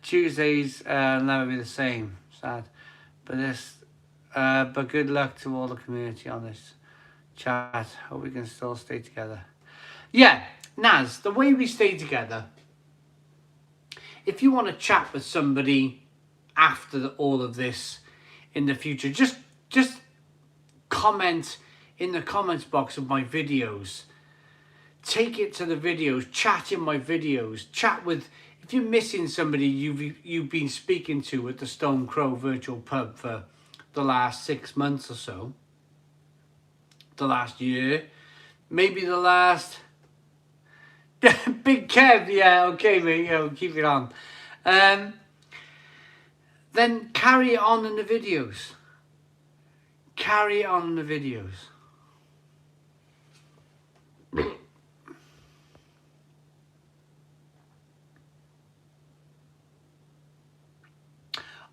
Speaker 1: Tuesdays never be the same. Sad. But good luck to all the community on this chat. Hope we can still stay together. Yeah, Naz, the way we stay together, if you want to chat with somebody after all of this in the future, just comment in the comments box of my videos. Take it to the videos, chat in my videos, chat with, if you're missing somebody you've been speaking to at the Stone Crow virtual pub for the last 6 months or so, the last year, maybe the last, Big Kev, yeah, okay mate, yeah, we'll keep it on. Then carry it on in the videos. Carry it on in the videos.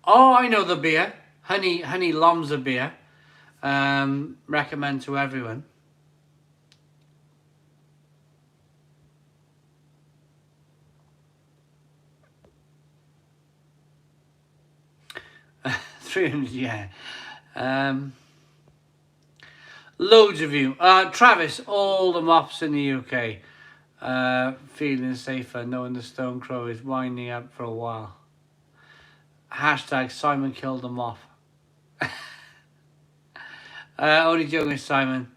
Speaker 1: Oh, I know the beer. Honey Lomza beer. Recommend to everyone. $300, yeah. Loads of you. Travis, all the mops in the UK. Feeling safer knowing the Stone Crow is winding up for a while. Hashtag Simon killed them off. Only joking, Simon.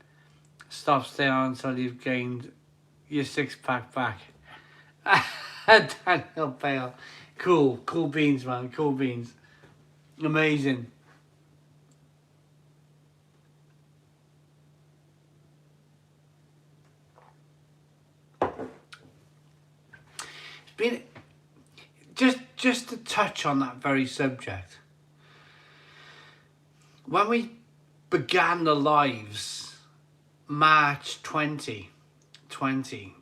Speaker 1: Stop staying on until you've gained your 6-pack back. Daniel Bale. Cool beans, man. Cool beans. Amazing. It's been just to touch on that very subject. When we began the lives, March 2020,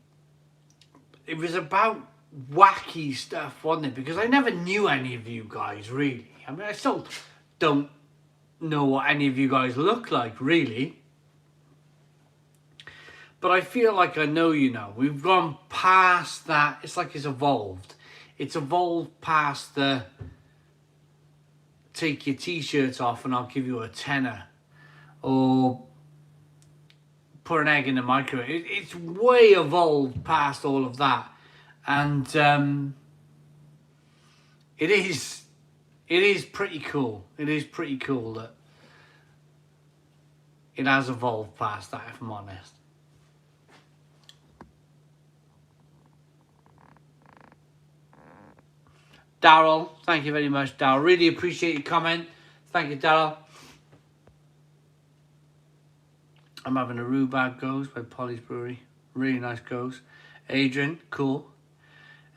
Speaker 1: it was about wacky stuff, wasn't it? Because I never knew any of you guys, really. I mean, I still don't know what any of you guys look like, really. But I feel like I know you now. We've gone past that. It's like it's evolved. It's evolved past the take your t-shirts off and I'll give you a tenner. Or put an egg in the microwave. It's way evolved past all of that. And it is pretty cool. It is pretty cool that it has evolved past that, if I'm honest. Daryl, thank you very much, Daryl. Really appreciate your comment. Thank you, Daryl. I'm having a rhubarb goes by Polly's Brewery. Really nice goes. Adrian, cool.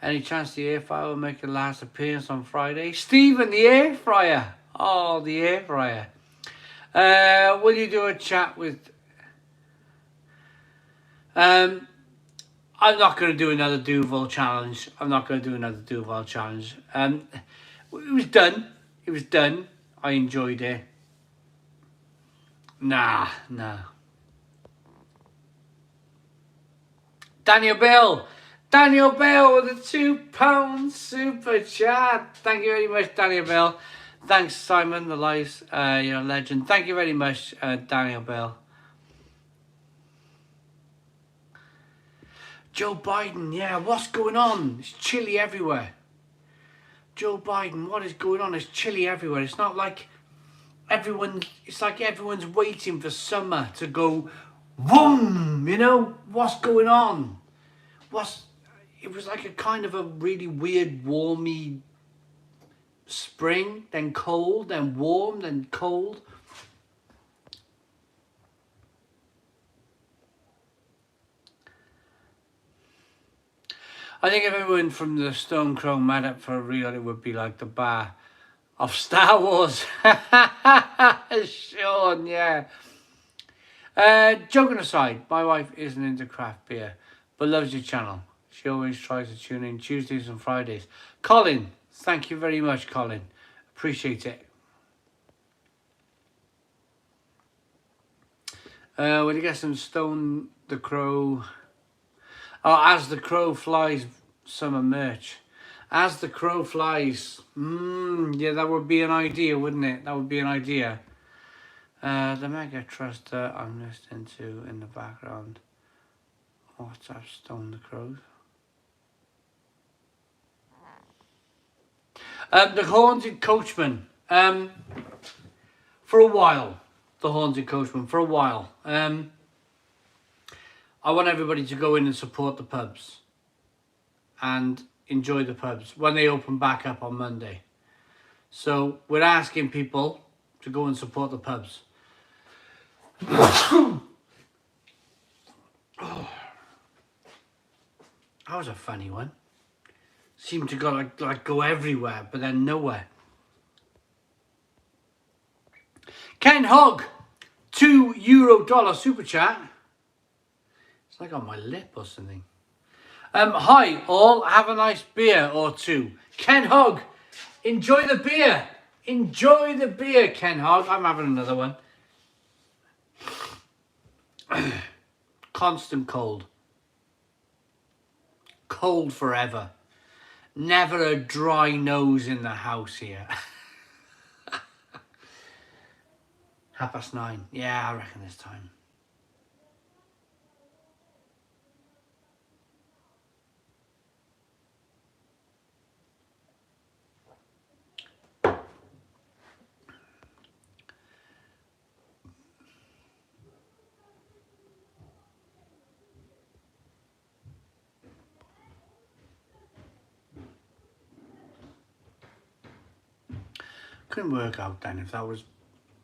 Speaker 1: Any chance the air fryer will make a last appearance on Friday? Stephen, the air fryer. Oh, the air fryer. Will you do a chat with... I'm not going to do another Duval challenge. It was done. I enjoyed it. Nah. Daniel Bell with a £2 super chat. Thank you very much, Daniel Bell. Thanks, Simon, the lives, you're a legend. Thank you very much, Daniel Bell. Joe Biden, yeah, what's going on? It's chilly everywhere. Joe Biden, what is going on? It's chilly everywhere. It's not like it's like everyone's waiting for summer to go, boom, you know? What's going on? It was like a kind of a really weird, warmy spring, then cold, then warm, then cold. I think if everyone from the Stone Crow met up for real, it would be like the bar of Star Wars. Sean, yeah. Joking aside, my wife isn't into craft beer, but loves your channel. She always tries to tune in Tuesdays and Fridays. Colin, thank you very much, Colin. Appreciate it. Will you get some Stone the Crow... Oh, As the Crow Flies summer merch. As the Crow Flies. Yeah, that would be an idea, wouldn't it? That would be an idea. The Mega Truster I'm listening to in the background. What's up, Stone the Crows? The Haunted Coachman. For a while. The Haunted Coachman. For a while. I want everybody to go in and support the pubs and enjoy the pubs when they open back up on Monday. So we're asking people to go and support the pubs. Oh, that was a funny one. Seemed to go like go everywhere, but then nowhere. Ken Hogg, $2 super chat. It's like on my lip or something. Hi all, have a nice beer or two. Ken Hogg, enjoy the beer. Enjoy the beer, Ken Hogg. I'm having another one. Constant cold. Cold forever. Never a dry nose in the house here. 9:30. Yeah, I reckon this time. Couldn't work out then if that was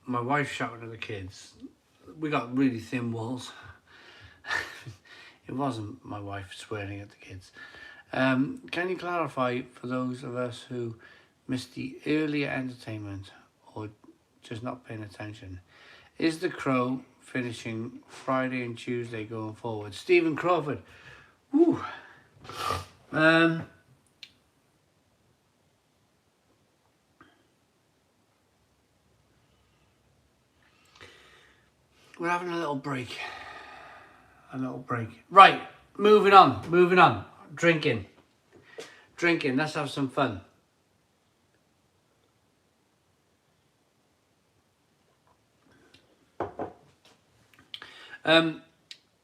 Speaker 1: my wife shouting at the kids. We got really thin walls. It wasn't my wife swearing at the kids. Can you clarify for those of us who missed the earlier entertainment or just not paying attention? Is the Crow finishing Friday and Tuesday going forward? Stephen Crawford. Woo. We're having a little break. Right, moving on. Drinking. Let's have some fun.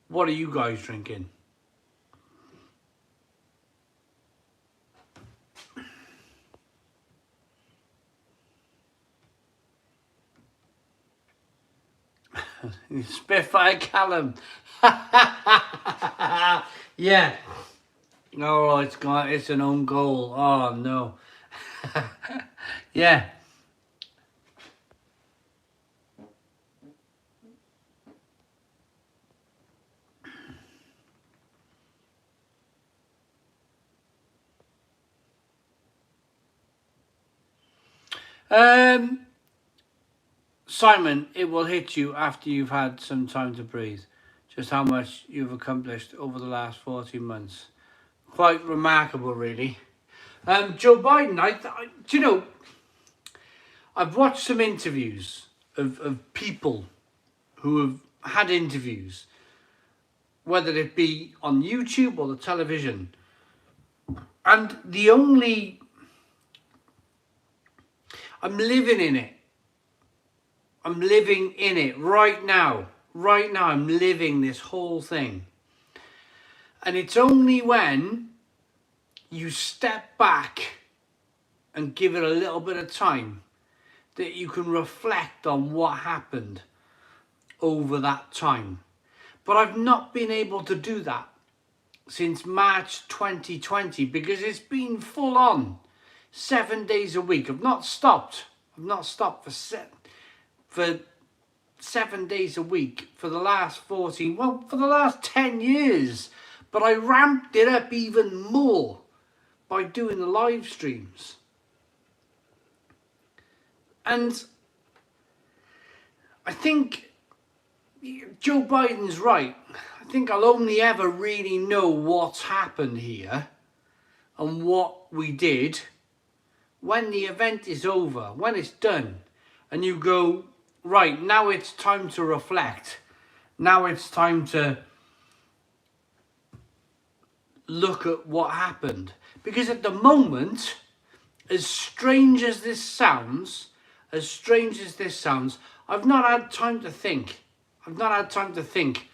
Speaker 1: What are you guys drinking? Spitfire Callum. Yeah. Oh, it's an own goal. Oh no. Yeah. Simon, it will hit you after you've had some time to breathe. Just how much you've accomplished over the last 14 months. Quite remarkable, really. Joe Biden, do you know, I've watched some interviews of people who have had interviews, whether it be on YouTube or the television. And I'm living in it. I'm living in it right now. Right now, I'm living this whole thing. And it's only when you step back and give it a little bit of time that you can reflect on what happened over that time. But I've not been able to do that since March 2020 because it's been full on 7 days a week. I've not stopped for 7 days a week for the last 10 years. But I ramped it up even more by doing the live streams. And I think Joe Biden's right. I think I'll only ever really know what's happened here and what we did when the event is over, when it's done. And you go, right, now it's time to reflect. Now it's time to look at what happened. Because at the moment, as strange as this sounds, I've not had time to think. I've not had time to think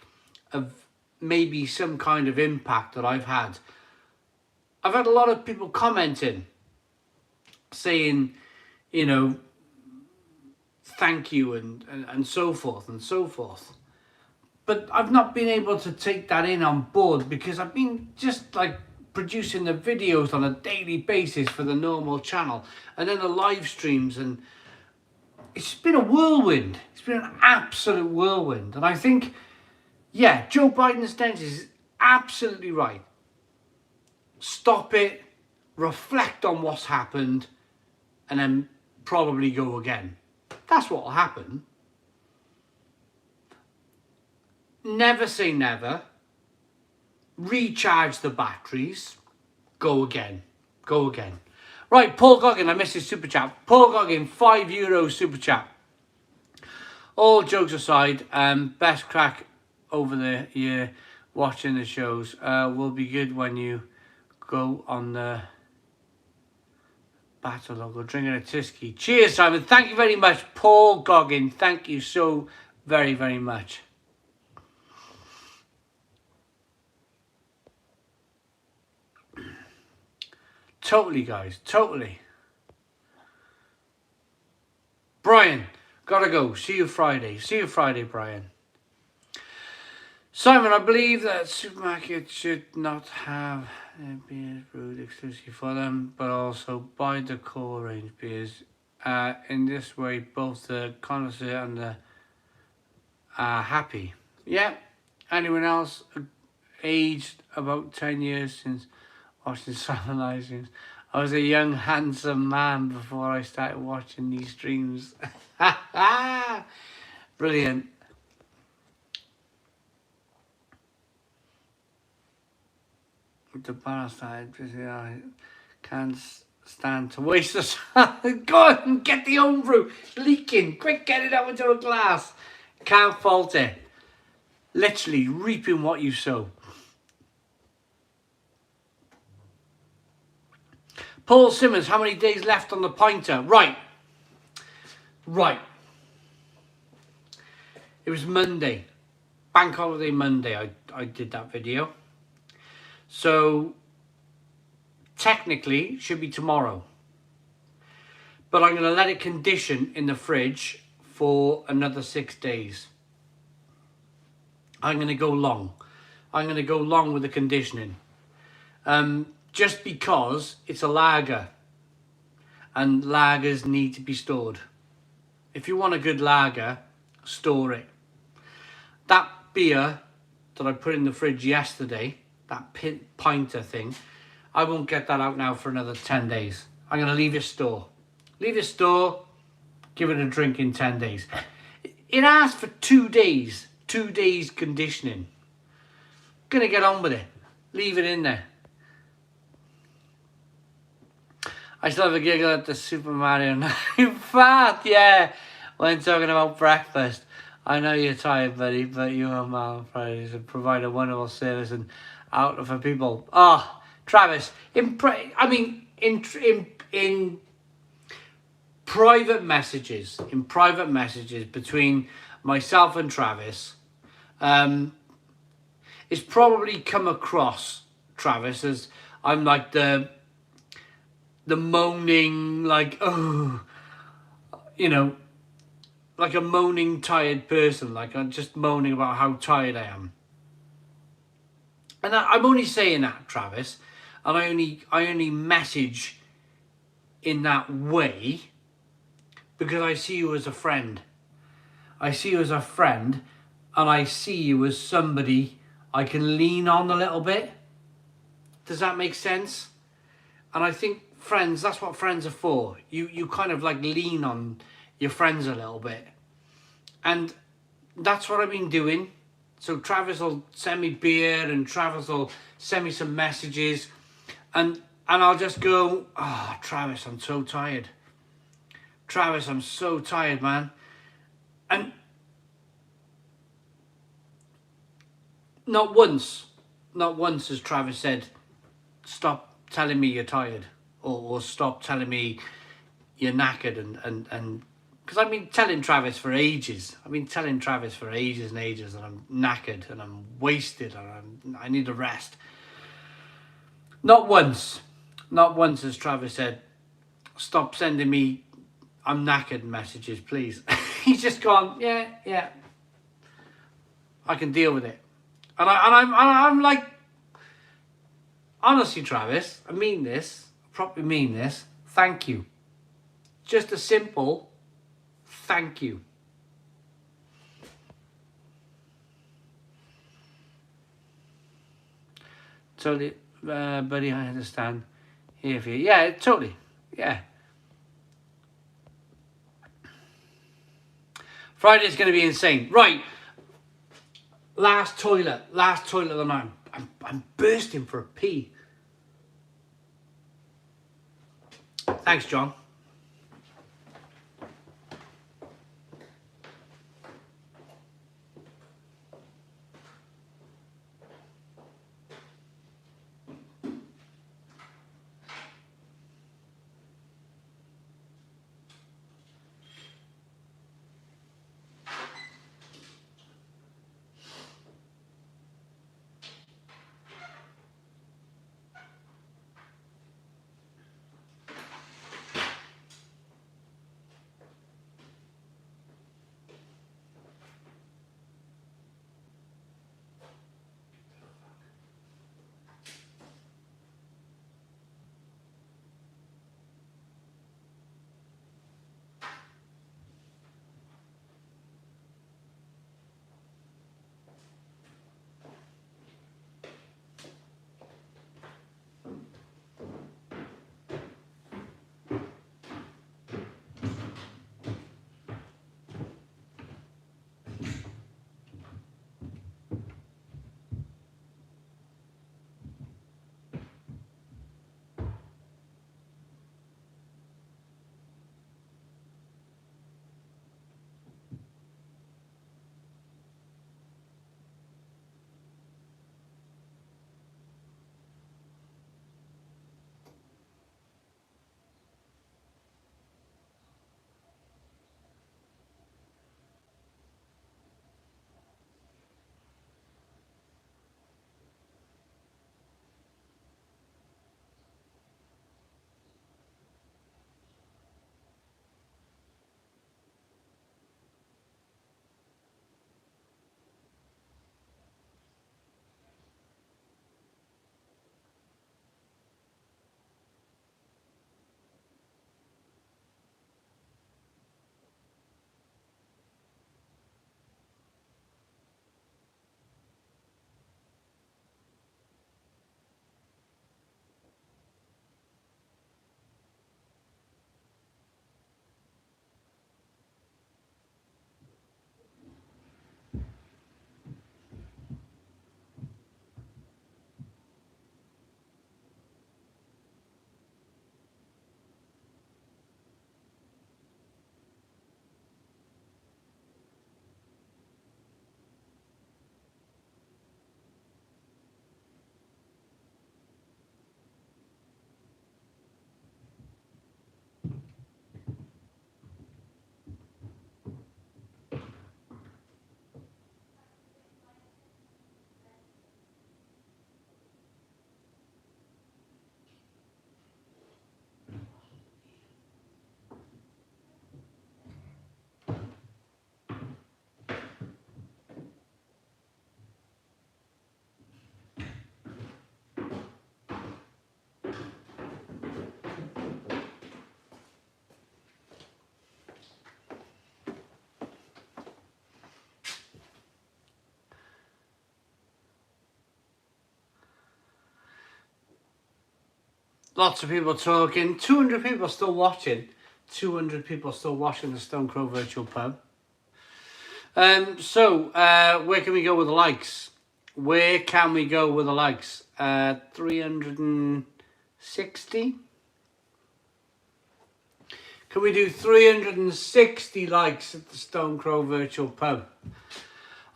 Speaker 1: of maybe some kind of impact that I've had. I've had a lot of people commenting, saying, you know, thank you and so forth and so forth. But I've not been able to take that in on board because I've been just like producing the videos on a daily basis for the normal channel and then the live streams, and it's been a whirlwind. It's been an absolute whirlwind. And I think, yeah, Joe Biden's stance is absolutely right. Stop it, reflect on what's happened, and then probably go again. That's what will happen. Never say never. Recharge the batteries. Go again. Right, Paul Goggin, I missed his super chat. Paul Goggin, €5 super chat. All jokes aside, best crack over the year watching the shows. Will be good when you go on the battle or go drinking a tisky. Cheers, Simon. Thank you very much, Paul Goggin. Thank you so very, very much. Totally, guys. Totally. Brian, gotta go. See you Friday. See you Friday, Brian. Simon, I believe that supermarkets should not have beers brewed exclusively for them, but also buy the core range beers. In this way, both the connoisseur and the are happy. Yeah. Anyone else aged about 10 years since watching Simon Live streams? I was a young, handsome man before I started watching these streams. Brilliant. The bar started, I can't stand to waste the time. Go on and get the homebrew. Leaking. Quick, get it out into a glass. Can't fault it. Literally reaping what you sow. Paul Simmons, how many days left on the pointer? Right. It was Monday. Bank holiday Monday I did that video. So technically it should be tomorrow. But I'm going to let it condition in the fridge for another 6 days. I'm going to go long. I'm going to go long with the conditioning. Just because it's a lager. And lagers need to be stored. If you want a good lager, store it. That beer that I put in the fridge yesterday, that pinter thing, I won't get that out now for another 10 days. I'm going to leave it store. Leave it store, give it a drink in 10 days. It asked for 2 days. 2 days conditioning. Gonna get on with it. Leave it in there. I still have a giggle at the Super Mario 9 fat, yeah. When talking about breakfast. I know you're tired, buddy, but you and Mal Fridays and provide a wonderful service and outlet for people. Oh, Travis, in private messages, between myself and Travis, it's probably come across, Travis, as I'm like the moaning, like, oh, you know, like a moaning, tired person. Like I'm just moaning about how tired I am. And I'm only saying that, Travis, and I only message in that way because I see you as a friend. I see you as a friend, and I see you as somebody I can lean on a little bit. Does that make sense? And I think friends, that's what friends are for. You kind of like lean on your friends a little bit. And that's what I've been doing. So Travis will send me beer and Travis will send me some messages. And I'll just go, oh, Travis, I'm so tired. Travis, I'm so tired, man. And not once has Travis said, stop telling me you're tired. Or stop telling me you're knackered and because I've been telling Travis for ages. And ages, and I'm knackered and I'm wasted and I need a rest. Not once has Travis said, stop sending me I'm knackered messages, please. He's just gone, yeah. I can deal with it. And I'm like, honestly, Travis, I mean this. I properly mean this. Thank you. Just a simple thank you. Totally, buddy, I understand. Here for you. Yeah, totally. Yeah. Friday's going to be insane. Right. Last toilet of the night. I'm bursting for a pee. Thanks, John. Lots of people talking. 200 people still watching. 200 people still watching the Stone Crow Virtual Pub. So, where can we go with the likes? Where can we go with the likes? 360? Can we do 360 likes at the Stone Crow Virtual Pub?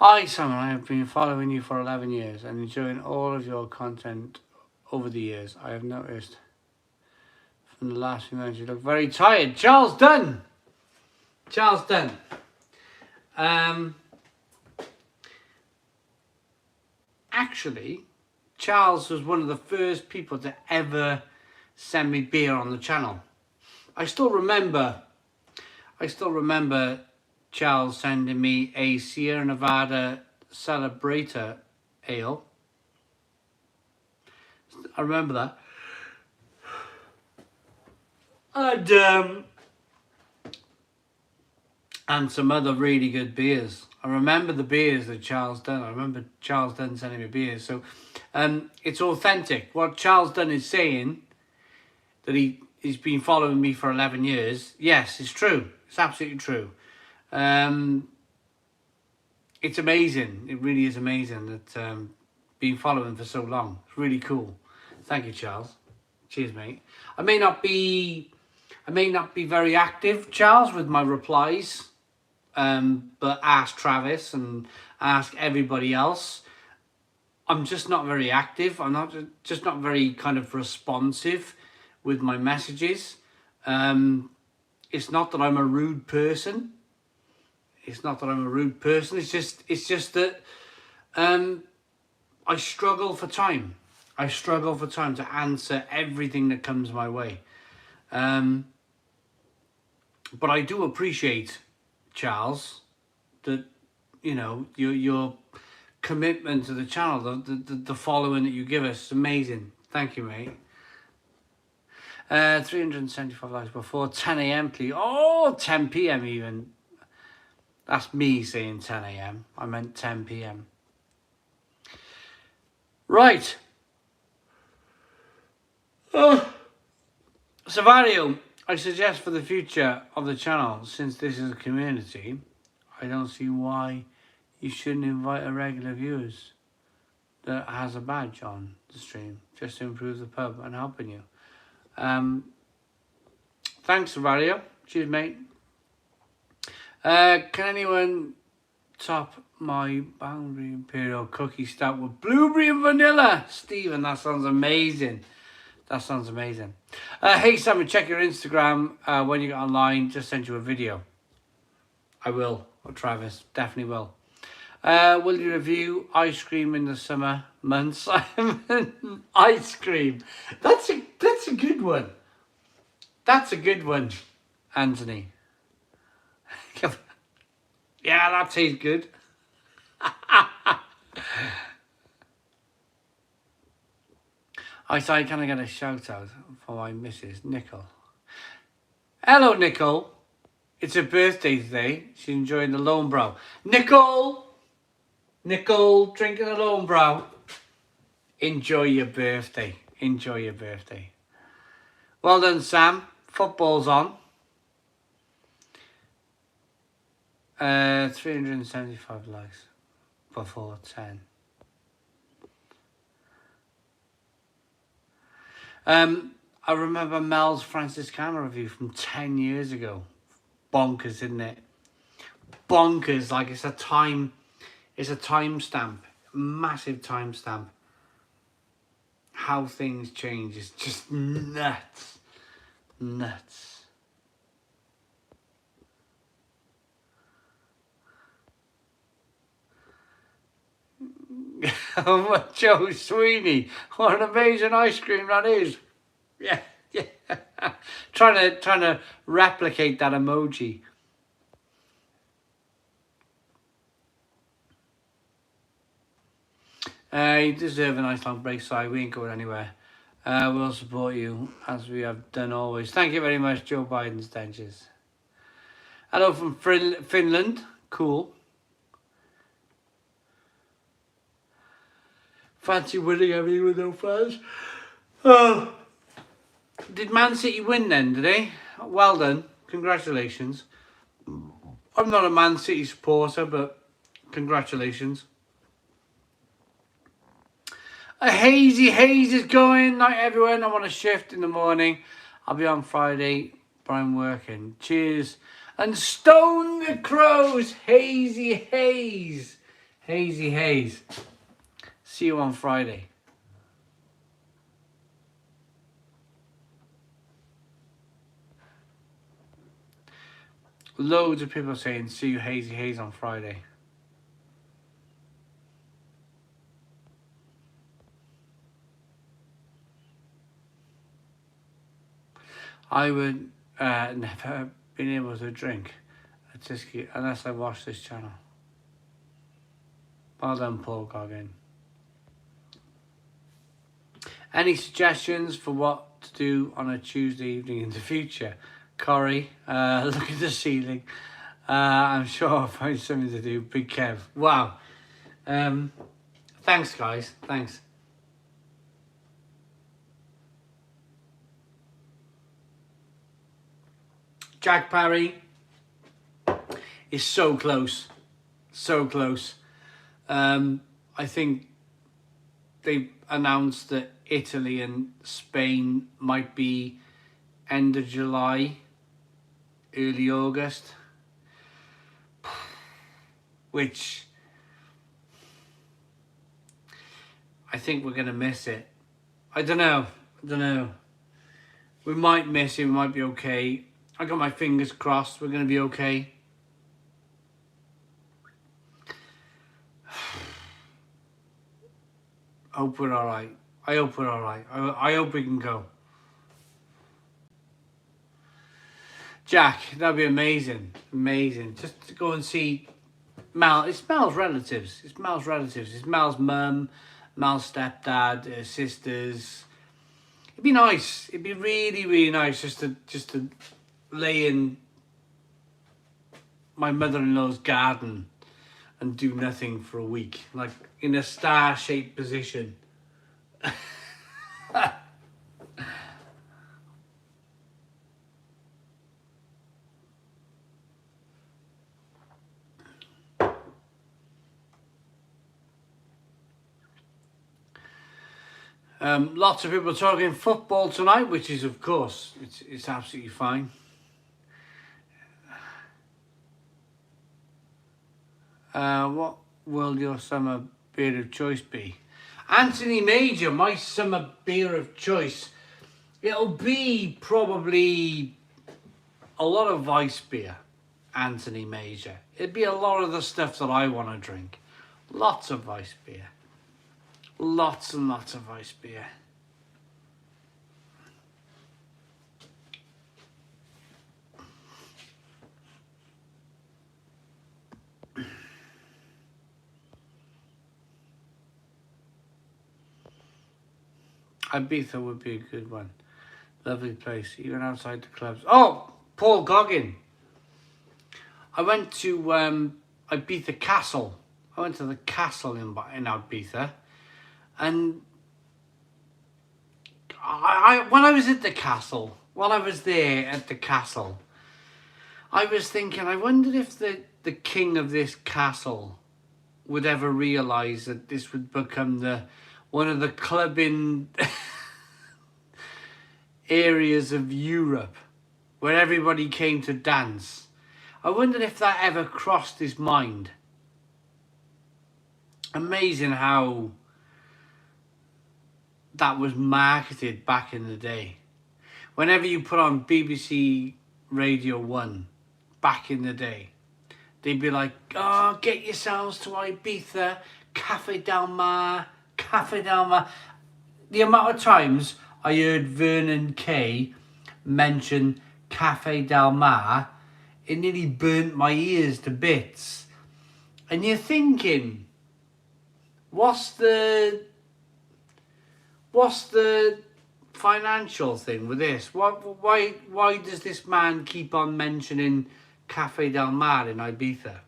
Speaker 1: Hi Simon, I have been following you for 11 years and enjoying all of your content over the years. I have noticed from the last few months you look very tired. Charles Dunn! Charles Dunn. Actually, Charles was one of the first people to ever send me beer on the channel. I still remember Charles sending me a Sierra Nevada Celebrator ale. I remember that. And some other really good beers. I remember the beers that Charles Dunn. I remember Charles Dunn sending me beers. So it's authentic. What Charles Dunn is saying, that he's been following me for 11 years. Yes, it's true. It's absolutely true. It's amazing. It really is amazing that been following for so long. It's really cool. Thank you, Charles. Cheers, mate. I may not be I may not be very active, Charles, with my replies, but ask Travis and ask everybody else. I'm just not very active. I'm just not very kind of responsive with my messages. It's not that I'm a rude person. It's just that I struggle for time. I struggle for time to answer everything that comes my way. But I do appreciate, Charles, that, you know, your commitment to the channel, the following that you give us is amazing. Thank you, mate. 375 likes before 10 a.m, please. Oh, 10 p.m. even. That's me saying 10 a.m. I meant 10 p.m. Right. Savario, I suggest for the future of the channel, since this is a community, I don't see why you shouldn't invite a regular viewers that has a badge on the stream, just to improve the pub and helping you. Thanks, Savario. Cheers, mate. Can anyone top my Boundary Imperial cookie stout with blueberry and vanilla? Stephen, that sounds amazing. That sounds amazing. Hey, Simon, check your Instagram when you get online. Just send you a video. I will. Or Travis, definitely will. Will you review ice cream in the summer months? Ice cream. That's a good one. That's a good one, Anthony. Yeah, that tastes good. I say, can I get a shout out for my missus, Nicole? Hello, Nicole. It's her birthday today. She's enjoying the Lone Brow. Nicole, drinking the Lone Brow. Enjoy your birthday. Enjoy your birthday. Well done, Sam. Football's on. 375 likes before 10. I remember Mel's Franciscana review from 10 years ago. Bonkers, isn't it? Bonkers, like it's a timestamp, massive timestamp. How things change is just nuts. Joe Sweeney, what an amazing ice cream that is. Yeah. trying to replicate that emoji. You deserve a nice long break, Si. We ain't going anywhere. We'll support you as we have done always. Thank you very much, Joe Biden's dentures. Hello from Finland. Cool. Fancy winning everything with no fans. Oh. Did Man City win then, did they? Well done. Congratulations. I'm not a Man City supporter, but congratulations. A hazy haze is going. Night everyone. I'm on a shift in the morning. I'll be on Friday, but I'm working. Cheers. And stone the crows. Hazy haze. Hazy haze. See you on Friday. Loads of people saying see you hazy haze on Friday. I would never been able to drink a Tyskie unless I watched this channel. Well done, Paul Goggin. Any suggestions for what to do on a Tuesday evening in the future? Corey, look at the ceiling. I'm sure I'll find something to do. Big Kev. Wow. Thanks, guys. Thanks. Jack Parry is so close. So close. I think they announced that Italy and Spain might be end of July, early August, which I think we're going to miss it. I don't know. We might miss it, we might be okay. I got my fingers crossed, we're going to be okay. Hope we're alright. I hope we're alright. I hope we can go. Jack, that'd be amazing. Amazing. Just to go and see Mel. It's Mel's relatives. It's Mel's mum, Mel's stepdad, her sisters. It'd be nice. It'd be really, really nice just to lay in my mother-in-law's garden and do nothing for a week, like in a star-shaped position. Lots of people talking football tonight, which is, of course, it's absolutely fine. What will your summer beer of choice be? Anthony Major, my summer beer of choice. It'll be probably a lot of Weiss beer, Anthony Major. It'd be a lot of the stuff that I want to drink. Lots of Weiss beer. Lots and lots of Weiss beer. Ibiza would be a good one. Lovely place, even outside the clubs. Oh, Paul Goggin. I went to Ibiza Castle. I went to the castle in Ibiza. And when I was at the castle, while I was there at the castle, I was thinking, I wondered if the king of this castle would ever realise that this would become one of the clubbing areas of Europe where everybody came to dance. I wondered if that ever crossed his mind. Amazing how that was marketed back in the day. Whenever you put on BBC Radio 1 back in the day, they'd be like, oh, get yourselves to Ibiza, Cafe Del Mar, Cafe Del Mar. The amount of times I heard Vernon Kay mention Cafe Del Mar, it nearly burnt my ears to bits. And you're thinking, what's the financial thing with this? Why does this man keep on mentioning Cafe Del Mar in Ibiza?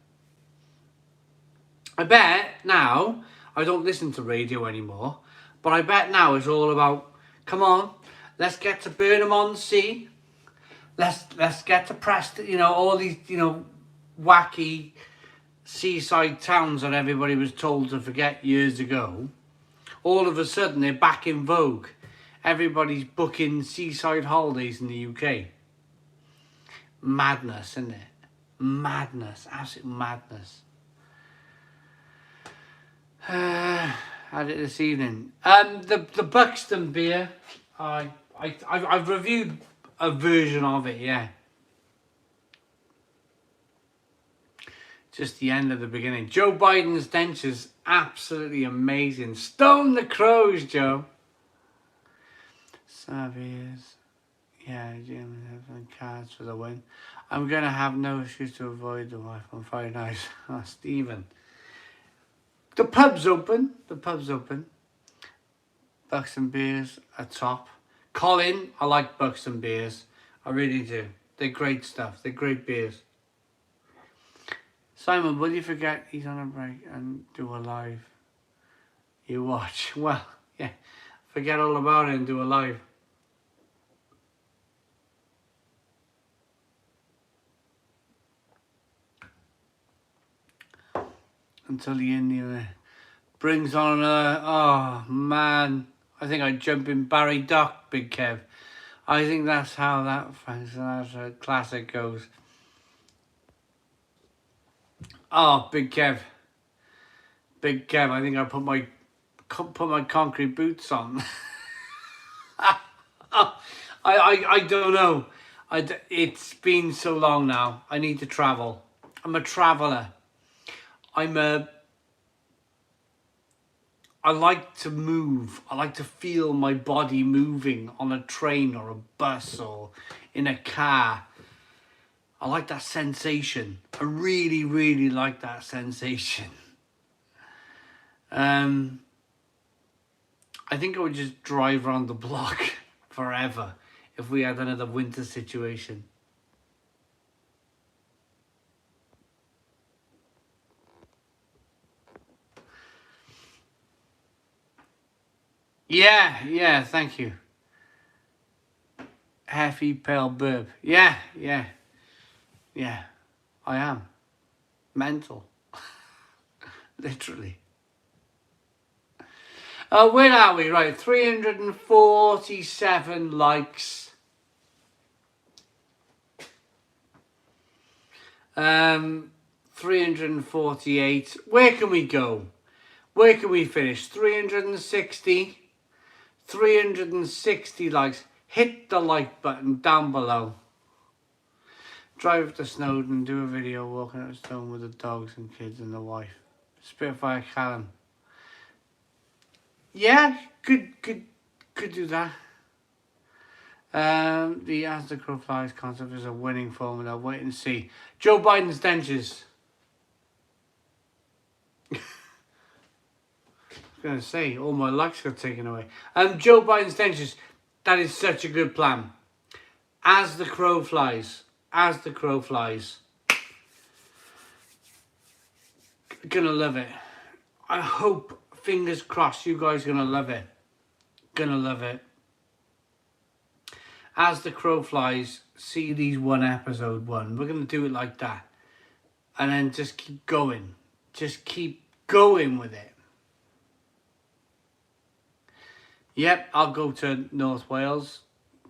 Speaker 1: I bet now, I don't listen to radio anymore, but I bet now it's all about, come on, let's get to Burnham-on-Sea, let's get to Preston, all these, wacky seaside towns that everybody was told to forget years ago. All of a sudden, they're back in vogue. Everybody's booking seaside holidays in the UK. Madness, isn't it? Madness, absolute madness. Had it this evening. The Buxton beer, I've reviewed a version of it, yeah. Just the end of the beginning. Joe Biden's dentures, absolutely amazing. Stone the crows, Joe. Saviors. Yeah, Jim having cards for the win. I'm going to have no issues to avoid the wife on Friday night. Oh, Stephen. The pub's open. Buxton beers are top. Colin, I like Buxton beers. I really do. They're great stuff. They're great beers. Simon, will you forget he's on a break and do a live? You watch. Well, yeah. Forget all about it and do a live. Until the Indian brings on another. Oh, man. I think I'd jump in Barry Dock, Big Kev. I think that's how that Frank Sinatra classic goes. Oh, Big Kev. Big Kev, I think I put my concrete boots on. I don't know. It's been so long now. I need to travel. I'm a traveller. I like to move. I like to feel my body moving on a train or a bus or in a car. I like that sensation. I really, really like that sensation. I think I would just drive around the block forever if we had another winter situation. Yeah, thank you. Heavy pale burp. Yeah, I am. Mental. Literally. Where are we? Right, 347 likes. 348. Where can we go? Where can we finish? 360. 360 likes. Hit the like button down below. Drive to Snowdon, do a video walking out of stone with the dogs and kids and the wife. Spitfire Callum. Yeah, could do that. The As the Crow Flies concept is a winning formula. Wait and see. Joe Biden's dentures. I was going to say, all my likes got taken away. Joe Biden's dentures. That is such a good plan. As the Crow Flies. As the Crow Flies. Gonna love it. I hope, fingers crossed, you guys gonna love it. Gonna love it. As the Crow Flies, series 1, episode 1. We're going to do it like that. And then just keep going. Just keep going with it. Yep, I'll go to North Wales.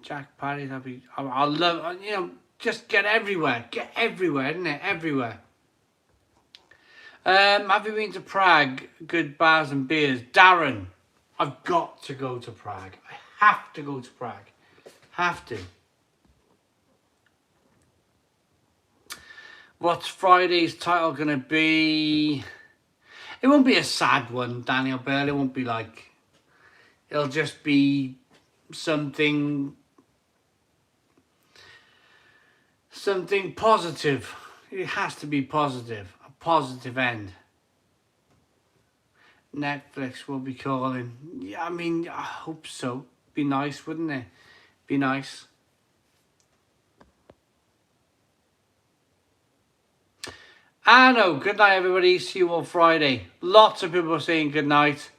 Speaker 1: Jack Parry, I'll love, just get everywhere. Get everywhere, isn't it? Everywhere. Have you been to Prague? Good bars and beers. Darren, I've got to go to Prague. I have to go to Prague. Have to. What's Friday's title gonna be? It won't be a sad one, Daniel Bell. It won't be like. It'll just be something positive. It has to be positive. A positive end. Netflix will be calling. Yeah, I mean, I hope so. Be nice, wouldn't it? Be nice. I know. Good night, everybody. See you on Friday. Lots of people are saying good night.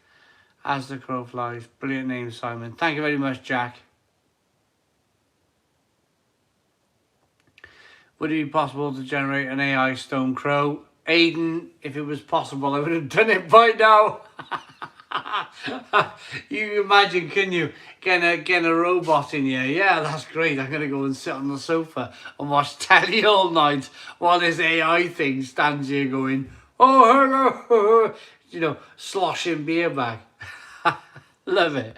Speaker 1: As the Crow Flies. Brilliant name, Simon. Thank you very much, Jack. Would it be possible to generate an AI stone crow? Aiden, if it was possible, I would have done it by now. You imagine, can you, getting a robot in here? Yeah, that's great. I'm going to go and sit on the sofa and watch telly all night while this AI thing stands here going, oh, hello, sloshing beer back. Love it.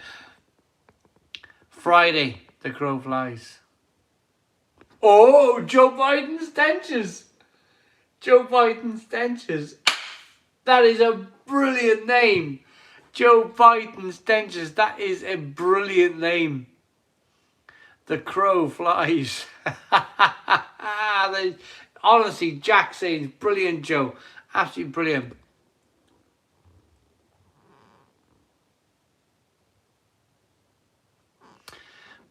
Speaker 1: Friday, the Crow Flies. Oh, Joe Biden's dentures. Joe Biden's dentures. That is a brilliant name. Joe Biden's dentures. That is a brilliant name. The Crow Flies. Honestly, Jack saying brilliant, Joe. Absolutely brilliant.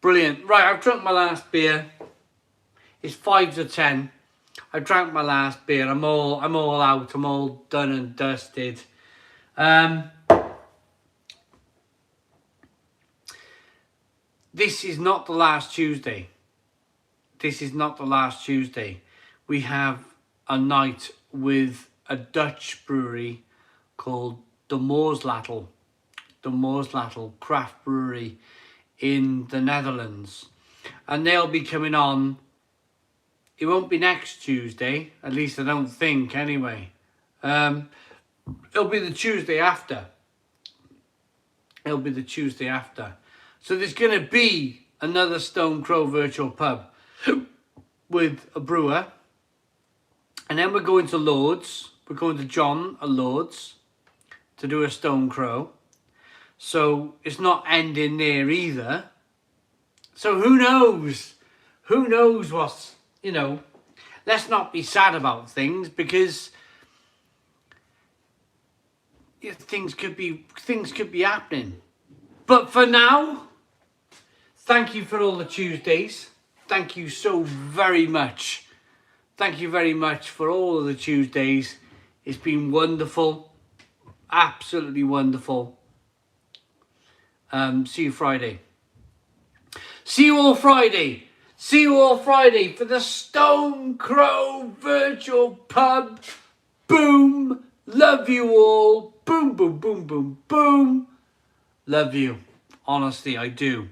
Speaker 1: Brilliant. Right, I've drunk my last beer. It's 5 to 10. I drank my last beer. I'm all out. I'm all done and dusted. This is not the last Tuesday. This is not the last Tuesday. We have a night with a Dutch brewery called the Moorslattel craft brewery in the Netherlands. and they'll be coming on. It won't be next Tuesday, at least I don't think anyway. It'll be the Tuesday after. It'll be the Tuesday after. So there's going to be another Stone Crow virtual pub with a brewer. And then we're going to Lord's. We're going to John at Lord's to do a Stone Crow. So it's not ending there either. So who knows? Who knows what's, you know, let's not be sad about things, because things could be happening. But for now, thank you for all the Tuesdays. Thank you so very much. Thank you very much for all of the Tuesdays. It's been wonderful. Absolutely wonderful. See you Friday. See you all Friday. See you all Friday for the Stone Crow virtual pub. Boom. Love you all. Boom, boom, boom, boom, boom. Love you. Honestly, I do.